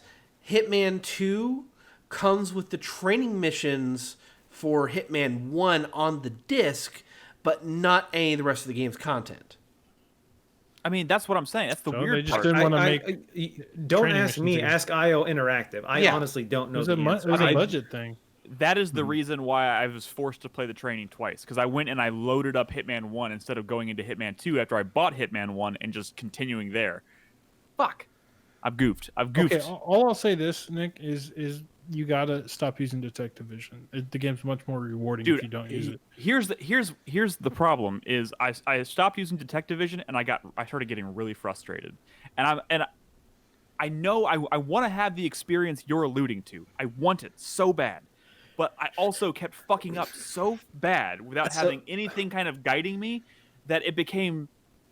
Hitman 2 comes with the training missions for Hitman 1 on the disc, but not any of the rest of the game's content. I mean, that's what I'm saying. That's the weird part. Don't ask me. Ask IO Interactive. I honestly don't know. It was a budget thing. That is the reason why I was forced to play the training twice, because I went and I loaded up Hitman 1 instead of going into Hitman 2 after I bought Hitman 1 and just continuing there. Fuck. I've goofed. Okay, all I'll say this, Nick, is you gotta stop using Detective Vision. The game's much more rewarding if you don't use it. Here's the problem is I stopped using Detective Vision and I started getting really frustrated. And I know I want to have the experience you're alluding to. I want it so bad. But I also kept fucking up so bad without having anything kind of guiding me that it became,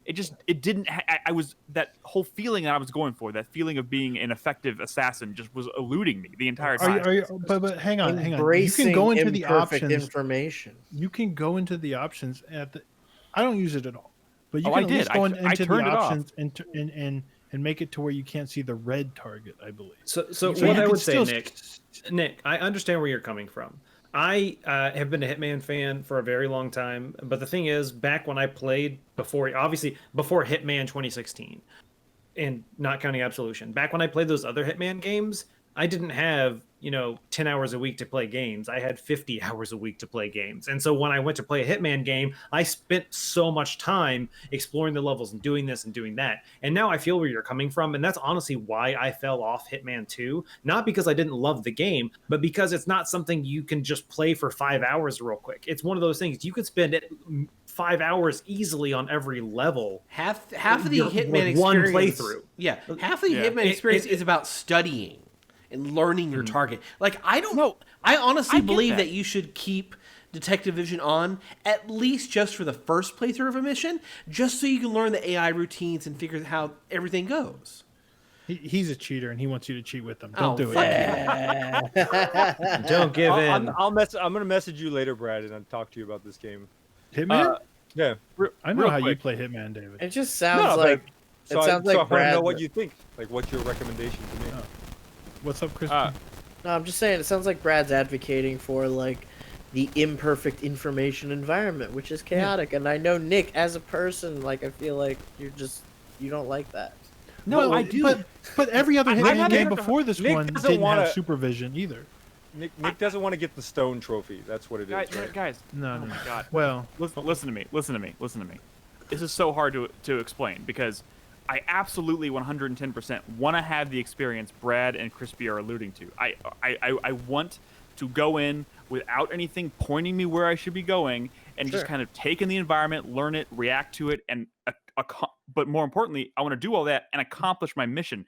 I was, that whole feeling that I was going for, that feeling of being an effective assassin just was eluding me the entire time. But hang on. You can go into the options. Information. You can go into the options I don't use it at all. But you can at least go into the options and and make it to where you can't see the red target, I believe. So what I would say, Nick, I understand where you're coming from. I have been a Hitman fan for a very long time, but the thing is, back when I played before Hitman 2016, and not counting Absolution, back when I played those other Hitman games, I didn't have 10 hours a week to play games. I had 50 hours a week to play games. And so when I went to play a Hitman game, I spent so much time exploring the levels and doing this and doing that. And now I feel where you're coming from. And that's honestly why I fell off Hitman 2. Not because I didn't love the game, but because it's not something you can just play for 5 hours real quick. It's one of those things you could spend 5 hours easily on every level. Half of the Hitman experience, one playthrough. Yeah, half of the Hitman experience is about studying and learning your target. Like, I don't know. I honestly believe that you should keep detective vision on, at least just for the first playthrough of a mission, just so you can learn the AI routines and figure out how everything goes. He's a cheater, and he wants you to cheat with him. Don't do it. Don't give in. I'm going to message you later, Brad, and I'll talk to you about this game. Hitman? Yeah. I know how you play Hitman, David. It just sounds like... So I want to know what you think. Like, what's your recommendation to me? Oh. What's up, Chris? No, I'm just saying, it sounds like Brad's advocating for, like, the imperfect information environment, which is chaotic. Yeah. And I know, Nick, as a person, like, I feel like you don't like that. No, I do. But every other Hitman game before this one didn't have supervision either. Nick doesn't want to get the stone trophy. That's what it is. Guys. No. Oh my God. Well, listen to me. This is so hard to explain because I absolutely 110% want to have the experience Brad and Crispy are alluding to. I want to go in without anything pointing me where I should be going and just kind of take in the environment, learn it, react to it, and but more importantly, I want to do all that and accomplish my mission.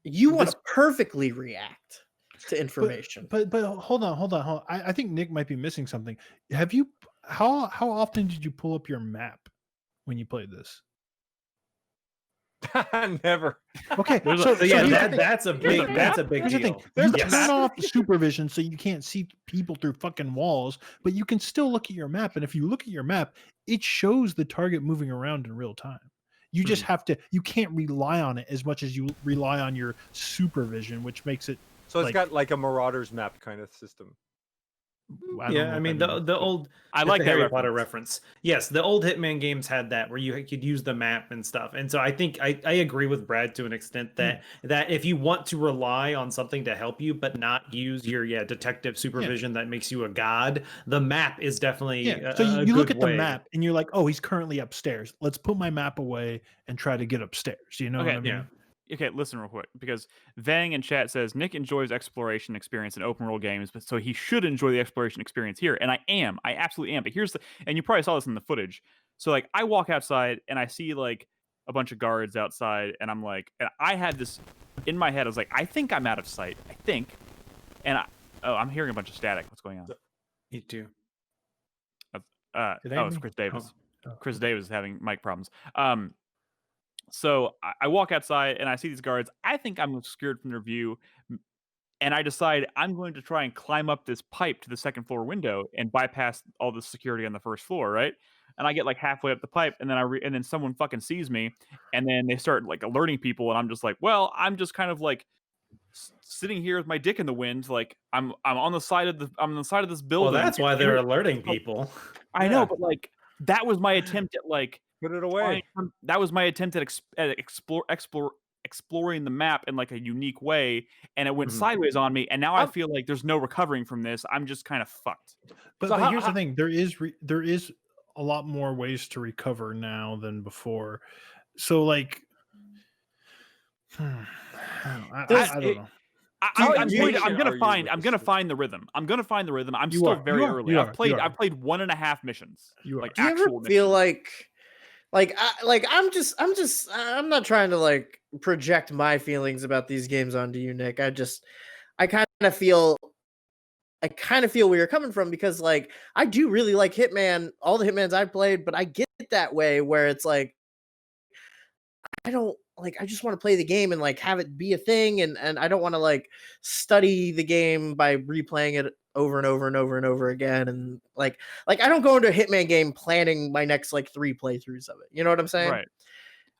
You want to perfectly react to information. But hold on. I think Nick might be missing something. How often did you pull up your map when you played this? Never. Okay, that's a big here's deal. The thing. You turn off the supervision so you can't see people through fucking walls, but you can still look at your map. And if you look at your map, it shows the target moving around in real time. You just have to. You can't rely on it as much as you rely on your supervision, which makes it. So it's got like a Marauder's map kind of system. I mean the old. I like that Harry Potter reference. Yes, the old Hitman games had that where you could use the map and stuff. And so I think I agree with Brad to an extent that if you want to rely on something to help you, but not use your detective supervision that makes you a god, the map is definitely. So you look at the map and you're like, oh, he's currently upstairs. Let's put my map away and try to get upstairs. You know what I mean? Yeah. Okay, listen real quick, because Vang in chat says Nick enjoys exploration experience in open world games, but so he should enjoy the exploration experience here, and I absolutely am. But and you probably saw this in the footage. So like, I walk outside and I see like a bunch of guards outside, and I'm like, and I had this in my head. I was like, I think I'm out of sight. I think, and I'm hearing a bunch of static. What's going on? Me too. It's Chris Davis. Chris Davis is having mic problems. So I walk outside and I see these guards. I think I'm obscured from their view. And I decide I'm going to try and climb up this pipe to the second floor window and bypass all the security on the first floor, right? And I get like halfway up the pipe, and then and then someone fucking sees me, and then they start like alerting people, and I'm just like, well, I'm just kind of like sitting here with my dick in the wind, like I'm on the side of this building. Well, that's why they're alerting people. I know, but like that was my attempt at like. Put it away. That was my attempt at exploring the map in like a unique way, and it went sideways on me. And now I feel like there's no recovering from this. I'm just kind of fucked. But here's the thing: there is a lot more ways to recover now than before. So like, I don't know. I'm gonna find the rhythm. I'm still very early. I've played 1.5 missions. Do you ever feel I'm not trying to like project my feelings about these games onto you, Nick. I kind of feel where you're coming from, because like I do really like Hitman, all the Hitmans I've played, but I get that way where it's like I just want to play the game and like have it be a thing, and I don't want to like study the game by replaying it over and over and over and over again, and like I don't go into a Hitman game planning my next like 3 playthroughs of it. You know what I'm saying? Right.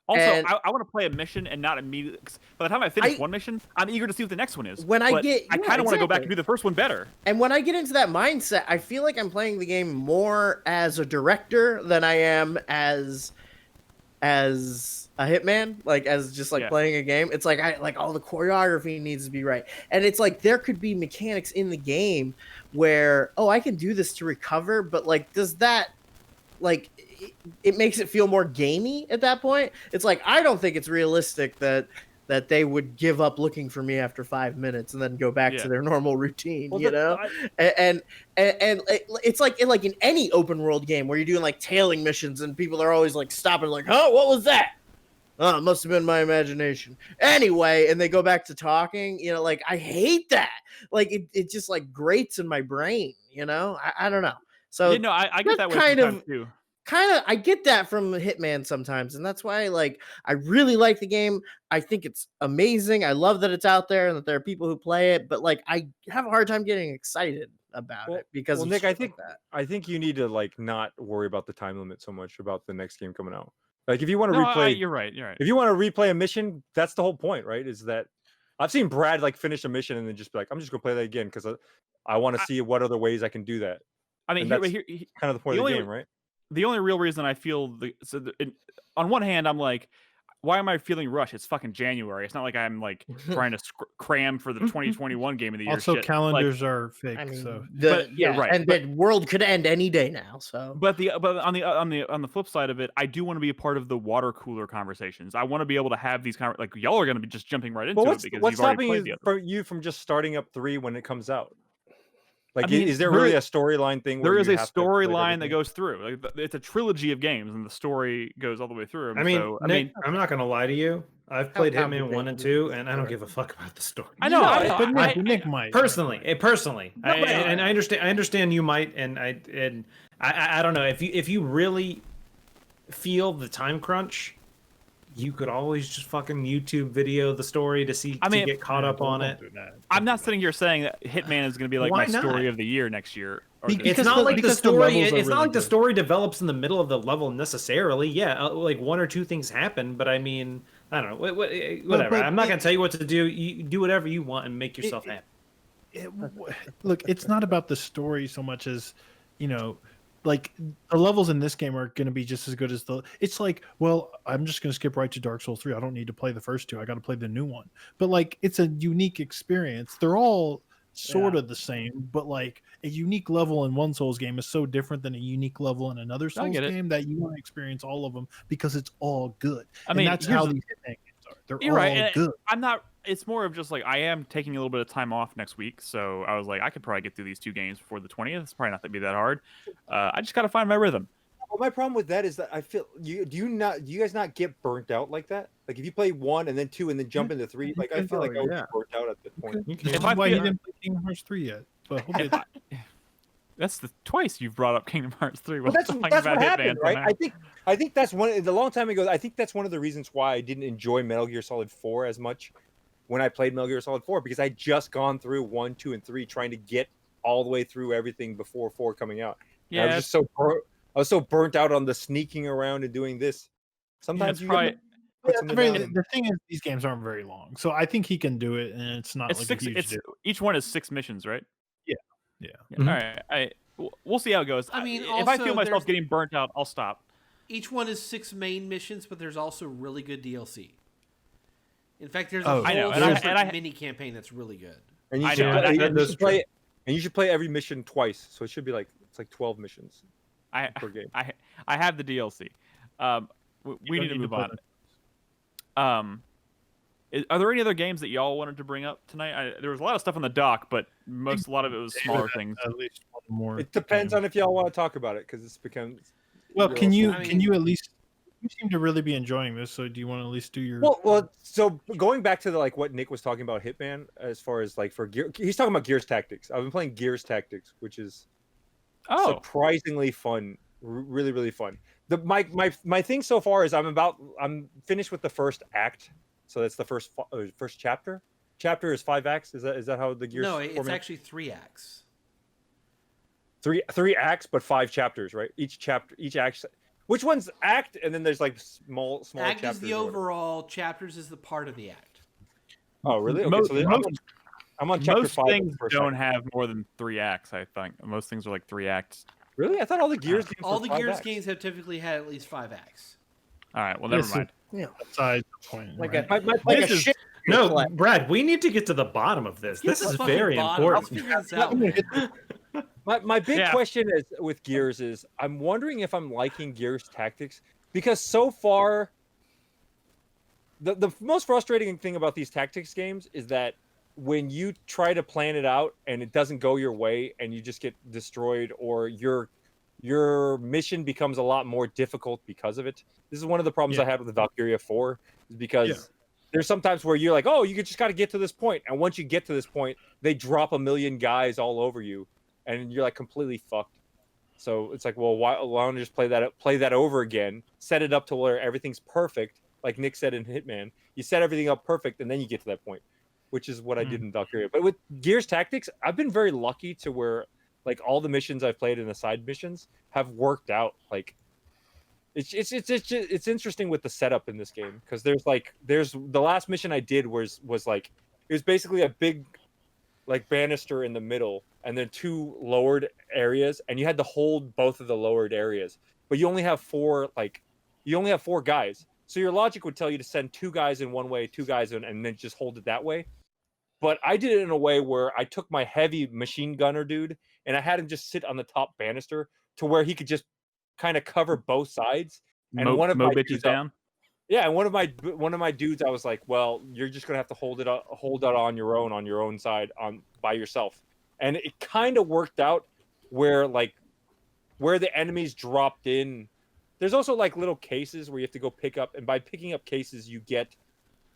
Also, I want to play a mission and not immediately. By the time I finish one mission, I'm eager to see what the next one is. I kind of want to go back and do the first one better. And when I get into that mindset, I feel like I'm playing the game more as a director than I am as a hitman, like as just like playing a game. It's like all the choreography needs to be right, and it's like there could be mechanics in the game where I can do this to recover, but like does that like it makes it feel more gamey at that point. It's like I don't think it's realistic that they would give up looking for me after 5 minutes and then go back to their normal routine, and it's like in any open world game where you're doing like tailing missions and people are always like stopping like, oh, what was that? Oh, it must have been my imagination. Anyway, and they go back to talking, like I hate that. Like it just like grates in my brain, I don't know. So I get that way sometimes too. I get that from Hitman sometimes, and that's why I really like the game. I think it's amazing. I love that it's out there and that there are people who play it, but like I have a hard time getting excited about it because Nick, I think you need to like not worry about the time limit so much about the next game coming out. Like if you want to replay, you're right. If you want to replay a mission, that's the whole point, right? Is that I've seen Brad like finish a mission and then just be like, I'm just gonna play that again because I want to see what other ways I can do that. I mean, that's kind of the point of the game, right? The only real reason I feel on one hand, I'm like, why am I feeling rushed? It's fucking January. It's not like I'm like trying to cram for the 2021 game of the year. Also, calendars are fake. Right. And the world could end any day now. So, but on the flip side of it, I do want to be a part of the water cooler conversations. I want to be able to have these like y'all are going to be just jumping right into it because what's you've already stopping played for you from just starting up 3 when it comes out? Like, is there really a storyline thing? There is a storyline that goes through. Like, it's a trilogy of games, and the story goes all the way through. Nick, I'm not going to lie to you. I've played Hitman 1 and 2, and I don't give a fuck about the story. I know, but Nick might personally. I understand you might, and I don't know if you really feel the time crunch. You could always just fucking YouTube video the story to get caught up on it. I'm not sitting here saying that Hitman is going to be like my story of the year next year. It's not like the story. It's not like the story develops in the middle of the level necessarily. Yeah, like 1 or 2 things happen, but I mean, I don't know. Whatever. I'm not going to tell you what to do. You do whatever you want and make yourself happy. Look, it's not about the story so much as, like the levels in this game are going to be just as good as it's like, well, I'm just going to skip right to Dark Souls 3. I don't need to play the first 2. I got to play the new one. But like, it's a unique experience. They're all sort of the same, but like a unique level in one Souls game is so different than a unique level in another Souls game that you want to experience all of them because it's all good. I mean, that's how these Hitman games are. They're all good. I'm not. It's more of just like I am taking a little bit of time off next week, so I was like, I could probably get through these 2 games before the 20th. It's probably not going to be that hard. I just got to find my rhythm. Well, my problem with that is that I feel do you guys not get burnt out like that? Like if you play 1 and then 2 and then jump into 3, like I feel like I would be burnt out at this point. If I you didn't play Kingdom Hearts 3 yet, but that's the twice you've brought up Kingdom Hearts 3. Well, that's what happened, right? I think that's a long time ago. I think that's one of the reasons why I didn't enjoy Metal Gear Solid 4 as much when I played Metal Gear Solid 4 because I just gone through 1, 2, and 3 trying to get all the way through everything before 4 coming out. Yeah, I was just so burnt out on the sneaking around and doing this. Sometimes the thing is, these games aren't very long, so I think he can do it, and it's not like a huge deal. Each one is 6 missions, right? Yeah. All right, we'll see how it goes. I mean, if I feel myself getting burnt out, I'll stop. Each one is 6 main missions, but there's also really good DLC. In fact, there's a whole mini campaign that's really good. And you should play every mission twice, so it should be like 12 missions per game. I have the DLC. We need to move on. Are there any other games that y'all wanted to bring up tonight? There was a lot of stuff on the dock, but a lot of it was smaller things. At least one more. It depends on if y'all want to talk about it because it's become. Well, can you at least? You seem to really be enjoying this, so do you want to at least do your? Well. So going back to what Nick was talking about Hitman, as far as like for Gear, he's talking about Gears Tactics. I've been playing Gears Tactics, which is surprisingly fun, really really fun. My thing so far is I'm finished with the first act, so that's the first chapter. Chapter is 5 acts. Is that how the Gears? No, it's actually 3 acts. Three acts, but 5 chapters, right? Each act. Which one's act? And then there's like small act chapters. Is the overall, chapters is the part of the act. Oh, really? Okay, I'm on chapter 5. Most things don't have more than 3 acts, I think. Most things are like 3 acts. Really? I thought all the Gears games all the Gears acts. games have typically had at least 5 acts. All right, well, never mind. Yeah. Besides the point. Like right? a shit. No, Brad, we need to get to the bottom of this. This is very important. Let's figure this out, My big question is with Gears is I'm wondering if I'm liking Gears Tactics because so far the most frustrating thing about these tactics games is that when you try to plan it out and it doesn't go your way and you just get destroyed or your mission becomes a lot more difficult because of it. This is one of the problems I had with the Valkyria 4 is because there's sometimes where you're like, oh, you just got to get to this point. And once you get to this point, they drop a million guys all over you and you're like completely fucked. So it's like, well, why don't you just play that over again, set it up to where everything's perfect. Like Nick said in Hitman, you set everything up perfect and then you get to that point, which is what I did in Valkyria. But with Gears Tactics, I've been very lucky to where like all the missions I've played and the side missions have worked out. Like it's interesting with the setup in this game because there's the last mission I did was like it was basically a big like banister in the middle and then 2 lowered areas and you had to hold both of the lowered areas, but you only have 4 guys. So your logic would tell you to send 2 guys in one way, 2 guys in, and then just hold it that way. But I did it in a way where I took my heavy machine gunner dude and I had him just sit on the top banister to where he could just kind of cover both sides. And one of my dudes down. And one of my dudes, I was like, well, you're just gonna have to hold it on your own side by yourself. And it kind of worked out where the enemies dropped in. There's also like little cases where you have to go pick up, and by picking up cases, you get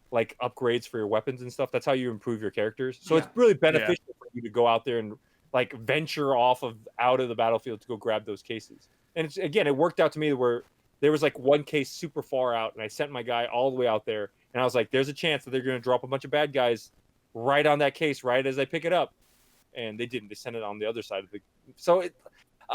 like upgrades for your weapons and stuff. That's how you improve your characters. So it's really beneficial for you to go out there and like venture out of the battlefield to go grab those cases. And it worked out to me where there was like one case super far out, and I sent my guy all the way out there, and I was like, "There's a chance that they're going to drop a bunch of bad guys right on that case right as I pick it up," and they didn't. They sent it on the other side of the. So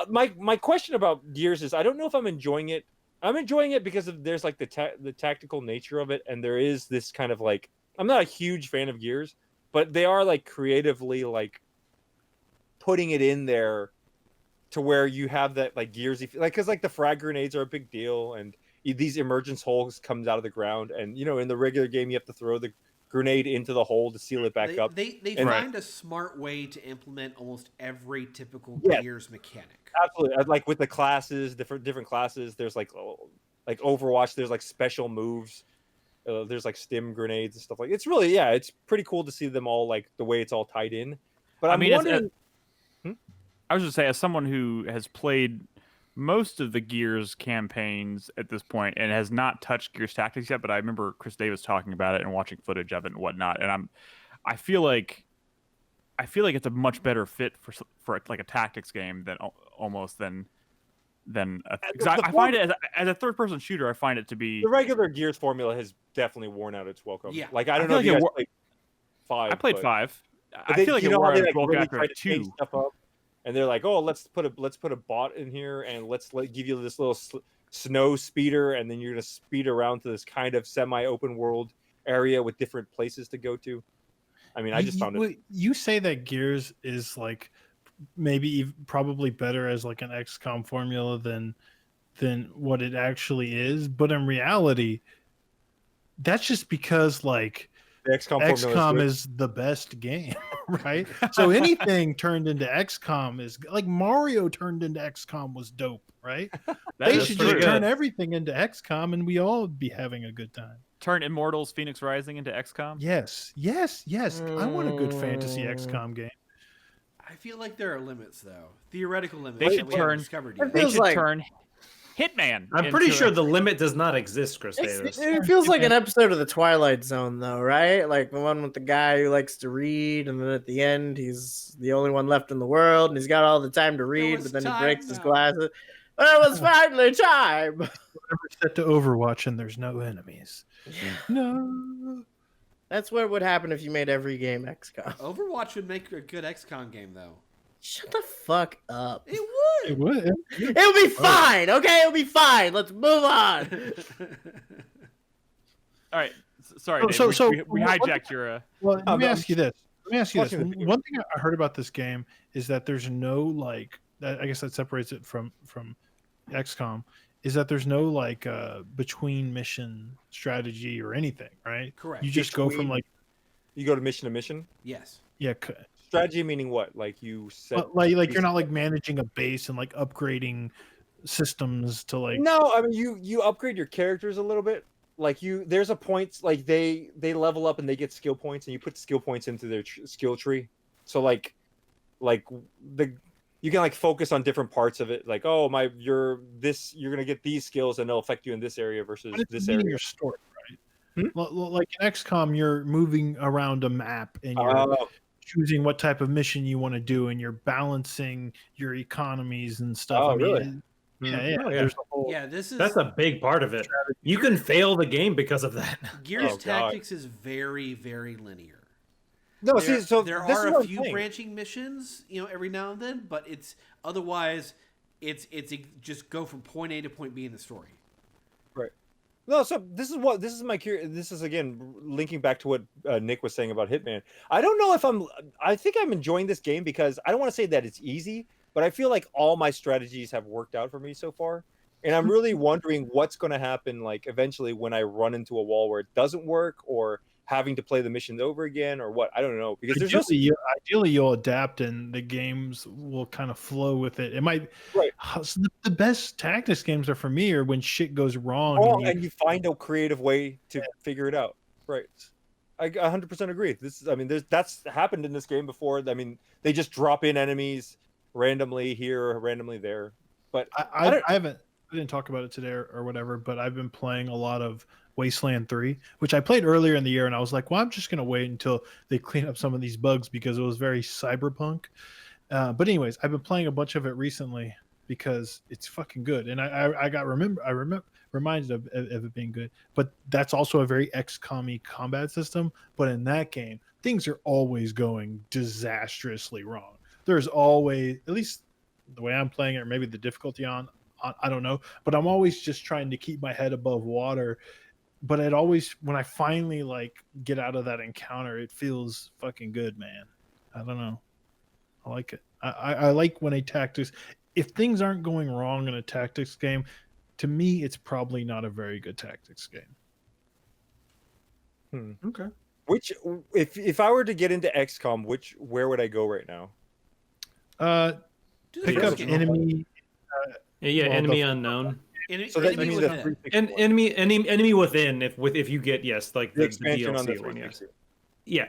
my question about Gears is I don't know if I'm enjoying it. I'm enjoying it because there's like the tactical nature of it, and there is this kind of like I'm not a huge fan of Gears, but they are like creatively like putting it in there to where you have that like Gearsy like because like the frag grenades are a big deal, and these emergence holes comes out of the ground, and in the regular game you have to throw the grenade into the hole to seal it back up. They find a smart way to implement almost every typical Gears mechanic. Absolutely, like with the classes, different classes. There's like Overwatch. There's like special moves. There's like stim grenades and stuff like. It's really it's pretty cool to see them all like the way it's all tied in. But I mean, wondering. I was just say, as someone who has played most of the Gears campaigns at this point and has not touched Gears Tactics yet, but I remember Chris Davis talking about it and watching footage of it and whatnot, and I feel like it's a much better fit for like a tactics game than I find it as a third-person shooter. I find it to be the regular Gears formula has definitely worn out its welcome. Yeah, like I don't know if you guys played 5. I played 5. I feel like it wore out its welcome after 2. Stuff up. And they're like, oh, let's put a bot in here, and let's give you this little snow speeder, and then you're gonna speed around to this kind of semi-open world area with different places to go to. I mean, I just found it. You say that Gears is like maybe probably better as like an XCOM formula than what it actually is, but in reality, that's just because like XCOM is the best game. Right, so anything turned into XCOM is like Mario turned into XCOM was dope, right? They should just turn everything into XCOM, and we all be having a good time. Turn Immortals, Fenyx Rising into XCOM. Yes. I want a good fantasy XCOM game. I feel like there are limits, though. Theoretical limits. They should turn. They should turn Hitman. I'm pretty sure the limit does not exist, Chris Davis. It feels like an episode of The Twilight Zone, though, right? Like the one with the guy who likes to read, and then at the end, he's the only one left in the world, and he's got all the time to read, but then he breaks his glasses. It was finally time! Whenever set to Overwatch and there's no enemies. No. That's what would happen if you made every game XCOM. Overwatch would make a good XCOM game, though. Shut the fuck up. It would. It would. It'll be fine. Okay, it'll be fine. Let's move on. All right. Sorry, Dave. We hijacked your. Well, let me ask you this. One thing I heard about this game is that there's no like. I guess that separates it from XCOM. Is that there's no like between mission strategy or anything, right? Correct. You just go from like. You go to mission. Yes. Yeah. Strategy meaning what? Like you set. Like you're not like managing a base and like upgrading systems to like. No, I mean you upgrade your characters a little bit. Like there's a point like they level up and they get skill points, and you put skill points into their skill tree. So like you can like focus on different parts of it. Like, oh you're gonna get these skills and they'll affect you in this area versus this area. Your story, right? Like in XCOM, you're moving around a map and you're choosing what type of mission you want to do, and you're balancing your economies and stuff. Oh, really? Yeah. There's a whole, that's a big part of it. You can fail the game because of that. Gears Tactics is very, very linear. No, there are a few branching missions, every now and then, but it's it's just go from point A to point B in the story. Right. No, so this is my curious. This is again linking back to what Nick was saying about Hitman. I don't know if I think I'm enjoying this game because I don't want to say that it's easy, but I feel like all my strategies have worked out for me so far, and I'm really wondering what's going to happen like eventually when I run into a wall where it doesn't work, or having to play the missions over again, or what. I don't know, because ideally you'll adapt and the games will kind of flow with it. It might So the best tactics games are for me are when shit goes wrong and you find a creative way to figure it out. Right. I 100% agree. That's happened in this game before. I mean, they just drop in enemies randomly here, randomly there. But I didn't talk about it today or whatever, but I've been playing a lot of Wasteland 3, which I played earlier in the year, and I was like, well, I'm just going to wait until they clean up some of these bugs because it was very cyberpunk. But anyways, I've been playing a bunch of it recently because it's fucking good. And I reminded of it being good. But that's also a very XCOM-y combat system. But in that game, things are always going disastrously wrong. There's always, at least the way I'm playing it, or maybe the difficulty on I don't know, but I'm always just trying to keep my head above water. But it always, when I finally like get out of that encounter, it feels fucking good, man. I don't know. I like it. I like when a tactics, if things aren't going wrong in a tactics game, to me, it's probably not a very good tactics game. Okay. Which, if I were to get into XCOM, where would I go right now? Pick up enemy. Enemy unknown. So that means enemy within. If you get like the expansion DLC on the one, 360. Yeah.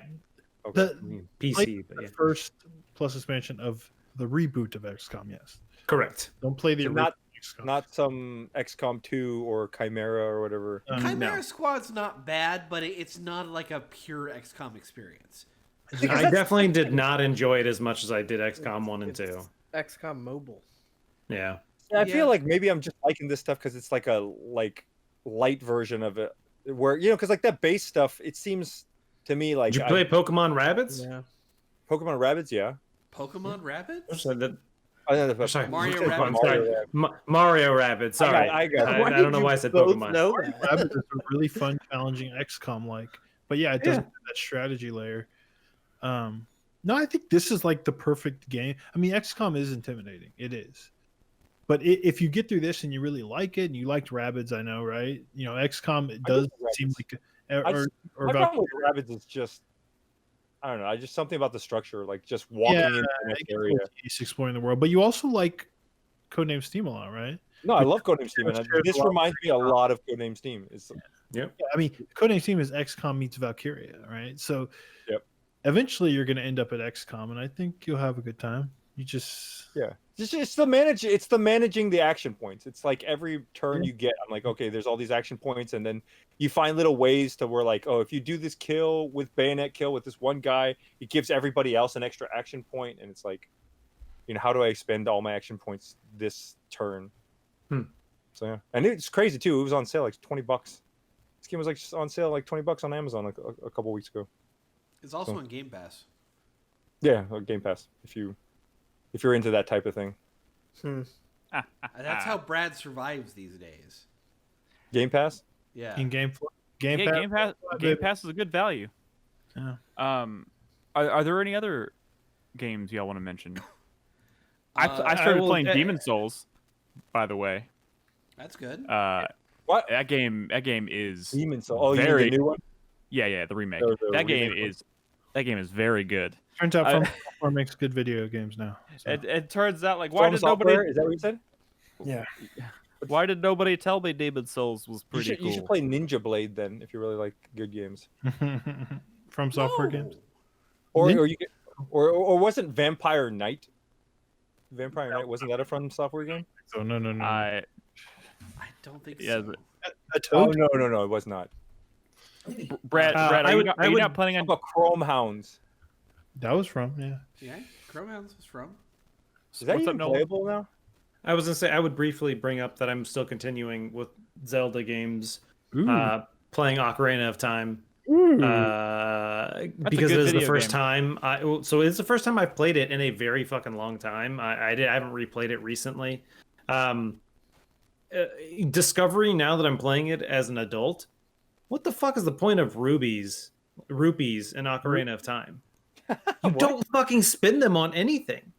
Okay. The PC, the first plus expansion of the reboot of XCOM. Yes, correct. Don't play the original XCOM. Not some XCOM 2 or Chimera or whatever. Chimera Squad's not bad, but it's not like a pure XCOM experience. I definitely did not enjoy it as much as I did XCOM 1 and 2. XCOM Mobile. Yeah. I feel like maybe I'm just liking this stuff because it's like a light version of it, where because like that base stuff, it seems to me like. Did you play Pokemon Rabbids? Yeah. Pokemon Rabbids, yeah. Pokemon Rabbids? Sorry. Mario Rabbids. Mario Rabbids. Sorry. I don't know why I said Pokemon. Mario Rabbids is a really fun, challenging XCOM like, but yeah, it doesn't have that strategy layer. No, I think this is like the perfect game. I mean, XCOM is intimidating. It is. But if you get through this and you really like it, and you liked Rabbids, I know, right? XCOM, it does seem like... My problem with Rabbids is just... I don't know. Just something about the structure, like just walking into an area. Exploring the world. But you also like Codename Steam a lot, right? No, I love Codename Steam. And this reminds me a lot of Codename Steam. Yeah, I mean, Codename Steam is XCOM meets Valkyria, right? So eventually you're going to end up at XCOM, and I think you'll have a good time. You just... Yeah. It's the managing the action points. It's like every turn you get, I'm like, okay, there's all these action points, and then you find little ways to where like, oh, if you do this bayonet kill with this one guy, it gives everybody else an extra action point, and it's like, how do I expend all my action points this turn? So yeah, and it's crazy too. It was on sale like $20. This game was like on sale like $20 on Amazon like a couple weeks ago. It's also on Game Pass. Yeah, Game Pass. If you if you're into that type of thing. That's how Brad survives these days. Game Pass? Yeah. In Game Pass is a good value. Yeah. Are there any other games y'all want to mention? I started playing Demon Souls, by the way. That's good. What? That game is Demon Souls. Oh, you mean the new one? Yeah, the remake. That game is very good. Turns out From Software makes good video games now. So. It turns out like From Software? Is that what you said? Yeah. Why did nobody tell me Demon Souls was pretty cool? You should play Ninja Blade then, if you really like good games. From Software games. Or wasn't Vampire Knight? Vampire Knight, wasn't that a From Software game? Oh no. I don't think so. A Toad? Oh no, it was not. Brad, are you not planning on about Chrome Hounds? That was From, yeah. Yeah, Chrome Hounds was From. Is that even playable now? I was gonna say I would briefly bring up that I'm still continuing with Zelda games, playing Ocarina of Time, because it is the first time. So it's the first time I've played it in a very fucking long time. I haven't replayed it recently. Discovery now that I'm playing it as an adult. What the fuck is the point of rupees in Ocarina of Time? You don't fucking spend them on anything.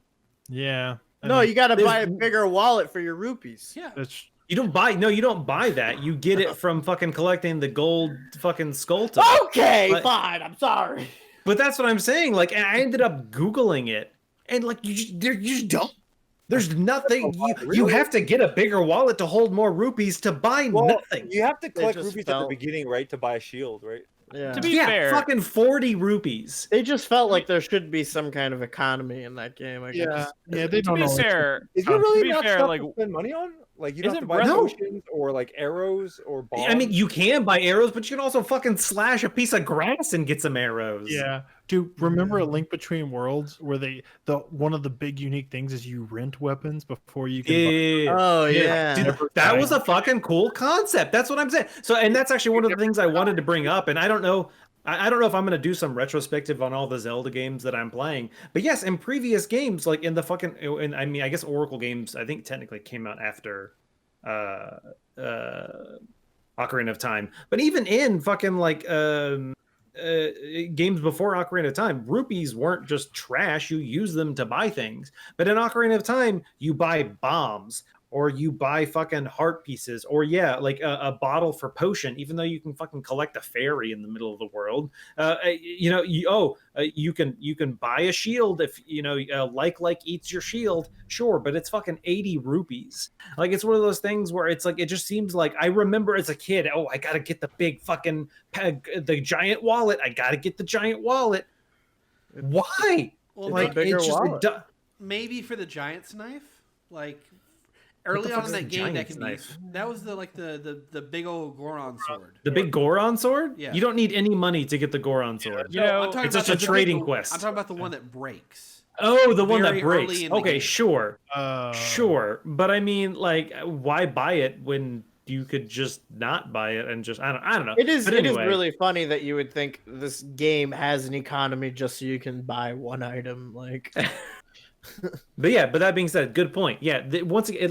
Yeah. No, you got to buy a bigger wallet for your rupees. Yeah. You don't buy that. You get it from fucking collecting the gold fucking skull tip. Okay, fine. I'm sorry. But that's what I'm saying. Like, I ended up Googling it, and like, you just don't. There's nothing. You have to get a bigger wallet to hold more rupees to buy nothing. You have to collect rupees at the beginning, right, to buy a shield, right? Yeah. To be fair, fucking 40 rupees. They just felt like there should be some kind of economy in that game. I guess. Yeah. They don't to be fair, is there really not stuff like to spend money on? Like you don't have to buy Breath potions or like arrows or bombs. I mean, you can buy arrows, but you can also fucking slash a piece of grass and get some arrows. Yeah. Dude, remember A Link Between Worlds where one of the big unique things is you rent weapons before you can buy. Oh yeah. Dude, that was a fucking cool concept. That's what I'm saying. So, and that's actually one of the things I wanted to bring up. And I don't know if I'm going to do some retrospective on all the Zelda games that I'm playing. But yes, in previous games, like in the fucking, and I mean, I guess Oracle games, I think technically came out after Ocarina of Time. But even in fucking like games before Ocarina of Time, rupees weren't just trash. You use them to buy things. But in Ocarina of Time, you buy bombs, or you buy fucking heart pieces, or like a bottle for potion, even though you can fucking collect a fairy in the middle of the world. You can buy a shield if like eats your shield, sure, but it's fucking 80 rupees. Like, it's one of those things where it's like, it just seems like, I remember as a kid, I gotta get the big fucking the giant wallet. I gotta get the giant wallet. Why? Well, like, bigger wallet. Maybe for the giant's knife, like. Early on in that game, that can be used. That was the big old Goron sword. The big Goron sword? Yeah. You don't need any money to get the Goron sword. It's just a trading quest. I'm talking about the one that breaks. Oh, the one that breaks. Okay, game. Sure. Sure. But I mean, like, why buy it when you could just not buy it and just I don't know. It is really funny that you would think this game has an economy just so you can buy one item, like. But that being said, good point. Yeah, once again,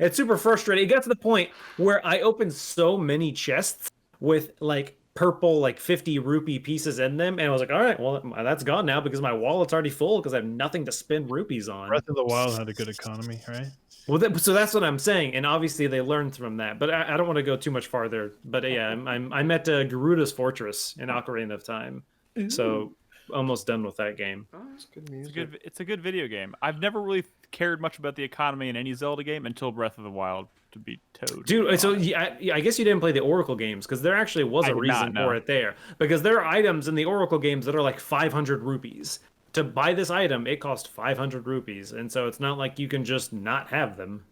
it's super frustrating. It got to the point where I opened so many chests with like purple, like 50 rupee pieces in them, and I was like, all right, well, that's gone now because my wallet's already full because I have nothing to spend rupees on. Breath of the Wild had a good economy, right? Well, so that's what I'm saying, and obviously they learned from that. But I don't want to go too much farther. But yeah, I'm at Garuda's Fortress in Ocarina of Time, so almost done with that game. Oh, it's good music. It's a good video game. I've never really cared much about the economy in any Zelda game until Breath of the Wild, to be totally Dude, honest. so I guess you didn't play the Oracle games because there actually was a reason for it there. Because there are items in the Oracle games that are like 500 rupees. To buy this item, it cost 500 rupees, and so it's not like you can just not have them.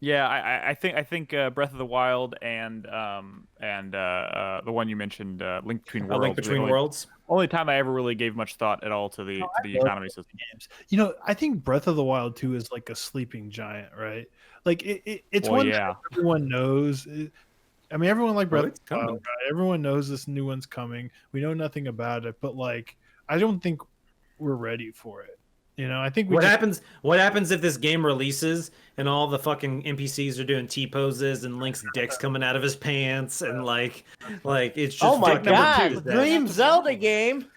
Yeah, I think Breath of the Wild and the one you mentioned, Link Between Worlds. Link Between Worlds. Only time I ever really gave much thought at all to the economy system. Games. I think Breath of the Wild 2 is like a sleeping giant, right? Like it's one that everyone knows. I mean, everyone like Breath of the Wild, right? Everyone knows this new one's coming. We know nothing about it, but like, I don't think we're ready for it. You know, I think what happens if this game releases and all the fucking NPCs are doing T poses and Link's dick's coming out of his pants and like it's just oh my god, Dream Zelda game.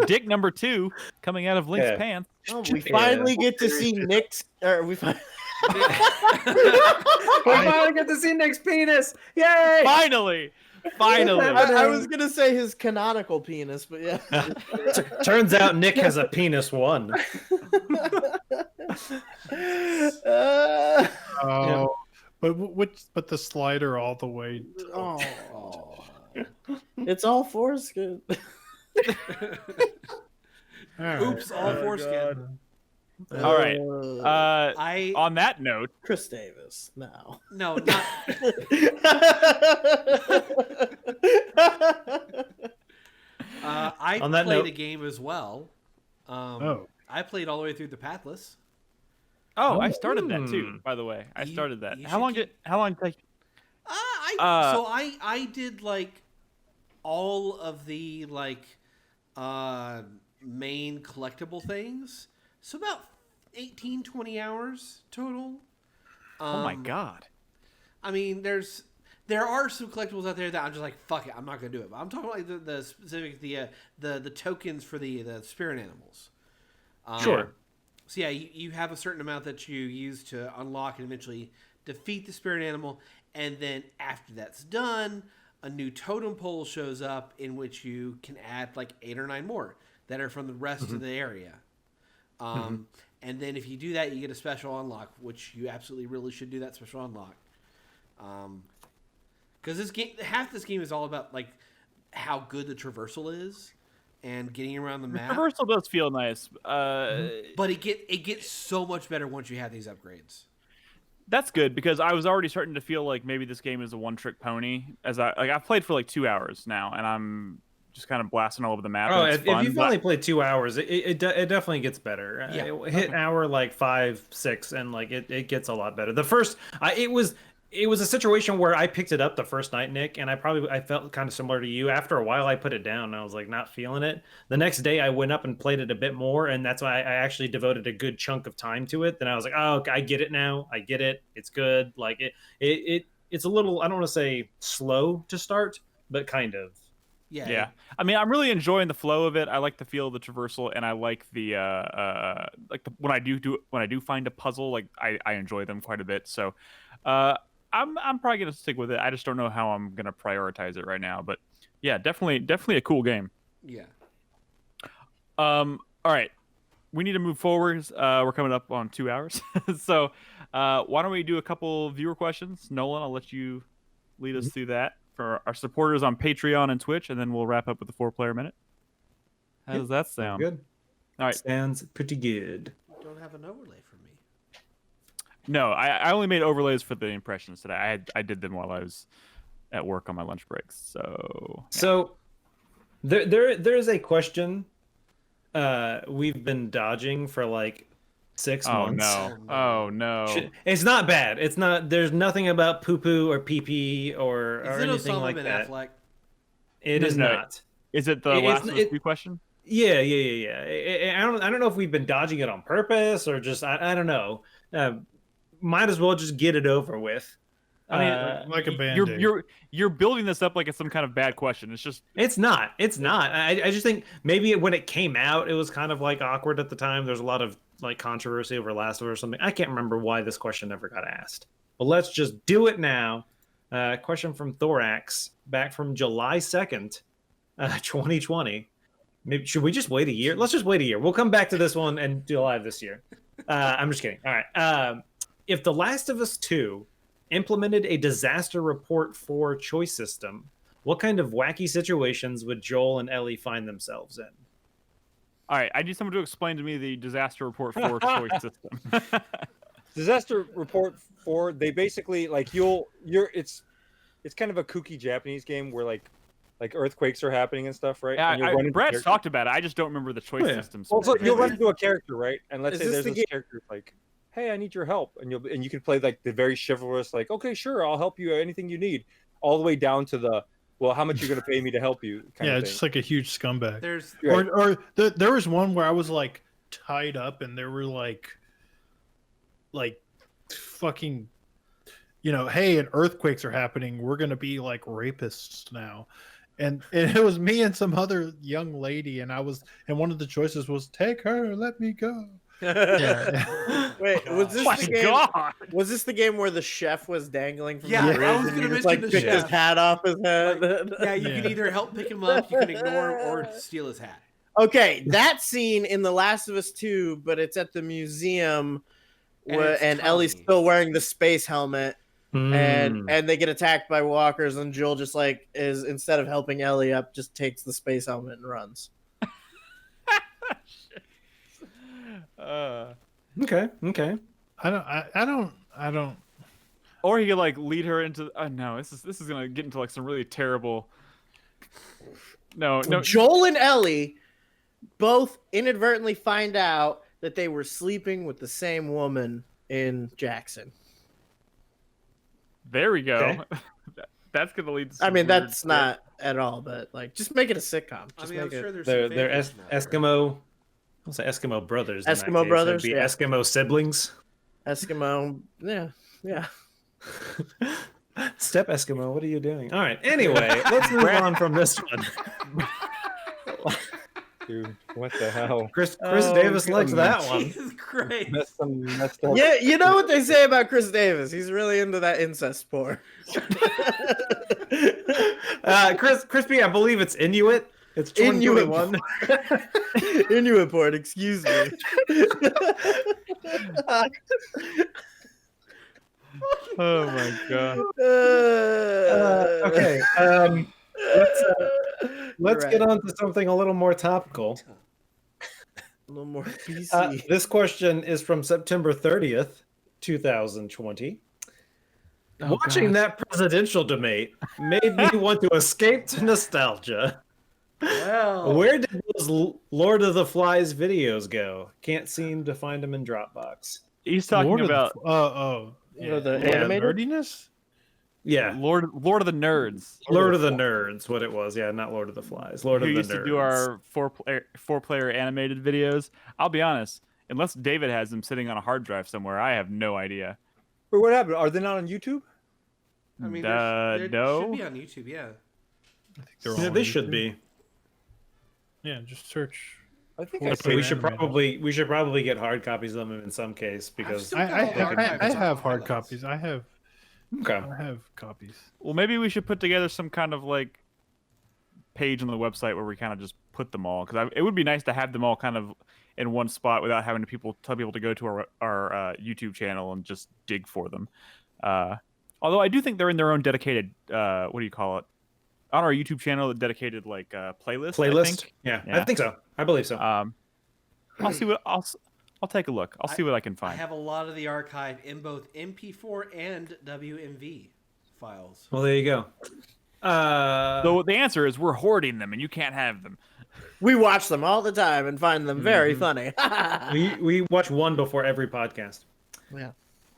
Dick number 2 coming out of Link's pants. Oh, we finally get to see Nick's. We finally get to see Nick's penis. Yay! Finally. I was gonna say his canonical penis, but yeah. Turns out Nick has a penis one. But the slider all the way. It's all foreskin. Oops, all foreskin. All right. On that note, Chris Davis. No, not. I played a game as well. I played all the way through the Pathless. I started that too. By the way, I started that. How long did it take? I did like all of the main collectible things. So about 18, 20 hours total. Oh my god. I mean, there are some collectibles out there that I'm just like, fuck it, I'm not gonna do it. But I'm talking like the specific the tokens for the spirit animals. Sure. So yeah, you have a certain amount that you use to unlock and eventually defeat the spirit animal, and then after that's done, a new totem pole shows up in which you can add like 8 or 9 more that are from the rest of the area. And then if you do that, you get a special unlock, which you absolutely really should do that special unlock. Because half this game is all about like how good the traversal is and getting around the map. Traversal does feel nice, but it gets so much better once you have these upgrades. That's good, because I was already starting to feel like maybe this game is a one-trick pony. I've played for like 2 hours now, and I'm just kind of blasting all over the map. Oh, if you've only played 2 hours, it definitely gets better. Yeah. Hit hour like 5, 6, and like it gets a lot better. The first, it was a situation where I picked it up the first night, Nick, and I felt kind of similar to you. After a while, I put it down, and I was like not feeling it. The next day, I went up and played it a bit more, and that's why I actually devoted a good chunk of time to it. Then I was like, oh, I get it now. I get it. It's good. Like it's a little, I don't want to say slow to start, but kind of. Yeah. I mean, I'm really enjoying the flow of it. I like the feel of the traversal, and I like when I do find a puzzle, like I enjoy them quite a bit. So, I'm probably gonna stick with it. I just don't know how I'm gonna prioritize it right now. But yeah, definitely a cool game. Yeah. All right, we need to move forward. We're coming up on 2 hours, so why don't we do a couple viewer questions? Nolan, I'll let you lead us through that for our supporters on Patreon and Twitch, and then we'll wrap up with the 4-player minute. How does that sound? Good. All right. Sounds pretty good. You don't have an overlay for me. No, I only made overlays for the impressions today. I did them while I was at work on my lunch breaks. So there is a question we've been dodging for like 6 months. Oh no. It's not bad. It's not. There's nothing about poo poo or pee pee or anything like that. Affleck? It is not. Is it the last of the 3 question? Yeah. I don't know if we've been dodging it on purpose or just I don't know. Might as well just get it over with. I mean, like a Band-Aid. You're building this up like it's some kind of bad question. It's not. I just think maybe when it came out, it was kind of like awkward at the time. There's a lot of like controversy over Last of Us or something. I can't remember why this question never got asked. But let's just do it now. Question from Thorax, back from July 2nd, 2020. Maybe should we just wait a year? Let's just wait a year. We'll come back to this one and do live this year. I'm just kidding. All right. If The Last of Us 2 implemented a disaster report 4 choice system, what kind of wacky situations would Joel and Ellie find themselves in? All right, I need someone to explain to me the disaster report 4 choice system. Disaster report 4, they basically like it's kind of a kooky Japanese game where like earthquakes are happening and stuff, right? Yeah, and Brad's talked about it. I just don't remember the choice system. Well, so you'll run into a character, right? And let's say there's this character like, hey, I need your help, and you can play like the very chivalrous, like, okay, sure, I'll help you, anything you need, all the way down to the, well, how much you're going to pay me to help you? Kind of thing. It's like a huge scumbag. There's there was one where I was like tied up and there were like fucking, hey, and earthquakes are happening. We're gonna be like rapists now. And it was me and some other young lady, and one of the choices was take her, let me go. Yeah. Wait, was this the game? God. Was this the game where the chef was dangling from the bridge? I was going to mention the picked chef. His hat off his head. You can either help pick him up, you can ignore him, or steal his hat. Okay, that scene in The Last of Us 2, but it's at the museum, and Ellie's still wearing the space helmet. And they get attacked by walkers, and Joel just is, instead of helping Ellie up, just takes the space helmet and runs. Okay. I don't. Or he could lead her into. No, this is gonna get into some really terrible. No. Joel and Ellie both inadvertently find out that they were sleeping with the same woman in Jackson. There we go. Okay. That's gonna lead to that's not at all, but just make it a sitcom. Just I'm sure there's they're Eskimo. I'll say Eskimo brothers. Eskimo brothers. Be Eskimo siblings. Eskimo. Yeah. Step Eskimo. What are you doing? All right. Anyway, let's move on from this one. Dude, what the hell? Chris Davis likes that one. Jesus Christ. Yeah, you know what they say about Chris Davis? He's really into that incest porn. Crispy, I believe it's Inuit. It's Inuit one. Inuit porn, excuse me. Oh my god. Okay. Let's get on to something a little more topical. A little more PC. This question is from September 30th, 2020. Watching that presidential debate made me want to escape to nostalgia. Well, where did those Lord of the Flies videos go? Can't seem to find them in Dropbox. He's talking about the animated nerdiness. Yeah, Lord of the Nerds. Lord of the Nerds, what it was. Yeah, not Lord of the Flies. Lord of the Nerds. Who used to do our four-player animated videos. I'll be honest, unless David has them sitting on a hard drive somewhere, I have no idea. But what happened? Are they not on YouTube? I mean, no. Should be on YouTube. Yeah. I think they're all they on should YouTube. be. Yeah, just search. I think we should probably get hard copies of them in some case because I have hard copies. I have copies. Well, maybe we should put together some kind of page on the website where we kind of just put them all, because it would be nice to have them all kind of in one spot without having to tell people to go to our YouTube channel and just dig for them. Although I do think they're in their own dedicated what do you call it? On our YouTube channel, a dedicated playlist. Playlist? I think. Yeah, I think so. I believe so. I'll see what I'll take a look. I'll see what I can find. I have a lot of the archive in both MP4 and WMV files. Well, there you go. So the answer is we're hoarding them, and you can't have them. We watch them all the time and find them very funny. we watch one before every podcast. Yeah.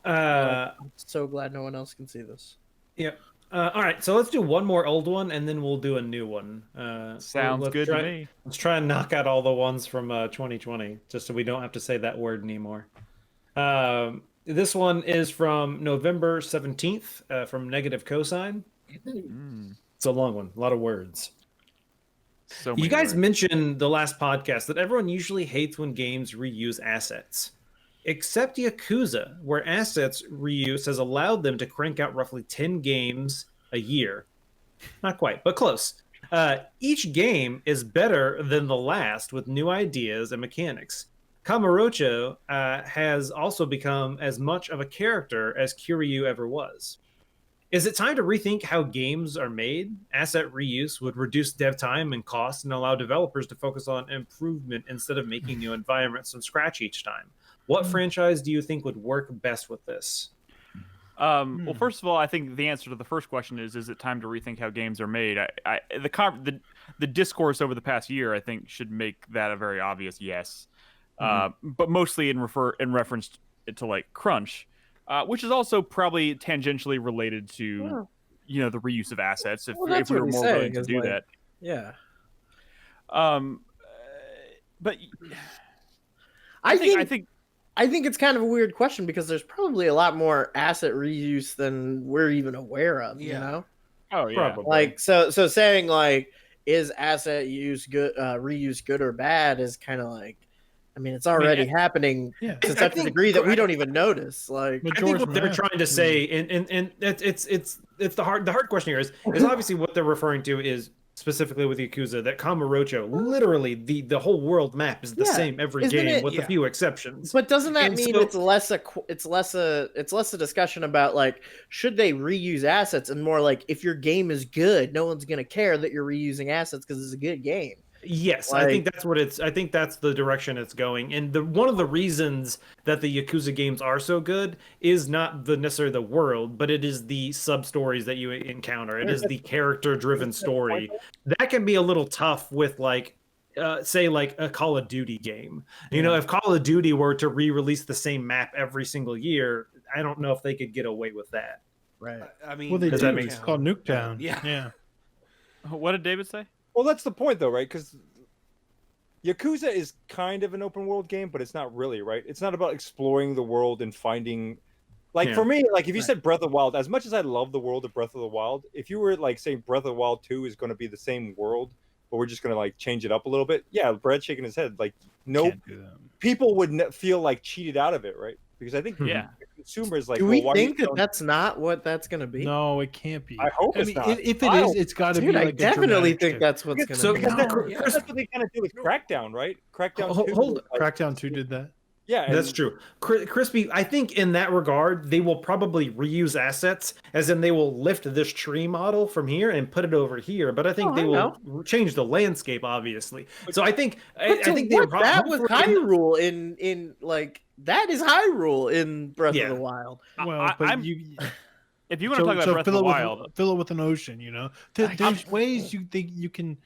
I'm so glad no one else can see this. Yep. All right, so let's do one more old one, and then we'll do a new one. Sounds good to me. Let's try and knock out all the ones from 2020, just so we don't have to say that word anymore. This one is from November 17th, from Negative Cosine. It's a long one, a lot of words. You guys mentioned the last podcast that everyone usually hates when games reuse assets. Except Yakuza, where assets reuse has allowed them to crank out roughly 10 games a year. Not quite, but close. Each game is better than the last with new ideas and mechanics. Kamurocho has also become as much of a character as Kiryu ever was. Is it time to rethink how games are made? Asset reuse would reduce dev time and cost and allow developers to focus on improvement instead of making new environments from scratch each time. What franchise do you think would work best with this? Well, first of all, I think the answer to the first question is it time to rethink how games are made? The discourse over the past year, I think, should make that a very obvious yes. But mostly in reference to crunch, which is also probably tangentially related to the reuse of assets if we were more willing to do that. Yeah. But I think it's kind of a weird question because there's probably a lot more asset reuse than we're even aware of. You know? Oh yeah. Probably. Like so saying like is asset use good reuse good or bad is kind of like. I mean, it's already happening to such a degree that we don't even notice. Like, I think what they're trying to say, and it's the hard question here is obviously what they're referring to is specifically with Yakuza that Kamurocho, literally the whole world map is the same every game with a few exceptions. But doesn't that mean it's less a discussion about like should they reuse assets and more like if your game is good, no one's gonna care that you're reusing assets because it's a good game. Yes, I think that's the direction it's going. And one of the reasons that the Yakuza games are so good is not necessarily the world, but it is the sub-stories that you encounter. It is the character-driven story. That can be a little tough with say like a Call of Duty game. You know, if Call of Duty were to re-release the same map every single year, I don't know if they could get away with that. Right. I mean, well, they do. It's called Nuketown. Yeah. What did David say? Well, that's the point, though, right? Because Yakuza is kind of an open world game, but it's not really, right? It's not about exploring the world and finding, like for me, like if you said Breath of the Wild, as much as I love the world of Breath of the Wild, if you were like saying Breath of the Wild 2 is going to be the same world, but we're just going to like change it up a little bit, yeah, Brad's shaking his head, like no, people would feel like cheated out of it, right? Because I think consumers like. Do we think that's not what that's going to be? No, it can't be. I hope it's not. If it is, it's got to be. I like definitely think that's what's going to be. That's what they kind of do with Crackdown, right? Crackdown 2. Crackdown 2 did that. Yeah, that's true. Crispy, I think in that regard, they will probably reuse assets, as in they will lift this tree model from here and put it over here. But I think they will change the landscape, obviously. So I think I think that was Hyrule in like that is Hyrule in Breath of the Wild. Well, but if you want to talk about Breath of the Wild, fill it with an ocean. You know, there's ways you think you can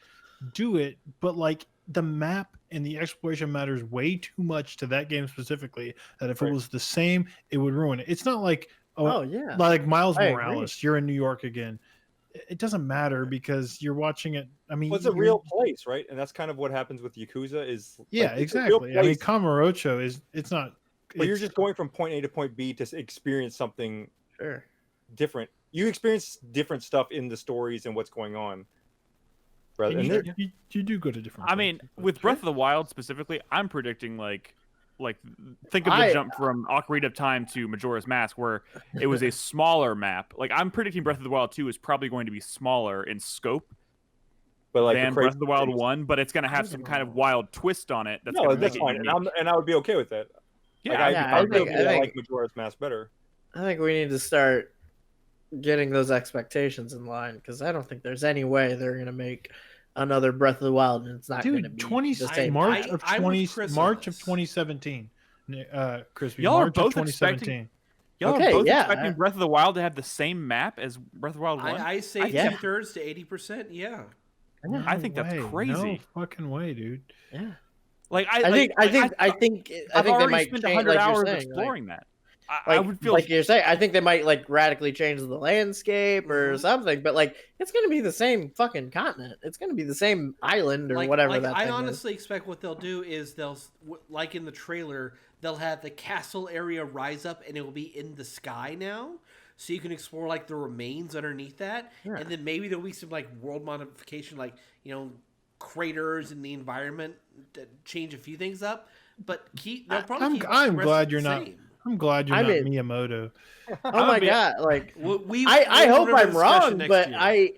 do it, but like the map and the exploration matters way too much to that game specifically that if it was the same, it would ruin it. It's not like like Miles Morales, you're in New York again. It doesn't matter because you're watching it. I mean, it's a real place, right? And that's kind of what happens with Yakuza. Is exactly. I mean, Kamurocho it's not. But you're just going from point A to point B to experience something different. You experience different stuff in the stories and what's going on. And you do go to different. I mean, with Breath of the Wild specifically, I'm predicting like think of the jump from Ocarina of Time to Majora's Mask, where it was a smaller map. Like I'm predicting Breath of the Wild 2 is probably going to be smaller in scope, but than Breath of the Wild 1, but it's going to have some kind of wild twist on it. That's fine, and I would be okay with that. Yeah, I like Majora's Mask better. I think we need to start getting those expectations in line because I don't think there's any way they're going to make another Breath of the Wild and it's not going to be the same. March of 2017. Crispy. Y'all March are both of 2017. Expecting Breath of the Wild to have the same map as Breath of the Wild 1? I say 2/3 to 80%. Yeah. I think that's crazy. No fucking way, dude. Yeah. Like I think they might spend change, 100 like hours saying, exploring that. I would feel like you're saying. I think they might like radically change the landscape or something, but like it's going to be the same fucking continent. It's going to be the same island or whatever. That I honestly expect what they'll do is they'll like in the trailer they'll have the castle area rise up and it will be in the sky now, so you can explore like the remains underneath that, and then maybe there'll be some like world modification, like craters in the environment to change a few things up, but they'll probably I'm glad you're not. I'm glad you're not Miyamoto. Oh my god! Like I hope I'm wrong, but I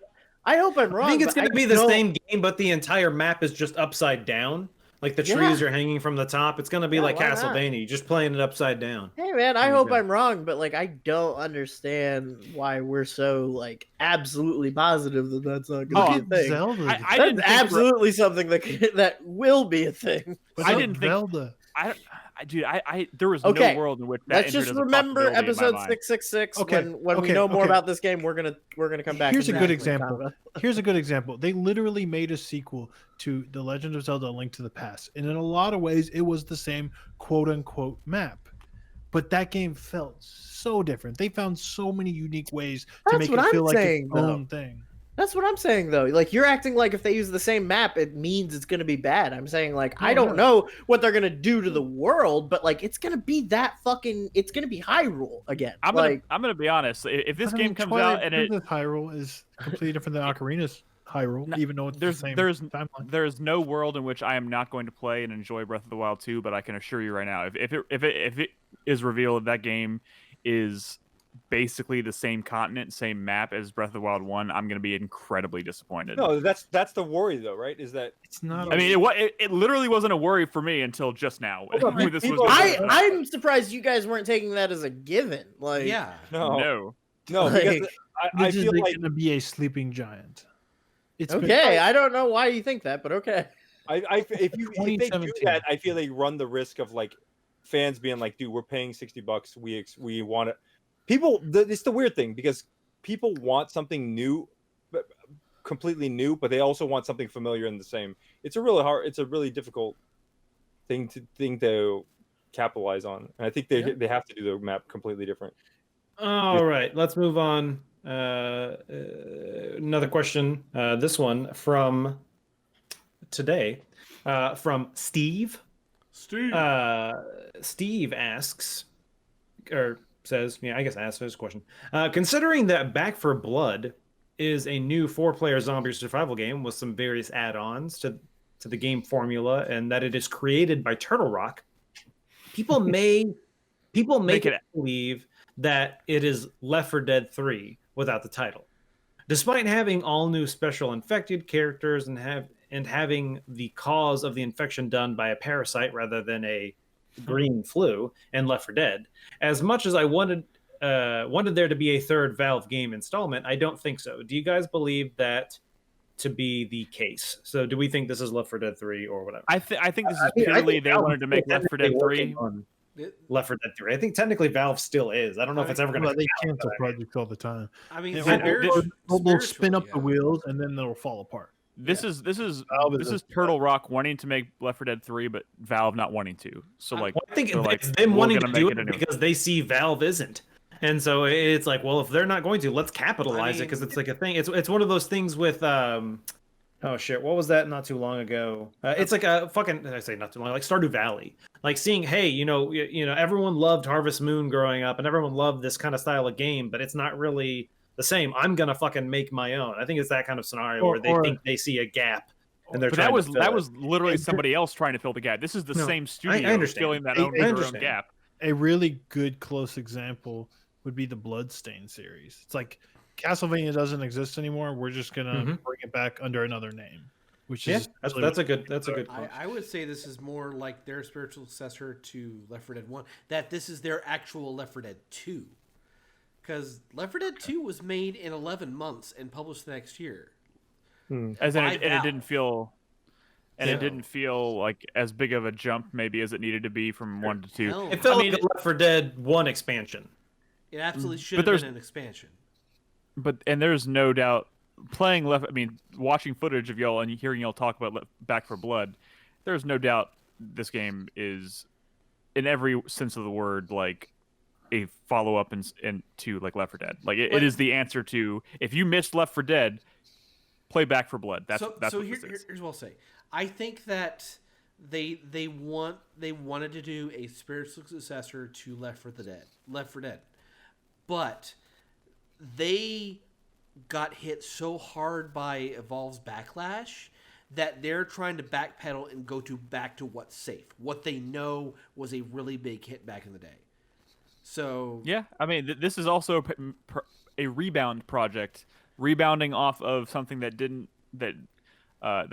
hope I'm wrong. I think it's going to be the same game, but the entire map is just upside down. Like the trees are hanging from the top. It's going to be like Castlevania, just playing it upside down. Hey man, I hope I'm wrong, but like I don't understand why we're so like absolutely positive that that's not going to be a thing. Zelda. That's absolutely something that will be a thing. But I didn't think Zelda. There was no world in which that. Let's just remember episode 666. When we know more about this game, we're gonna come back. Here's a good example. Here's a good example. They literally made a sequel to The Legend of Zelda: A Link to the Past, and in a lot of ways, it was the same quote unquote map, but that game felt so different. They found so many unique ways to make it feel like its own thing. That's what I'm saying, though. Like, you're acting like if they use the same map, it means it's going to be bad. I'm saying, like, I don't know what they're going to do to the world, but, like, it's going to be it's going to be Hyrule again. I'm gonna be honest. If this game comes out and Hyrule is completely different than Ocarina's Hyrule, even though it's the same timeline. There's no world in which I am not going to play and enjoy Breath of the Wild 2, but I can assure you right now, if it is revealed that game is basically the same continent, same map as Breath of the Wild 1, I'm going to be incredibly disappointed. No, that's the worry though, right? Is that it's not? I mean, it literally wasn't a worry for me until just now. I'm surprised you guys weren't taking that as a given. Like, yeah, no, like, because I feel like going to be a sleeping giant. It's okay. I don't know why you think that, but okay. If they do that, I feel they run the risk of like fans being like, "Dude, we're paying $60. We want it." People, it's the weird thing because people want something new, completely new, but they also want something familiar and the same. It's a really difficult thing to capitalize on, and I think they have to do the map completely different. All right, let's move on. Another question. This one from today, from Steve. Steve asks, or says, I guess asks this question. Considering that Back 4 Blood is a new 4-player zombie survival game with some various add-ons to the game formula, and that it is created by Turtle Rock, people make it believe that it is Left 4 Dead 3 without the title. Despite having all new special infected characters and having the cause of the infection done by a parasite rather than a green flu and Left 4 Dead, as much as I wanted there to be a third Valve game installment, I don't think so. Do you guys believe that to be the case? So do we think this is Left 4 Dead 3 or whatever? I think this is purely they wanted to make Left 4 Dead 3 Left 4 Dead 3. I think technically Valve still is. I don't know if it's ever going to. They cancel projects all the time. I mean, they'll spin up the wheels and then they'll fall apart. This is Turtle Rock wanting to make Left 4 Dead 3, but Valve not wanting to. So like, I think it's them wanting to do it because they see Valve isn't, and so it's like, well, if they're not going to, let's capitalize it because it's like a thing. It's one of those things with oh shit, what was that not too long ago? It's like a fucking, I say not too long, like Stardew Valley. Like seeing, hey, you know, everyone loved Harvest Moon growing up, and everyone loved this kind of style of game, but it's not really the same. I'm gonna fucking make my own. I think it's that kind of scenario where they think they see a gap, and they're trying to fill it. That was literally somebody else trying to fill the gap. This is the same studio filling that own gap. A really good close example would be the Bloodstain series. It's like Castlevania doesn't exist anymore. We're just gonna bring it back under another name, which is that's a good point. I would say this is more like their spiritual successor to Left 4 Dead 1. That this is their actual Left 4 Dead 2, because Left 4 Dead 2 was made in 11 months and published the next year. It didn't feel. And it didn't feel like as big of a jump, maybe, as it needed to be from 1 to 2. It felt like a Left 4 Dead 1 expansion. It absolutely should have been an expansion. And there's no doubt, watching footage of y'all and hearing y'all talk about Back 4 Blood, there's no doubt this game is, in every sense of the word, like a follow-up to like Left 4 Dead. Like it is the answer to, if you missed Left 4 Dead, play Back 4 Blood. That's what this is. Here's what I'll say. I think that they wanted to do a spiritual successor to Left 4 Dead, but they got hit so hard by Evolve's backlash that they're trying to backpedal and go back to what's safe, what they know was a really big hit back in the day. So yeah, I mean, this is also a rebound project, rebounding off of something that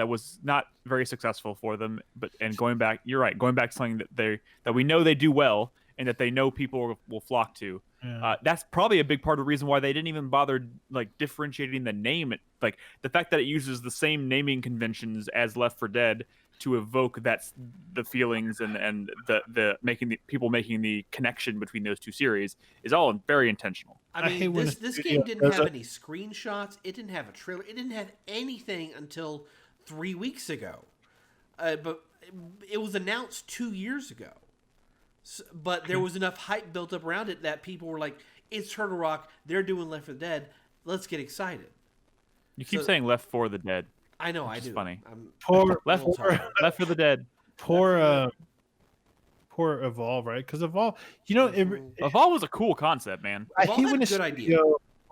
was not very successful for them, going back. You're right, going back to something that we know they do well and that they know people will flock to. Yeah. That's probably a big part of the reason why they didn't even bother like differentiating the name. Like the fact that it uses the same naming conventions as Left 4 Dead to evoke the feelings and the making the connection between those two series is all very intentional. I mean, this game didn't have any screenshots. It didn't have a trailer. It didn't have anything until 3 weeks ago. But it was announced 2 years ago. But there was enough hype built up around it that people were like, it's Turtle Rock. They're doing Left 4 Dead. Let's get excited. You keep saying Left 4 the Dead. I know, I do. Funny. Left 4 the Dead. Poor Evolve, right? Because Evolve, Evolve was a cool concept, man. I hate when a good idea.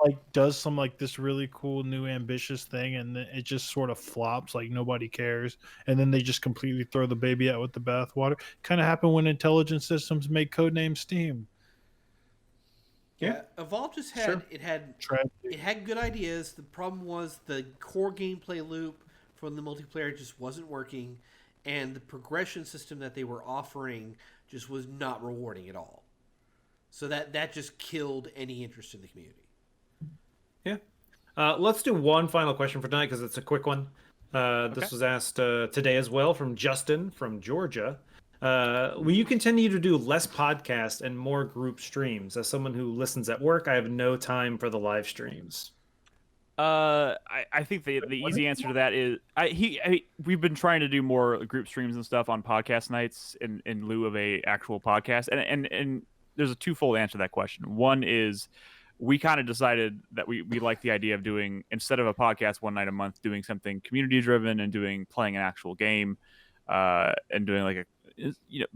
like does some like this really cool new ambitious thing, and then it just sort of flops, like nobody cares, and then they just completely throw the baby out with the bathwater. Kind of happened when Intelligent Systems made Codename Steam. Yeah, Evolve just had it had good ideas. The problem was the core gameplay loop from the multiplayer just wasn't working, and the progression system that they were offering just was not rewarding at all. So that just killed any interest in the community. Yeah. Let's do one final question for tonight because it's a quick one. This was asked today as well from Justin from Georgia. Will you continue to do less podcasts and more group streams? As someone who listens at work, I have no time for the live streams. I think the easy answer to that is we've been trying to do more group streams and stuff on podcast nights in lieu of a actual podcast, and there's a twofold answer to that question. One is we kind of decided that we like the idea of doing, instead of a podcast one night a month, doing something community driven and playing an actual game, and doing like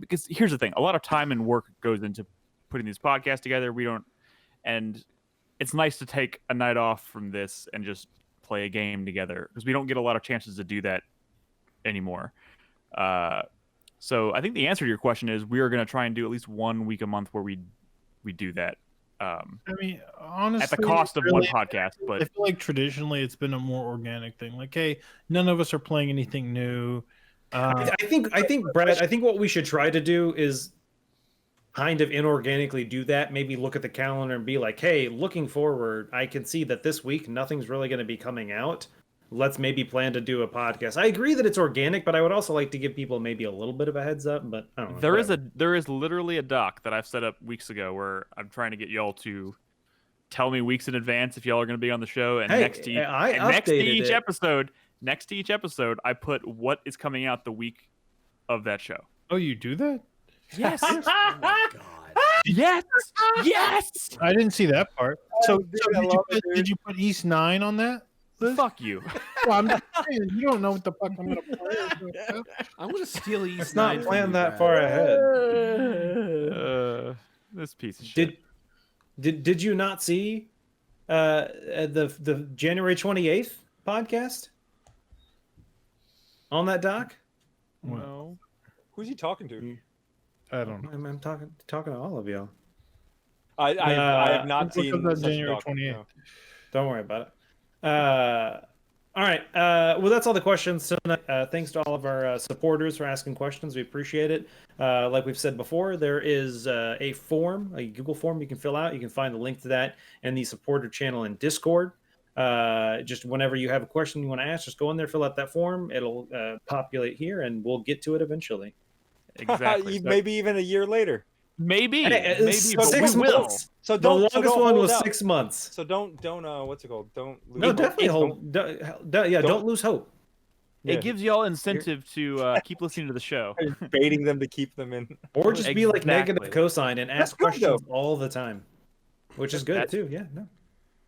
because here's the thing, a lot of time and work goes into putting these podcasts together. And it's nice to take a night off from this and just play a game together, because we don't get a lot of chances to do that anymore. So I think the answer to your question is we are going to try and do at least 1 week a month where we do that. I mean, honestly, at the cost of one podcast, but I feel like traditionally it's been a more organic thing. Like, hey, none of us are playing anything new. I think, Brad, I think what we should try to do is kind of inorganically do that. Maybe look at the calendar and be like, hey, looking forward, I can see that this week nothing's really going to be coming out. Let's maybe plan to do a podcast. I agree that it's organic, but I would also like to give people maybe a little bit of a heads up. But I don't know. There is literally a doc that I've set up weeks ago where I'm trying to get y'all to tell me weeks in advance if y'all are going to be on the show. And next to each episode, I put what is coming out the week of that show. Oh, you do that? Yes. Oh my God. Yes. Yes. I didn't see that part. So, did you put East 9 on that list? Fuck you. Well, I'm just saying, you don't know what the fuck I'm gonna play. I'm gonna steal East It's 9. not planned that far ahead. This piece of shit. Did you not see the January 28th podcast on that doc? No. Who's he talking to? I don't know. I'm talking to all of y'all. I have not seen January 28th. No. Don't worry about it. All right. Well, that's all the questions tonight. Thanks to all of our supporters for asking questions. We appreciate it. Like we've said before, there is a form, a Google form you can fill out. You can find the link to that in the supporter channel in Discord. Just whenever you have a question you want to ask, just go in there, fill out that form. It'll populate here, and we'll get to it eventually. Exactly. Maybe even a year later. Maybe. Hey, Maybe. so But 6 we will. months. So The don't. longest so one hold was out. 6 months. So don't. What's it called? Don't lose. No, definitely hold. Don't lose hope. It gives y'all incentive to keep listening to the show. Baiting them to keep them in. Or just be like Exactly. negative cosine and ask good, questions all the time, which is good too. Yeah, no.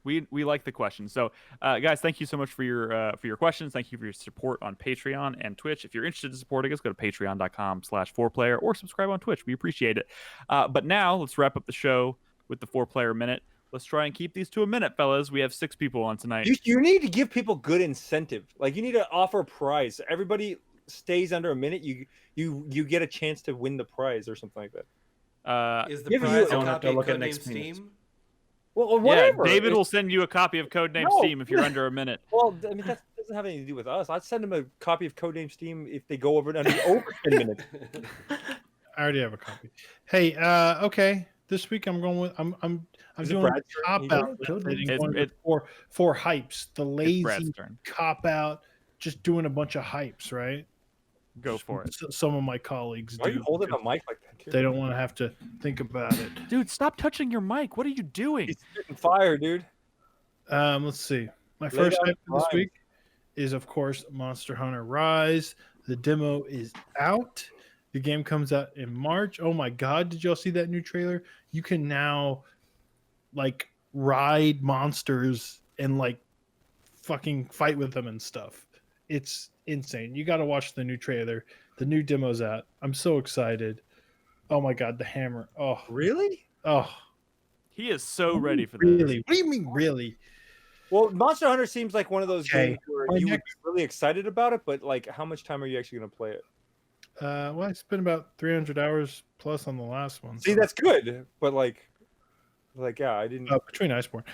We like the questions. So, guys, thank you so much for your questions. Thank you for your support on Patreon and Twitch. If you're interested in supporting us, go to patreon.com/4player or subscribe on Twitch. We appreciate it. But now let's wrap up the show with the 4-player minute. Let's try and keep these to a minute, fellas. We have 6 people on tonight. You need to give people good incentive. Like, you need to offer a prize. Everybody stays under a minute. You get a chance to win the prize or something like that. Is the prize a don't have copy to of look at Codename next minute. Steam? Well, whatever. Yeah, David will send you a copy of Codename Steam if you're under a minute. Well, I mean, that doesn't have anything to do with us. I'd send them a copy of Codename Steam if they go over 10 minutes. I already have a copy. Hey, okay. This week I'm going with I'm doing a cop out. For hypes. The lazy cop out. Just doing a bunch of hypes, right? Go for it. Some of my colleagues Why are you holding a mic like that, too? They don't want to have to think about it. Dude, stop touching your mic. What are you doing? He's getting fire, dude. Let's see. My first hype for this week is, of course, Monster Hunter Rise. The demo is out. The game comes out in March. Oh my God. Did y'all see that new trailer? You can now like ride monsters and like fucking fight with them and stuff. It's insane. You got to watch the new trailer. The new demo's out. I'm so excited. Oh my god, the hammer. Oh, Really? oh. He is so ready for this. Really? What do you mean, really? Well, Monster Hunter seems like one of those Okay. games where you would be really excited about it, but like, how much time are you actually going to play it? Well, I spent about 300 hours plus on the last one. See, that's good, but like yeah, I didn't. Between Iceborne.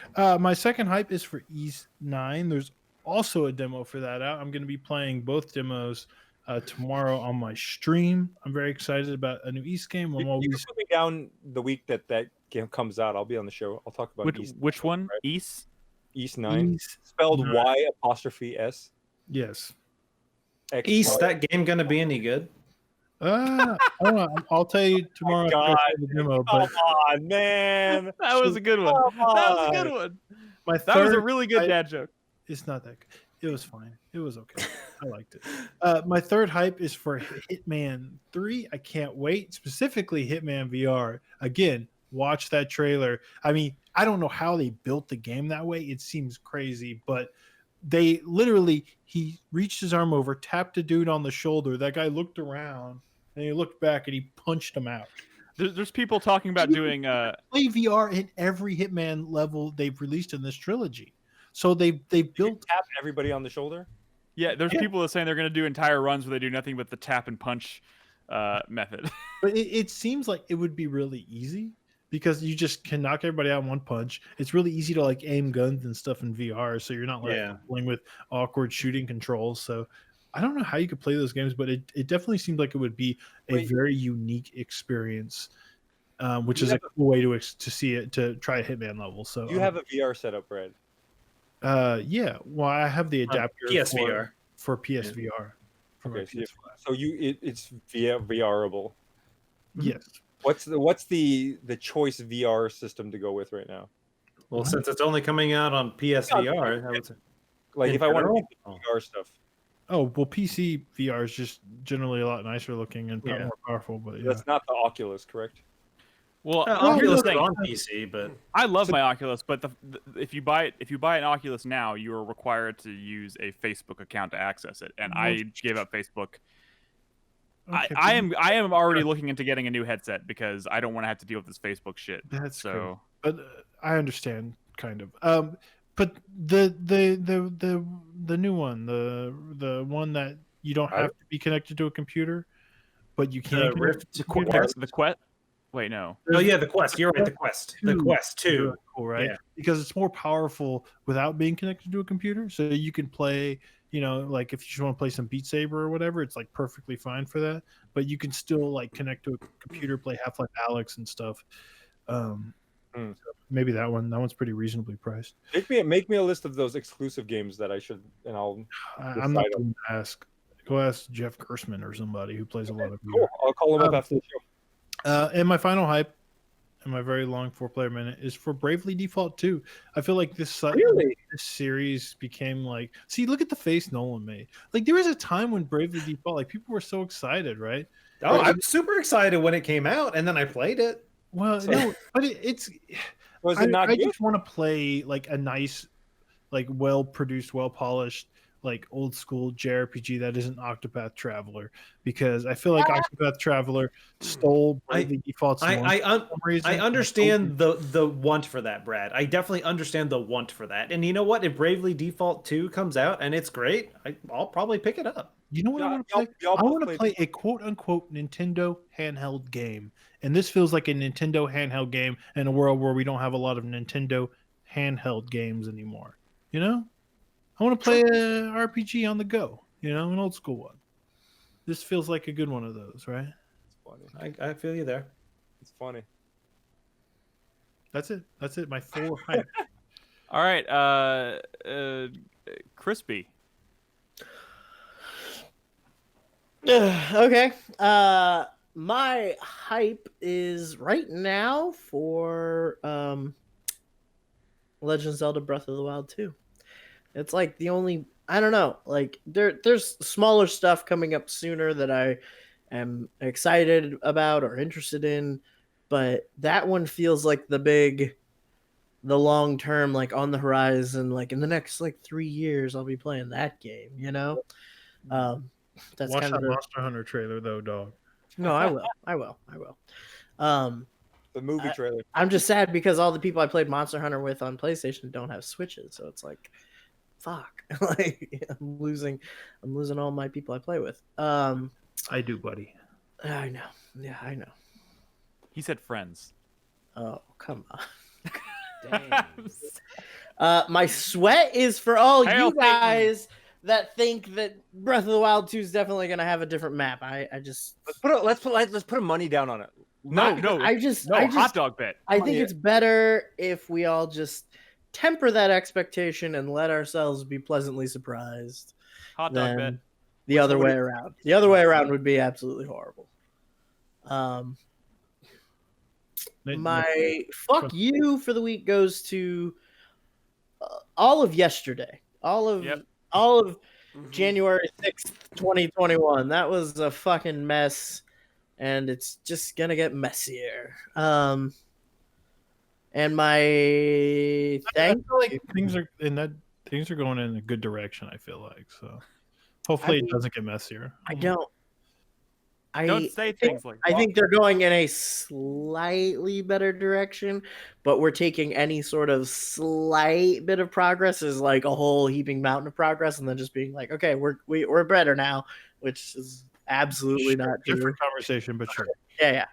My second hype is for East 9. There's also a demo for that out. I'm going to be playing both demos tomorrow on my stream. I'm very excited about a new East game. You can put me down the week that game comes out. I'll be on the show. I'll talk about which one? Right? East 9, East spelled 9. Y''S. Yes. East, that game going to be any good? I'll tell you tomorrow. God, the demo, come but on, man. That was a good one. That was a good one. That was a really good dad joke. It's not that good. It was fine. It was okay. I liked it. My third hype is for Hitman 3. I can't wait. Specifically, Hitman VR. Again, watch that trailer. I mean, I don't know how they built the game that way. It seems crazy, but they literally, he reached his arm over, tapped a dude on the shoulder. That guy looked around, and he looked back, and he punched him out. There's people talking about doing play VR in every Hitman level they've released in this trilogy. So they built tap everybody on the shoulder. Yeah, there's people that are saying they're going to do entire runs where they do nothing but the tap and punch method. But it seems like it would be really easy because you just can knock everybody out in one punch. It's really easy to like aim guns and stuff in VR, so you're not like playing with awkward shooting controls. So I don't know how you could play those games, but it definitely seems like it would be a very unique experience, which is a cool way to see it, to try a Hitman level. So you have a VR setup, Brad? Yeah. Well, I have the adapter PSVR for PSVR. Okay, so it's VRable. Yes. What's the choice VR system to go with right now? Well, since it's only coming out on PSVR, like if I want to get VR stuff. Oh, well, PC VR is just generally a lot nicer looking and more powerful, but that's not the Oculus, correct? Well, Oculus is on PC, but I love my Oculus. But if you buy an Oculus now, you are required to use a Facebook account to access it, and I gave up Facebook. Okay, I am already looking into getting a new headset because I don't want to have to deal with this Facebook shit. That's so. Cool. But I understand kind of. But the new one, the one that you don't have to be connected to a computer, but you can the Quest. Wait, no. Oh yeah, the Quest. You're right. The Quest. The Quest 2. Cool, right? Yeah. Because it's more powerful without being connected to a computer, so you can play. You know, like if you just want to play some Beat Saber or whatever, it's like perfectly fine for that. But you can still like connect to a computer, play Half-Life Alyx and stuff. So maybe that one's pretty reasonably priced. Make me a list of those exclusive games that I should, and I'm not going to ask. Go ask Jeff Gersman or somebody who plays a lot of. Cool. I'll call him up after the show. And my final hype, in my very long 4-player minute, is for Bravely Default 2. I feel like this series became like, see, look at the face Nolan made. Like there was a time when Bravely Default, like people were so excited, right? Oh, I'm super excited when it came out, and then I played it. Well, no, but it's. Was it not? I just want to play like a nice, like well produced, well polished, like old school JRPG that isn't Octopath Traveler, because I feel like Octopath Traveler stole Bravely Default's. I understand the want for that, Brad. I definitely understand the want for that. And you know what? If Bravely Default 2 comes out and it's great, I'll probably pick it up. You know what I want to play? I want to play a quote-unquote Nintendo handheld game. And this feels like a Nintendo handheld game in a world where we don't have a lot of Nintendo handheld games anymore. You know? I want to play an RPG on the go. You know, an old school one. This feels like a good one of those, right? It's funny. I feel you there. It's funny. That's it. My 4 hype. All right. Crispy. Okay. My hype is right now for Legend of Zelda Breath of the Wild 2. It's like the only, I don't know, like there's smaller stuff coming up sooner that I am excited about or interested in, but that one feels like the big the long term, like on the horizon, like in the next like 3 years, I'll be playing that game. You know, that's Watch kind that of Monster Hunter trailer though, dog. No, I will. The movie trailer. I'm just sad because all the people I played Monster Hunter with on PlayStation don't have Switches, so it's like, fuck, like I'm losing all my people I play with. I do, buddy. I know. Yeah, I know. He said friends. Oh, come on. Dang. My sweat is for all Hail you guys that think that Breath of the Wild 2 is definitely going to have a different map. I just Let's put money down on it. I just hot dog bet. I think it's better if we all just temper that expectation and let ourselves be pleasantly surprised. Hot dog bet. The other way around. The other way around would be absolutely horrible. My fuck you for the week goes to all of yesterday. All of January 6th, 2021. That was a fucking mess, and it's just gonna get messier. And my I feel like things are going in a good direction, I feel like. So hopefully it doesn't get messier. Don't say things like that. I think they're going in a slightly better direction, but we're taking any sort of slight bit of progress as like a whole heaping mountain of progress, and then just being like, okay, we're better now, which is absolutely not true. Different conversation, but sure. Yeah.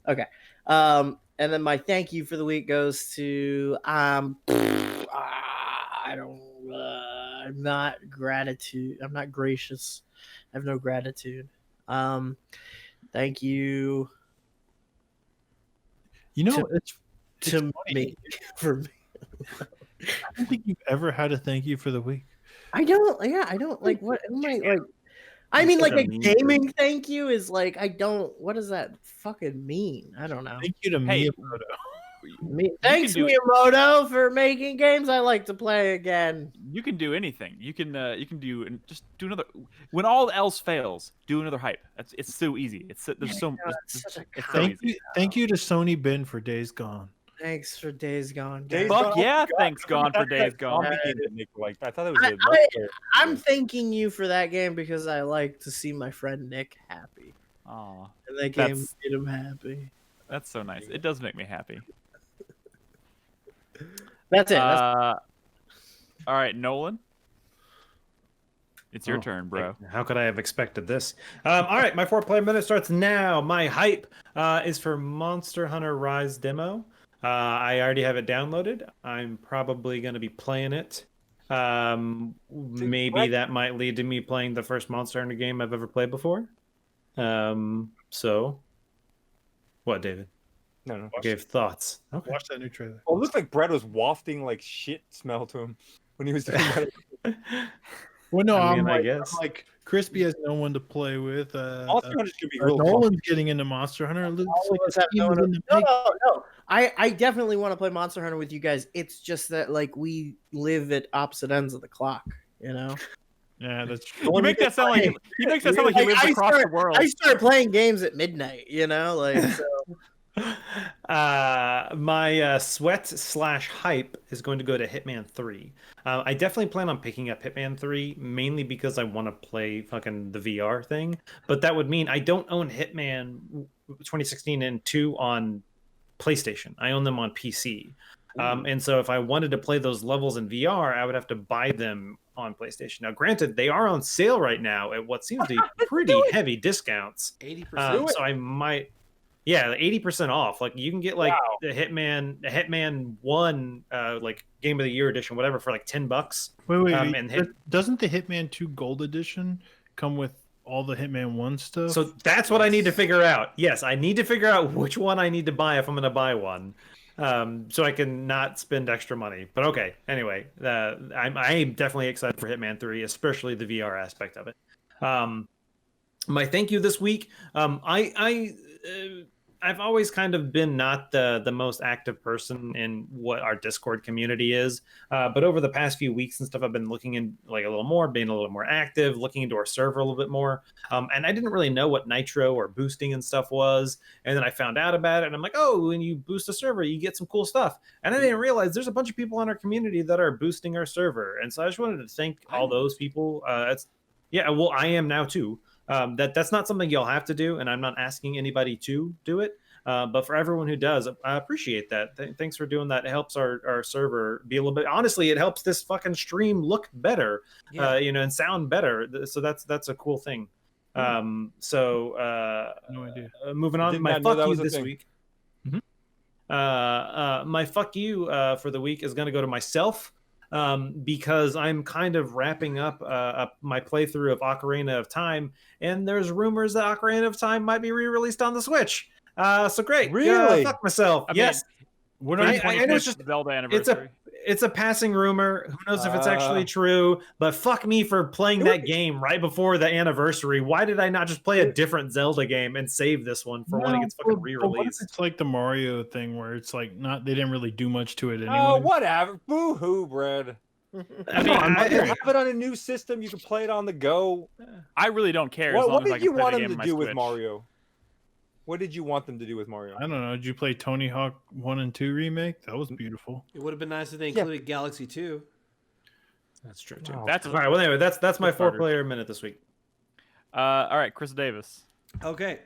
Okay. And then my thank you for the week goes to I'm not gratitude. I'm not gracious. I have no gratitude. Thank you. You know, it's to me for me. I don't think you've ever had a thank you for the week. I don't like what am I like. I mean, like a gaming thank you is like what does that fucking mean? I don't know. Thank you to Miyamoto. Thanks, Miyamoto, for making games I like to play again. You can do anything. You can just do another. When all else fails, do another hype. It's so easy. It's so easy. Thank you to Sony Ben for Days Gone. Thanks for Days Gone. Fuck yeah, thanks Gone for Days Gone. I thought it was. I'm thanking you for that game because I like to see my friend Nick happy. Aw, and that game made him happy. That's so nice. It does make me happy. That's it. All right, Nolan. It's your turn, bro. How could I have expected this? All right, my 4-player minute starts now. My hype is for Monster Hunter Rise demo. I already have it downloaded. I'm probably going to be playing it. Maybe that might lead to me playing the first Monster Hunter game I've ever played before. So, what, David? No. Gave thoughts. Okay. Watch that new trailer. Oh, it looked like Brad was wafting like shit smell to him when he was doing that. Well, no, I'm like Crispy has no one to play with. Monster Hunter's gonna be Nolan's getting into Monster Hunter. No. I definitely want to play Monster Hunter with you guys. It's just that like we live at opposite ends of the clock, you know. Yeah, that's true. You make that sound like he lives across the world. I start playing games at midnight, you know, like so. My sweat/hype is going to go to Hitman 3. I definitely plan on picking up Hitman 3 mainly because I want to play fucking the VR thing, but that would mean I don't own Hitman 2016 and 2 on PlayStation. I own them on PC. And so if I wanted to play those levels in VR, I would have to buy them on PlayStation. Now, granted, they are on sale right now at what seems to be pretty heavy discounts. 80%. So I might... Yeah, 80% off. Like you can get like the Hitman 1 like Game of the Year edition, whatever, for like $10. Wait. Doesn't the Hitman 2 Gold Edition come with all the Hitman 1 stuff? So that's what I need to figure out. Yes, I need to figure out which one I need to buy if I'm going to buy one, so I can not spend extra money. But okay, anyway, I'm definitely excited for Hitman 3, especially the VR aspect I've always kind of been not the most active person in what our Discord community is, but over the past few weeks and stuff, I've been looking in like a little more, being a little more active, looking into our server a little bit more. And I didn't really know what nitro or boosting and stuff was, and then I found out about it, and I'm like, oh, when you boost a server, you get some cool stuff. And I didn't realize there's a bunch of people in our community that are boosting our server, and so I just wanted to thank all those people. Well, I am now too. That's not something you'll have to do, and I'm not asking anybody to do it. But for everyone who does, I appreciate that. Thanks for doing that. It helps our server be a little bit. Honestly, it helps this fucking stream look better, and sound better. So that's a cool thing. No idea. Moving on, my fuck you this week. My fuck you for the week is going to go to myself. Because I'm kind of wrapping up my playthrough of Ocarina of Time, and there's rumors that Ocarina of Time might be re-released on the Switch. So great. Really? Fuck myself. Yes. What I know it's just Zelda anniversary. It's a passing rumor. Who knows if it's actually true? But fuck me for playing that game right before the anniversary. Why did I not just play a different Zelda game and save this one for when it gets fucking re-released? It's like the Mario thing where it's like they didn't really do much to it anyway. Oh, whatever. Boo hoo, Brad. I mean, you have it on a new system. You can play it on the go. I really don't care. What did you want them to do with Mario? What did you want them to do with Mario? I don't know. Did you play Tony Hawk 1 and 2 remake? That was beautiful. It would have been nice if they included Galaxy 2. That's true too. Wow. That's all right. Well, anyway, that's my 4-player minute this week. All right, Chris Davis. Okay.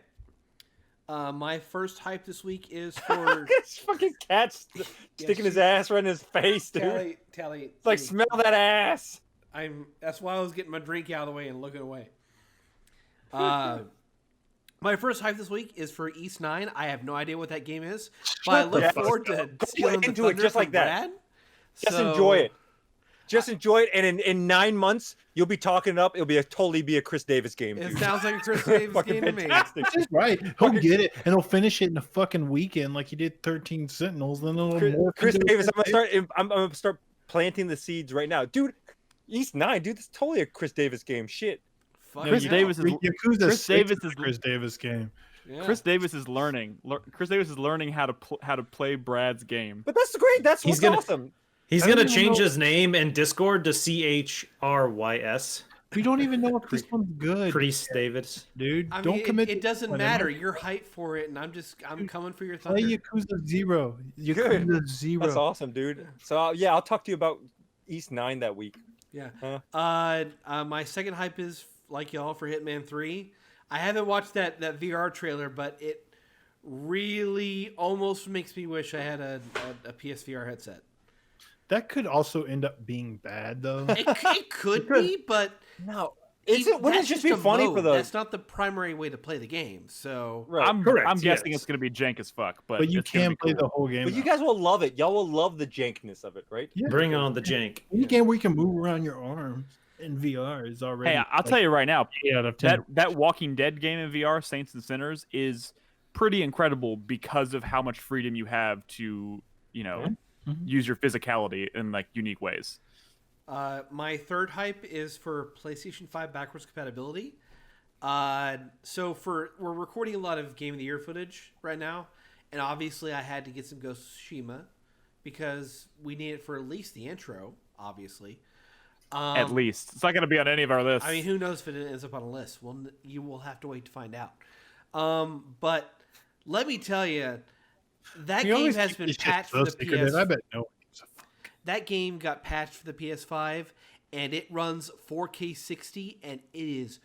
My first hype this week is for this fucking cat sticking his ass right in his face, dude. Tally. It's like, smell that ass. That's why I was getting my drink out of the way and looking away. My first hype this week is for East 9. I have no idea what that game is, but I look forward to stealing the thunder just like from that. Brad. Just enjoy it. Just enjoy it, and in 9 months you'll be talking it up. It'll be totally be a Chris Davis game. It dude. sounds like a Chris Davis game to me. That's right. He'll get it, and he'll finish it in a fucking weekend like he did 13 Sentinels. Then Chris Davis, I'm gonna start planting the seeds right now, dude. East 9, dude. That's totally a Chris Davis game. Shit. Chris Davis is Chris Davis game. Yeah. Chris Davis is learning. Chris Davis is learning how to play Brad's game. But that's great. That's what's awesome. He's gonna change his name in Discord to CHRYS. We don't even know if this one's good. Chris Davis, dude. I don't mean, commit. It doesn't matter. You're hyped for it, and I'm coming for your thunder. Play Yakuza 0. Yakuza 0. That's awesome, dude. So I'll talk to you about East 9 that week. Yeah. Huh? My second hype is like y'all for Hitman 3. I haven't watched that VR trailer, but it really almost makes me wish I had a PSVR headset. That could also end up being bad, though. It could be, but no. Wouldn't it just be funny for those? That's not the primary way to play the game. So right. I'm guessing it's going to be jank as fuck, but you can play the whole game. But you guys will love it. Y'all will love the jankness of it, right? Yeah. Bring on the jank. Any game where you can move around your arms in VR is already. Hey, I'll tell you right now, 8 out of 10. that Walking Dead game in VR, Saints and Sinners, is pretty incredible because of how much freedom you have to, use your physicality in like unique ways. My third hype is for PlayStation 5 backwards compatibility. So we're recording a lot of Game of the Year footage right now, and obviously I had to get some Ghost of Tsushima because we need it for at least the intro, obviously. At least. It's not going to be on any of our lists. I mean, who knows if it ends up on a list? Well, you will have to wait to find out. But let me tell you, that game has been patched for the PS. I bet no one gives a fuck. That game got patched for the PS5, and it runs 4K 60, and it is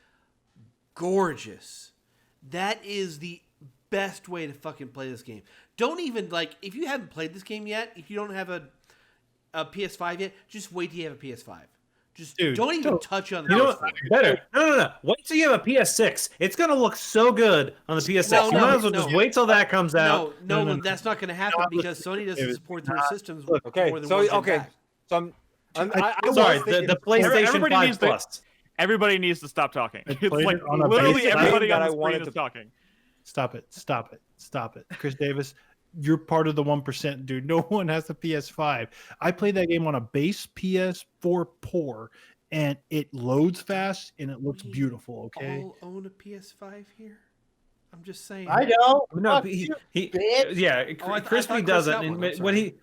gorgeous. That is the best way to fucking play this game. Don't even, if you haven't played this game yet, if you don't have a PS5 yet, just wait till you have a PS5. Just don't even touch on the PS4. Better. No. Wait till you have a PS6. It's going to look so good on the PS6. You might as well just wait till that comes out. No, that's not going to happen because Sony doesn't support their systems more than one back. So I'm sorry, the PlayStation 5 Plus. Everybody needs to stop talking. It's like on a literally base everybody that on I the wanted screen is to- talking. Stop it. Chris Davis, you're part of the 1%, dude. No one has a PS5. I played that game on a base PS4 Pro, and it loads fast and it looks beautiful. Okay. All own a PS5 here. I'm just saying. I know. No, Fuck he you, bitch. yeah, Oh, I Crispy thought Chris doesn't. got one. I'm And what sorry. Crispy doesn't. Chris got And one. I'm what sorry. he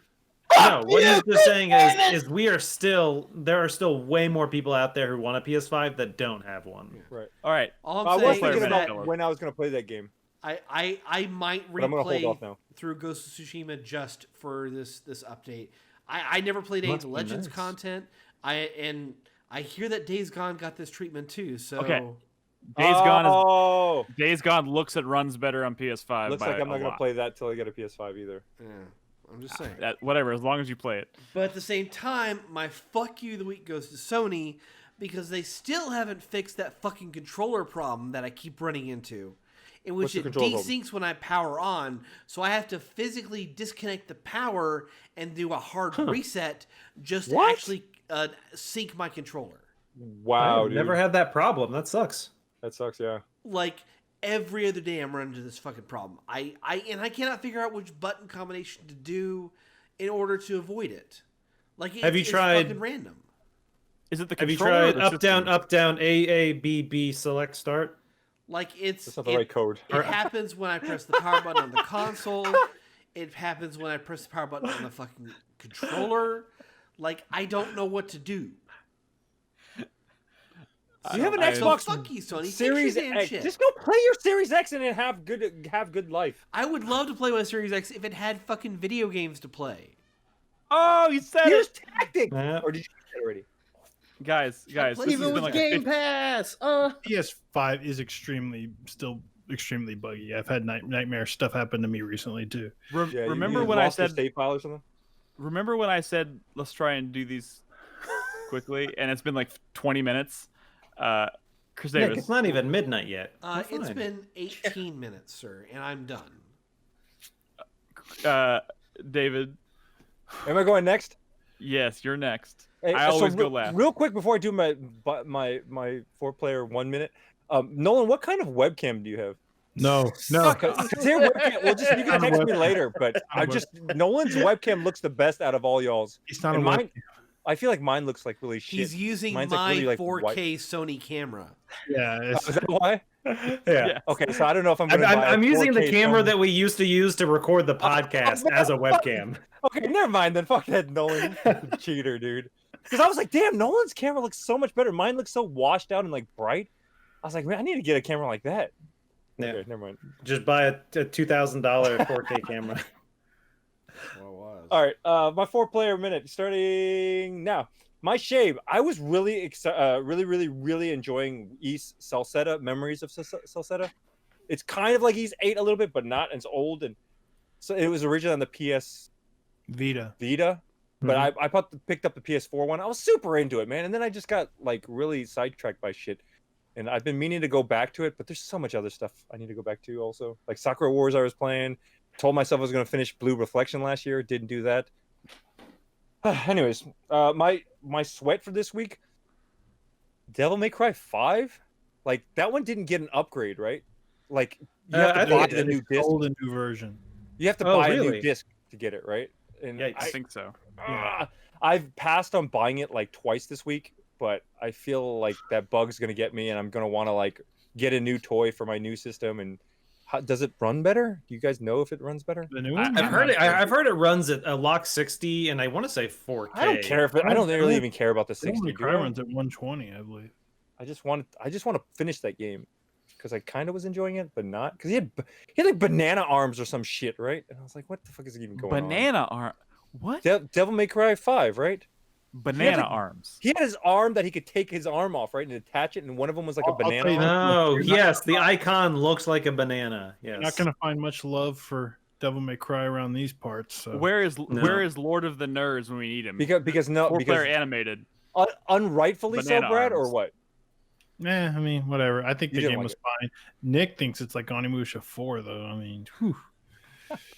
no, what he's just saying is there are still way more people out there who want a PS5 that don't have one. Right. All right. All I I'm was saying thinking is that about when I was going to play that game. I might But I'm gonna hold replay off now. through Ghost of Tsushima just for this update. I never played any of the Must be Legends nice. content. I hear that Days Gone got this treatment too. So Okay. Days Gone Oh, looks and runs better on PS5. looks by like I'm not a going to lot. play that till I get a PS5 either. yeah, I'm just saying. Whatever, as long as you play it. But at the same time, my fuck you of the week goes to Sony because they still haven't fixed that fucking controller problem that I keep running into, in which What's the it controller problem? desyncs when I power on, so I have to physically disconnect the power and do a hard reset just to What? actually sync my controller. Wow, I've dude. never had that problem. That sucks. That sucks, yeah. Like every other day, I'm running into this fucking problem. I cannot figure out which button combination to do in order to avoid it. Like, Have you it's tried- fucking random. Is it the Have you controller or tried the up system? down A B B select start? Like That's not the right code. It happens when I press the power button on the console. It happens when I press the power button on the fucking controller. Like, I don't know what to do. You have an I- Xbox So fuck you, Sony. Fix Series your damn X. shit. Just go play your Series X and then have good life. I would love to play my Series X if it had fucking video games to play. Oh, you said Here's it! tactic. Yeah. Or did you say it already? Guys, this has Even been with like Game Pass. PS5 is still extremely buggy. I've had nightmare stuff happen to me recently too. Yeah, remember you when I lost your said save file or something? Remember when I said let's try and do these quickly, and it's been like 20 minutes. Chris Nick, Davis, it's not even midnight yet. It's been 18 minutes, sir, and I'm done. David. Am I going next? Yes, you're next. Hey, I always go last. Real quick before I do my 4-player 1 minute, Nolan, what kind of webcam do you have? No. Well, you can text me later, but Nolan's webcam looks the best out of all y'all's. It's not And a mine, webcam. I feel like mine looks like really shit. He's using Mine's my like really, like, 4K white. Sony camera. Yeah, Is that why? Yeah. Okay, so I don't know if I'm going to buy I'm a using the 4K camera Sony. that we used to use to record the podcast as a webcam. Okay, never mind then. Fuck that, Nolan. You cheater, dude. Because I was like, damn, Nolan's camera looks so much better. Mine looks so washed out and like bright. I was like, man, I need to get a camera like that. Yeah. Okay, never mind. Just buy a $2,000 4K camera. All right, my 4-player minute starting now. My shave. I was really really enjoying East Salsetta, Memories of Salsetta. It's kind of like East 8 a little bit, but not. It's old, and so it was originally on the PS Vita. But I picked up the PS4 one. I was super into it, man. And then I just got like really sidetracked by shit. And I've been meaning to go back to it, but there's so much other stuff I need to go back to also. Like Sakura Wars I was playing. Told myself I was going to finish Blue Reflection last year. Didn't do that. Anyways, my sweat for this week, Devil May Cry 5? Like, that one didn't get an upgrade, right? Like, you have I to buy think the new disc. Sold a new version. You have to Oh, buy a really? new disc to get it, right? And Yikes. I think so. I've passed on buying it like twice this week, but I feel like that bug's gonna get me, and I'm gonna want to like get a new toy for my new system. And does it run better? Do you guys know if it runs better? The new one? I've heard it. I've heard it runs at a lock 60, and I want to say 4K. I don't care if I don't really even care about the Devil 60. May do Cry I? runs at 120, I believe. I just want to finish that game because I kind of was enjoying it, but not because he had like banana arms or some shit, right? And I was like, what the fuck is even going on? Banana arm. What? Devil May Cry 5, right? Banana arms. He had his arm that he could take his arm off, right, and attach it, and one of them was like a I'll tell banana you arm. No, You're not yes, the gonna find- icon looks like a banana. Yes. You're not going to find much love for Devil May Cry around these parts. So. Where is Lord of the Nerds when we need him? Because 4-player animated. Unrightfully so, Banana Brad, or arms. what? I mean, whatever. I think You the didn't game like was fine. Nick thinks it's like Onimusha 4, though. I mean, whew.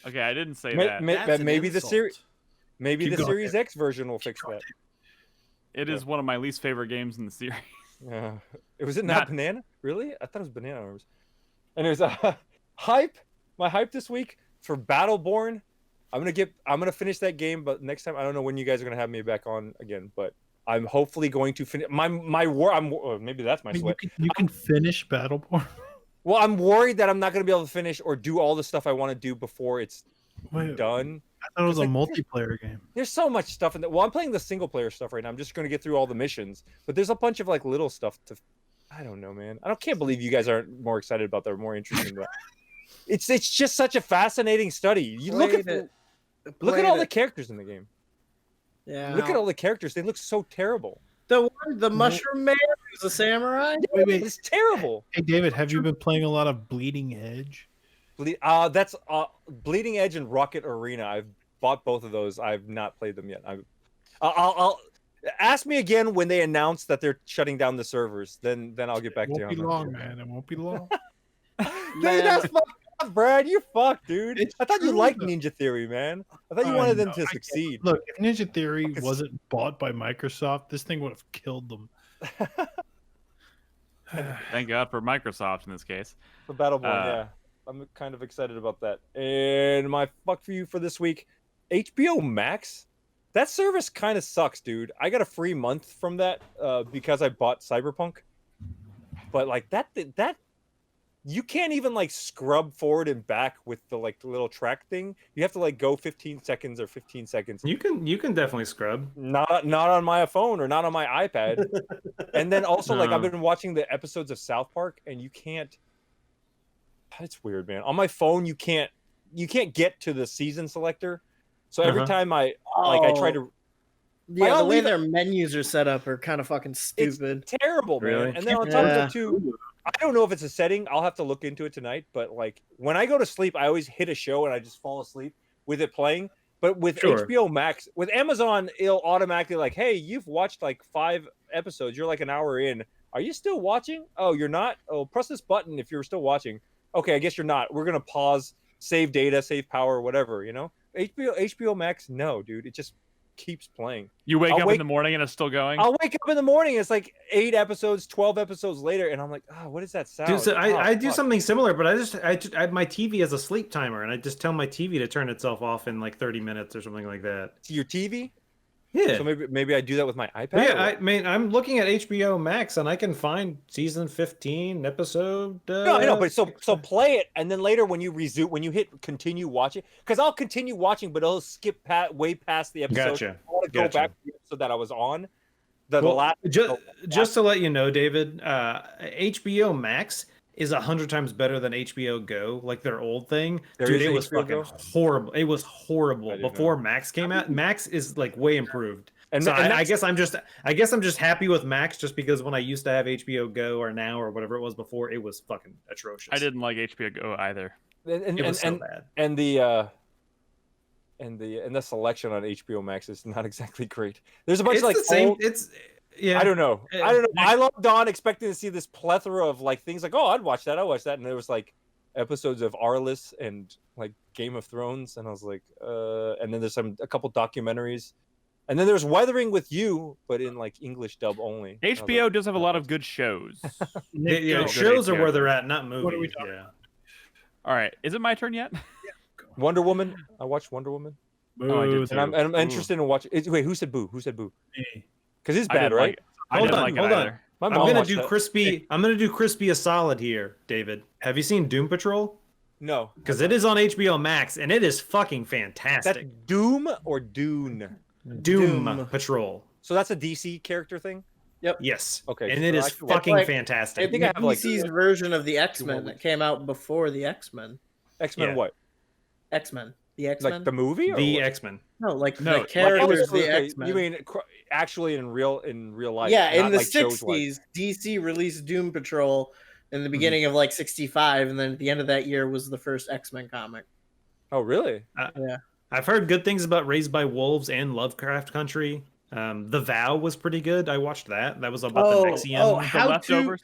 Okay, I didn't say May- that. may- That's an maybe the insult. series, maybe Keep the going, Series Nick. X version will fix that. It is one of my least favorite games in the series. Was it not Not- banana? Really? I thought it was banana arms. Anyways, hype. My hype this week for Battleborn. I'm gonna finish that game, but next time I don't know when you guys are gonna have me back on again, but I'm hopefully going to finish my war. Maybe that's my I mean, sweat. you can finish Battleborn. Well, I'm worried that I'm not going to be able to finish or do all the stuff I want to do before it's done. I thought it was a multiplayer game. There's so much stuff in that. Well, I'm playing the single player stuff right now. I'm just going to get through all the missions, but there's a bunch of like little stuff to. I don't know, man. Can't believe you guys aren't more excited about that or more interested in that. It's just such a fascinating study. You look at all the characters in the game. Yeah. Look at all the characters. They look so terrible. The mushroom man who's a samurai. Wait. It's terrible. Hey, David, have you been playing a lot of Bleeding Edge? That's Bleeding Edge and Rocket Arena. I've bought both of those. I've not played them yet. I'll ask me again when they announce that they're shutting down the servers. Then I'll get back to you. It won't be long, man. It won't be long. Dude, that's fucked up, Brad. You're fucked, dude. I thought you liked Ninja Theory, man. I thought you wanted them to succeed. Look, if Ninja Theory wasn't bought by Microsoft, this thing would have killed them. Thank God for Microsoft in this case. For Battleborn, yeah. I'm kind of excited about that. And my fuck for you for this week, HBO Max. That service kind of sucks, dude. I got a free month from that because I bought Cyberpunk. But like that you can't even like scrub forward and back with the like little track thing. You have to like go 15 seconds or 15 seconds. You can definitely scrub. Not on my phone or not on my iPad. And then also like I've been watching the episodes of South Park and you can't. It's weird, man. On my phone you can't get to the season selector. So every time I try to. Yeah, the way their menus are set up are kind of fucking stupid. It's terrible, man. Really? And then on top of that too, I don't know if it's a setting. I'll have to look into it tonight. But like when I go to sleep, I always hit a show and I just fall asleep with it playing. But with HBO Max, with Amazon, it'll automatically like, hey, you've watched like 5 episodes. You're like an hour in. Are you still watching? Oh, you're not? Oh, press this button if you're still watching. Okay, I guess you're not. We're gonna pause, save data, save power, whatever. You know, HBO Max. No, dude, it just keeps playing. You wake up in the morning and it's still going? I'll wake up in the morning. It's like 8 episodes, 12 episodes later, and I'm like, what is that sound? Dude, so I do something similar, but I my TV has a sleep timer, and I just tell my TV to turn itself off in like 30 minutes or something like that. To your TV? Yeah. So maybe I do that with my iPad. Yeah, I mean, I'm looking at HBO Max, and I can find season 15 episode. No, I know, but so play it, and then later when you resume, when you hit continue watching, because I'll continue watching, but it'll skip way past the episode. Gotcha. I want to go back to the episode that I was on. Just to let you know, David, HBO Max is 100 times better than HBO Go, like their old thing. Dude, it was fucking horrible. It was horrible before Max came out. Max is like way improved. And so I guess I'm just happy with Max just because when I used to have HBO Go or Now or whatever it was before, it was fucking atrocious. I didn't like HBO Go either. It was so bad. And the selection on HBO Max is not exactly great. There's a bunch of like yeah. I don't know. I logged on expecting to see this plethora of like things like, I'd watch that, and there was like episodes of Arliss and like Game of Thrones, and I was like, and then there's a couple documentaries, and then there's Weathering with You, but in like English dub only. HBO does have a lot of good shows. Shows are where they're at, not movies. What are we talking about? All right, is it my turn yet? Wonder Woman. I watched Wonder Woman. Oh, I did too. And I'm interested in watching. Wait, who said boo? Who said boo? Me. Because it's bad, right? Hold on. I'm gonna do crispy. I'm gonna do crispy a solid here, David. Have you seen Doom Patrol? No. Because it is on HBO Max and it is fucking fantastic. That's Doom or Dune? Doom Patrol. So that's a DC character thing? Yep. Yes. Okay. And it is fucking fantastic. I think I have DC's version of the X-Men that came out before the X-Men. X-Men what? X-Men. The X-Men? Like the movie? Or the what? X-Men. No, the characters, the X-Men. You mean actually in real life? Yeah, in the 60s, DC released Doom Patrol in the beginning of like 65, and then at the end of that year was the first X-Men comic. Oh, really? Yeah. I've heard good things about Raised by Wolves and Lovecraft Country. The Vow was pretty good. I watched that. That was about the Nexium. The Leftovers.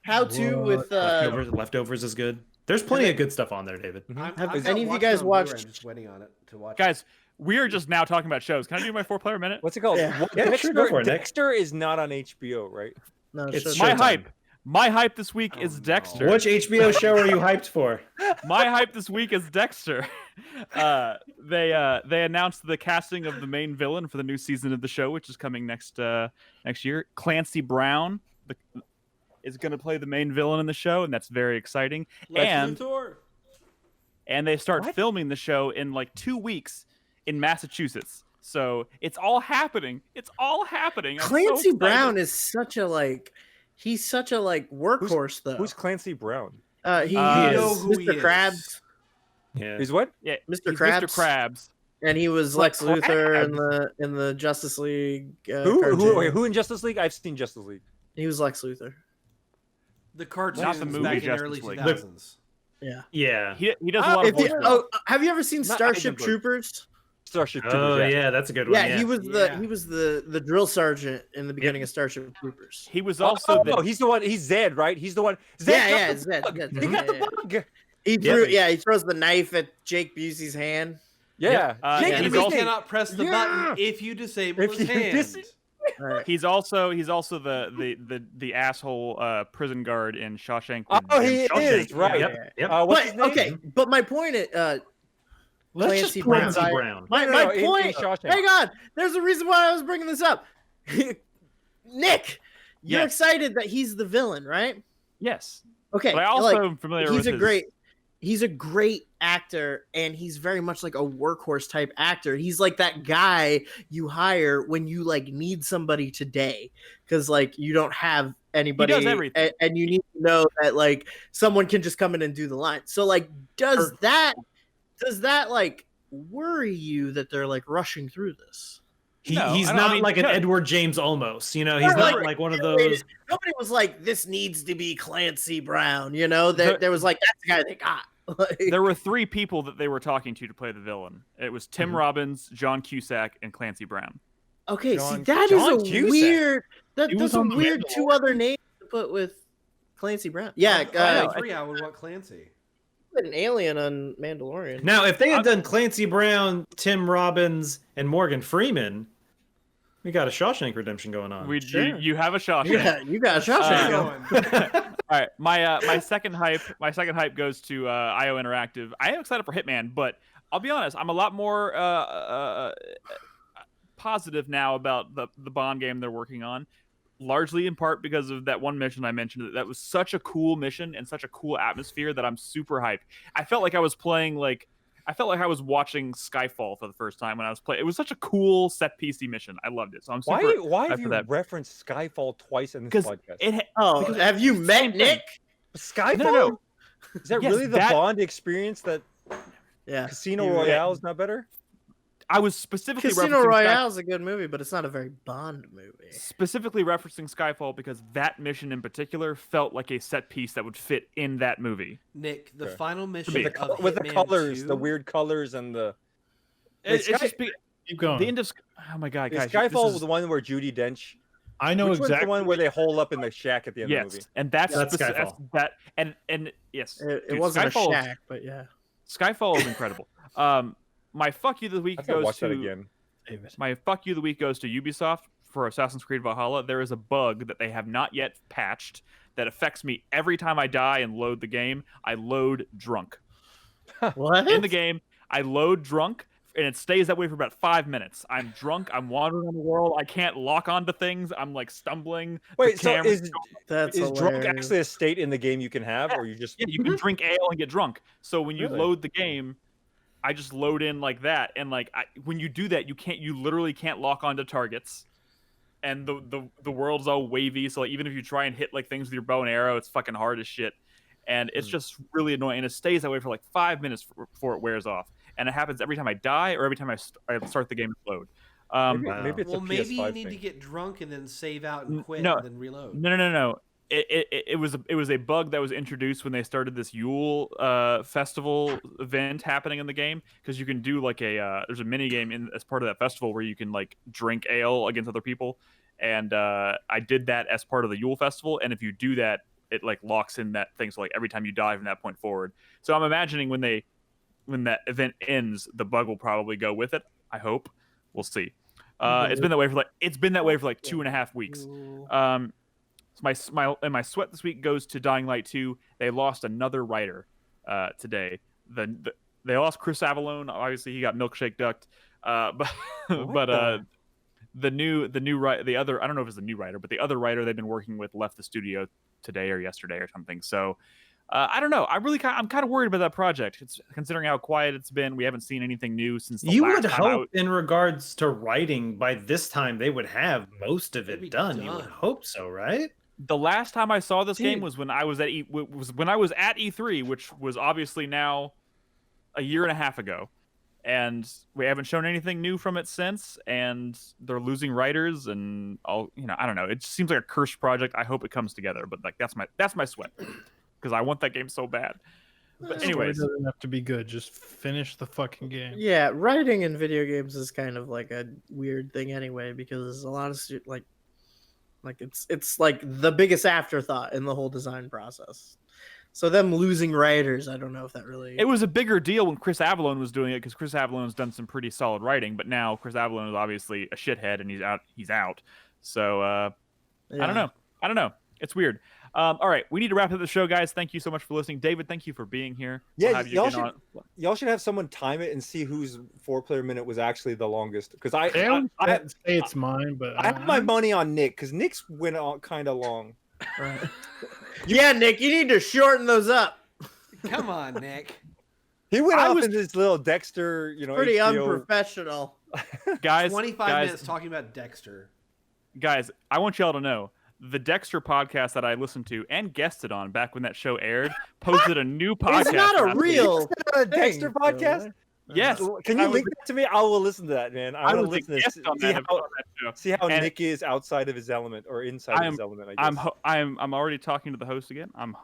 How to with Leftovers is good. There's plenty of good stuff on there, David. Have any of you guys watched? I'm just waiting on it to watch. Guys, we are just now talking about shows. Can I do my 4-player minute? What's it called? Yeah. Dexter is not on HBO, right? No, It's my Showtime. hype. My hype this week is Dexter. Which HBO show are you hyped for? My hype this week is Dexter. They announced the casting of the main villain for the new season of the show, which is coming next year. Clancy Brown. is going to play the main villain in the show, and that's very exciting. And they start filming the show in like 2 weeks in Massachusetts. So it's all happening. It's all happening. Clancy Brown is such a he's such a workhorse though. Who's Clancy Brown? He is Mr. Krabs. Yeah. He's what? Yeah, Mr. Krabs. Mr. Krabs. And he was Lex Luthor in the Justice League. Who in Justice League? I've seen Justice League. He was Lex Luthor. The cartoons Not the movie, back in the Justice early League. 2000s. Yeah. Yeah. He does a lot of voice work. Have you ever seen Starship Heisenberg. Troopers? Starship Troopers. Oh yeah, that's a good one. Yeah, he was the drill sergent in the beginning of Starship Troopers. He was also he's the one. He's Zed, right? He's the one. Zed Zed. He got the bug. He throws the knife at Jake Busey's hand. Yeah. The enemy cannot press the button if you disable his hand. Right. He's also the asshole prison guard in Shawshank. Oh, he is right. Yep. Okay, but my point is, Clancy Brown. My point. Hang on. There's a reason why I was bringing this up. Nick, you're excited that he's the villain, right? Yes. Okay. But I also am familiar with He's a great actor, and he's very much like a workhorse type actor. He's like that guy you hire when you need somebody today, because you don't have anybody. He does everything. And you need to know that someone can just come in and do the line. So does that worry you that they're rushing through this? He's not like an Edward James Olmos, he's not like one of those. Nobody was like, this needs to be Clancy Brown, there was that's the guy they got. There were 3 people that they were talking to play the villain. It was Tim Robbins, John Cusack, and Clancy Brown. Okay, that is a weird. That's a weird 2 other names to put with Clancy Brown. Yeah, I would want Clancy. An alien on Mandalorian. Now, if they had done Clancy Brown, Tim Robbins, and Morgan Freeman, we got a Shawshank Redemption going on. You have a Shawshank. Yeah, you got a Shawshank going. All right, my second hype goes to IO Interactive. I am excited for Hitman, but I'll be honest, I'm a lot more positive now about the Bond game they're working on. Largely in part because of that one mission I mentioned. That was such a cool mission and such a cool atmosphere that I'm super hyped. I felt like I was playing I felt like I was watching Skyfall for the first time when I was playing. It was such a cool set piecey mission. I loved it. So I'm super why hyped have you referenced Skyfall twice in this podcast? Have you met Nick? Skyfall? No. Is that really the Bond experience that Casino Royale is not better? I was specifically Casino Royale is a good movie, but it's not a very Bond movie. Specifically referencing Skyfall because that mission in particular felt like a set piece that would fit in that movie. Nick, the final mission with the colors, 2, the weird colors, and the keep going. The end of oh my god, guys! Skyfall was the one where Judi Dench. I know exactly the one where they hole up in the shack at the end of the movie. And that's Skyfall. And yes, it wasn't Skyfall, a shack, but yeah, Skyfall is incredible. My fuck you of the week goes to my fuck you of the week goes to Ubisoft for Assassin's Creed Valhalla. There is a bug that they have not yet patched that affects me every time I die and load the game. I load drunk. What? In the game, I load drunk, and it stays that way for about 5 minutes. I'm drunk. I'm wandering on the world. I can't lock onto things. I'm stumbling. Wait, so is drunk actually a state in the game you can have, or you just you can drink ale and get drunk. So when you load the game, I just load in like that, and when you do that, you literally can't lock onto targets, and the world's all wavy. So even if you try and hit things with your bow and arrow, it's fucking hard as shit, and it's just really annoying. And it stays that way for 5 minutes before it wears off, and it happens every time I die or every time I start the game to load. Maybe it's maybe you need to get drunk and then save out and quit and then reload. No. It was a bug that was introduced when they started this Yule festival event happening in the game, because you can do there's a mini game as part of that festival where you can drink ale against other people, and I did that as part of the Yule festival, and if you do that, it locks in that thing, so every time you die from that point forward. So I'm imagining when that event ends, the bug will probably go with it. I hope. We'll see. It's been that way for 2.5 weeks. My sweat this week goes to Dying Light 2. They lost another writer today. They lost Chris Avellone. Obviously, he got milkshake ducked. the other, I don't know if it's the new writer, but the other writer they've been working with left the studio today or yesterday or something. So I don't know. I'm kind of worried about that project. It's considering how quiet it's been. We haven't seen anything new since the you last would time hope in regards to writing by this time they would have most of it done. You would hope so, right? The last time I saw this game was when I was at E3, which was obviously now a year and a half ago, and we haven't shown anything new from it since. And they're losing writers, and I don't know. It just seems like a cursed project. I hope it comes together, but like that's my sweat because I want that game so bad. But anyways, it doesn't have to be good. Just finish the fucking game. Yeah, writing in video games is kind of like a weird thing anyway, because a lot of like it's like the biggest afterthought in the whole design process. So them losing writers, I don't know if that really... It was a bigger deal when Chris Avellone was doing it, because Chris Avallone's done some pretty solid writing, but now Chris Avellone is obviously a shithead and he's out. So yeah. I don't know. It's weird. All right, we need to wrap up the show, guys. Thank you so much for listening. David, thank you for being here. Yeah, y'all should have someone time it and see whose 4-player minute was actually the longest. Because I say it's mine, but I have my money on Nick, because Nick's went on kind of long. Right. Yeah, Nick, you need to shorten those up. Come on, Nick. He went off in this little Dexter, pretty HBO. Unprofessional. Guys, 25 minutes talking about Dexter. Guys, I want y'all to know, the Dexter podcast that I listened to and guested on back when that show aired posted a new podcast. It's not a real Dexter podcast? Yes. Can you link that to me? I will listen to that, man. I will listen to that. See how Nick is outside of his element or inside of his element. I guess. I'm already talking to the host again. I'm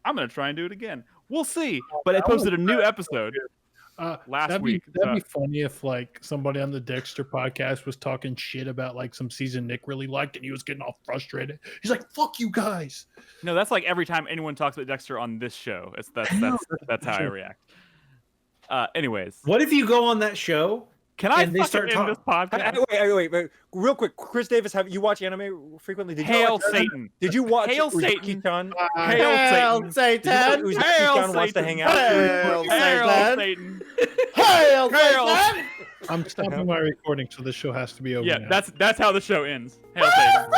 gonna try and do it again. We'll see. But I posted a new episode last week. That'd be funny if like somebody on the Dexter podcast was talking shit about like some season Nick really liked and he was getting all frustrated. He's like, "Fuck you guys." No, that's like every time anyone talks about Dexter on this show. That's how I react. Anyways, what if you go on that show? Can I start talking this podcast? Wait, real quick. Chris Davis, have you watch anime frequently? Hail Satan! Did you watch Hail Satan? Hail Satan! Hail wants to hang out. Hail Satan! Hail Satan! I'm stopping my recording, so the show has to be over. Yeah, now. that's how the show ends. Hail Satan!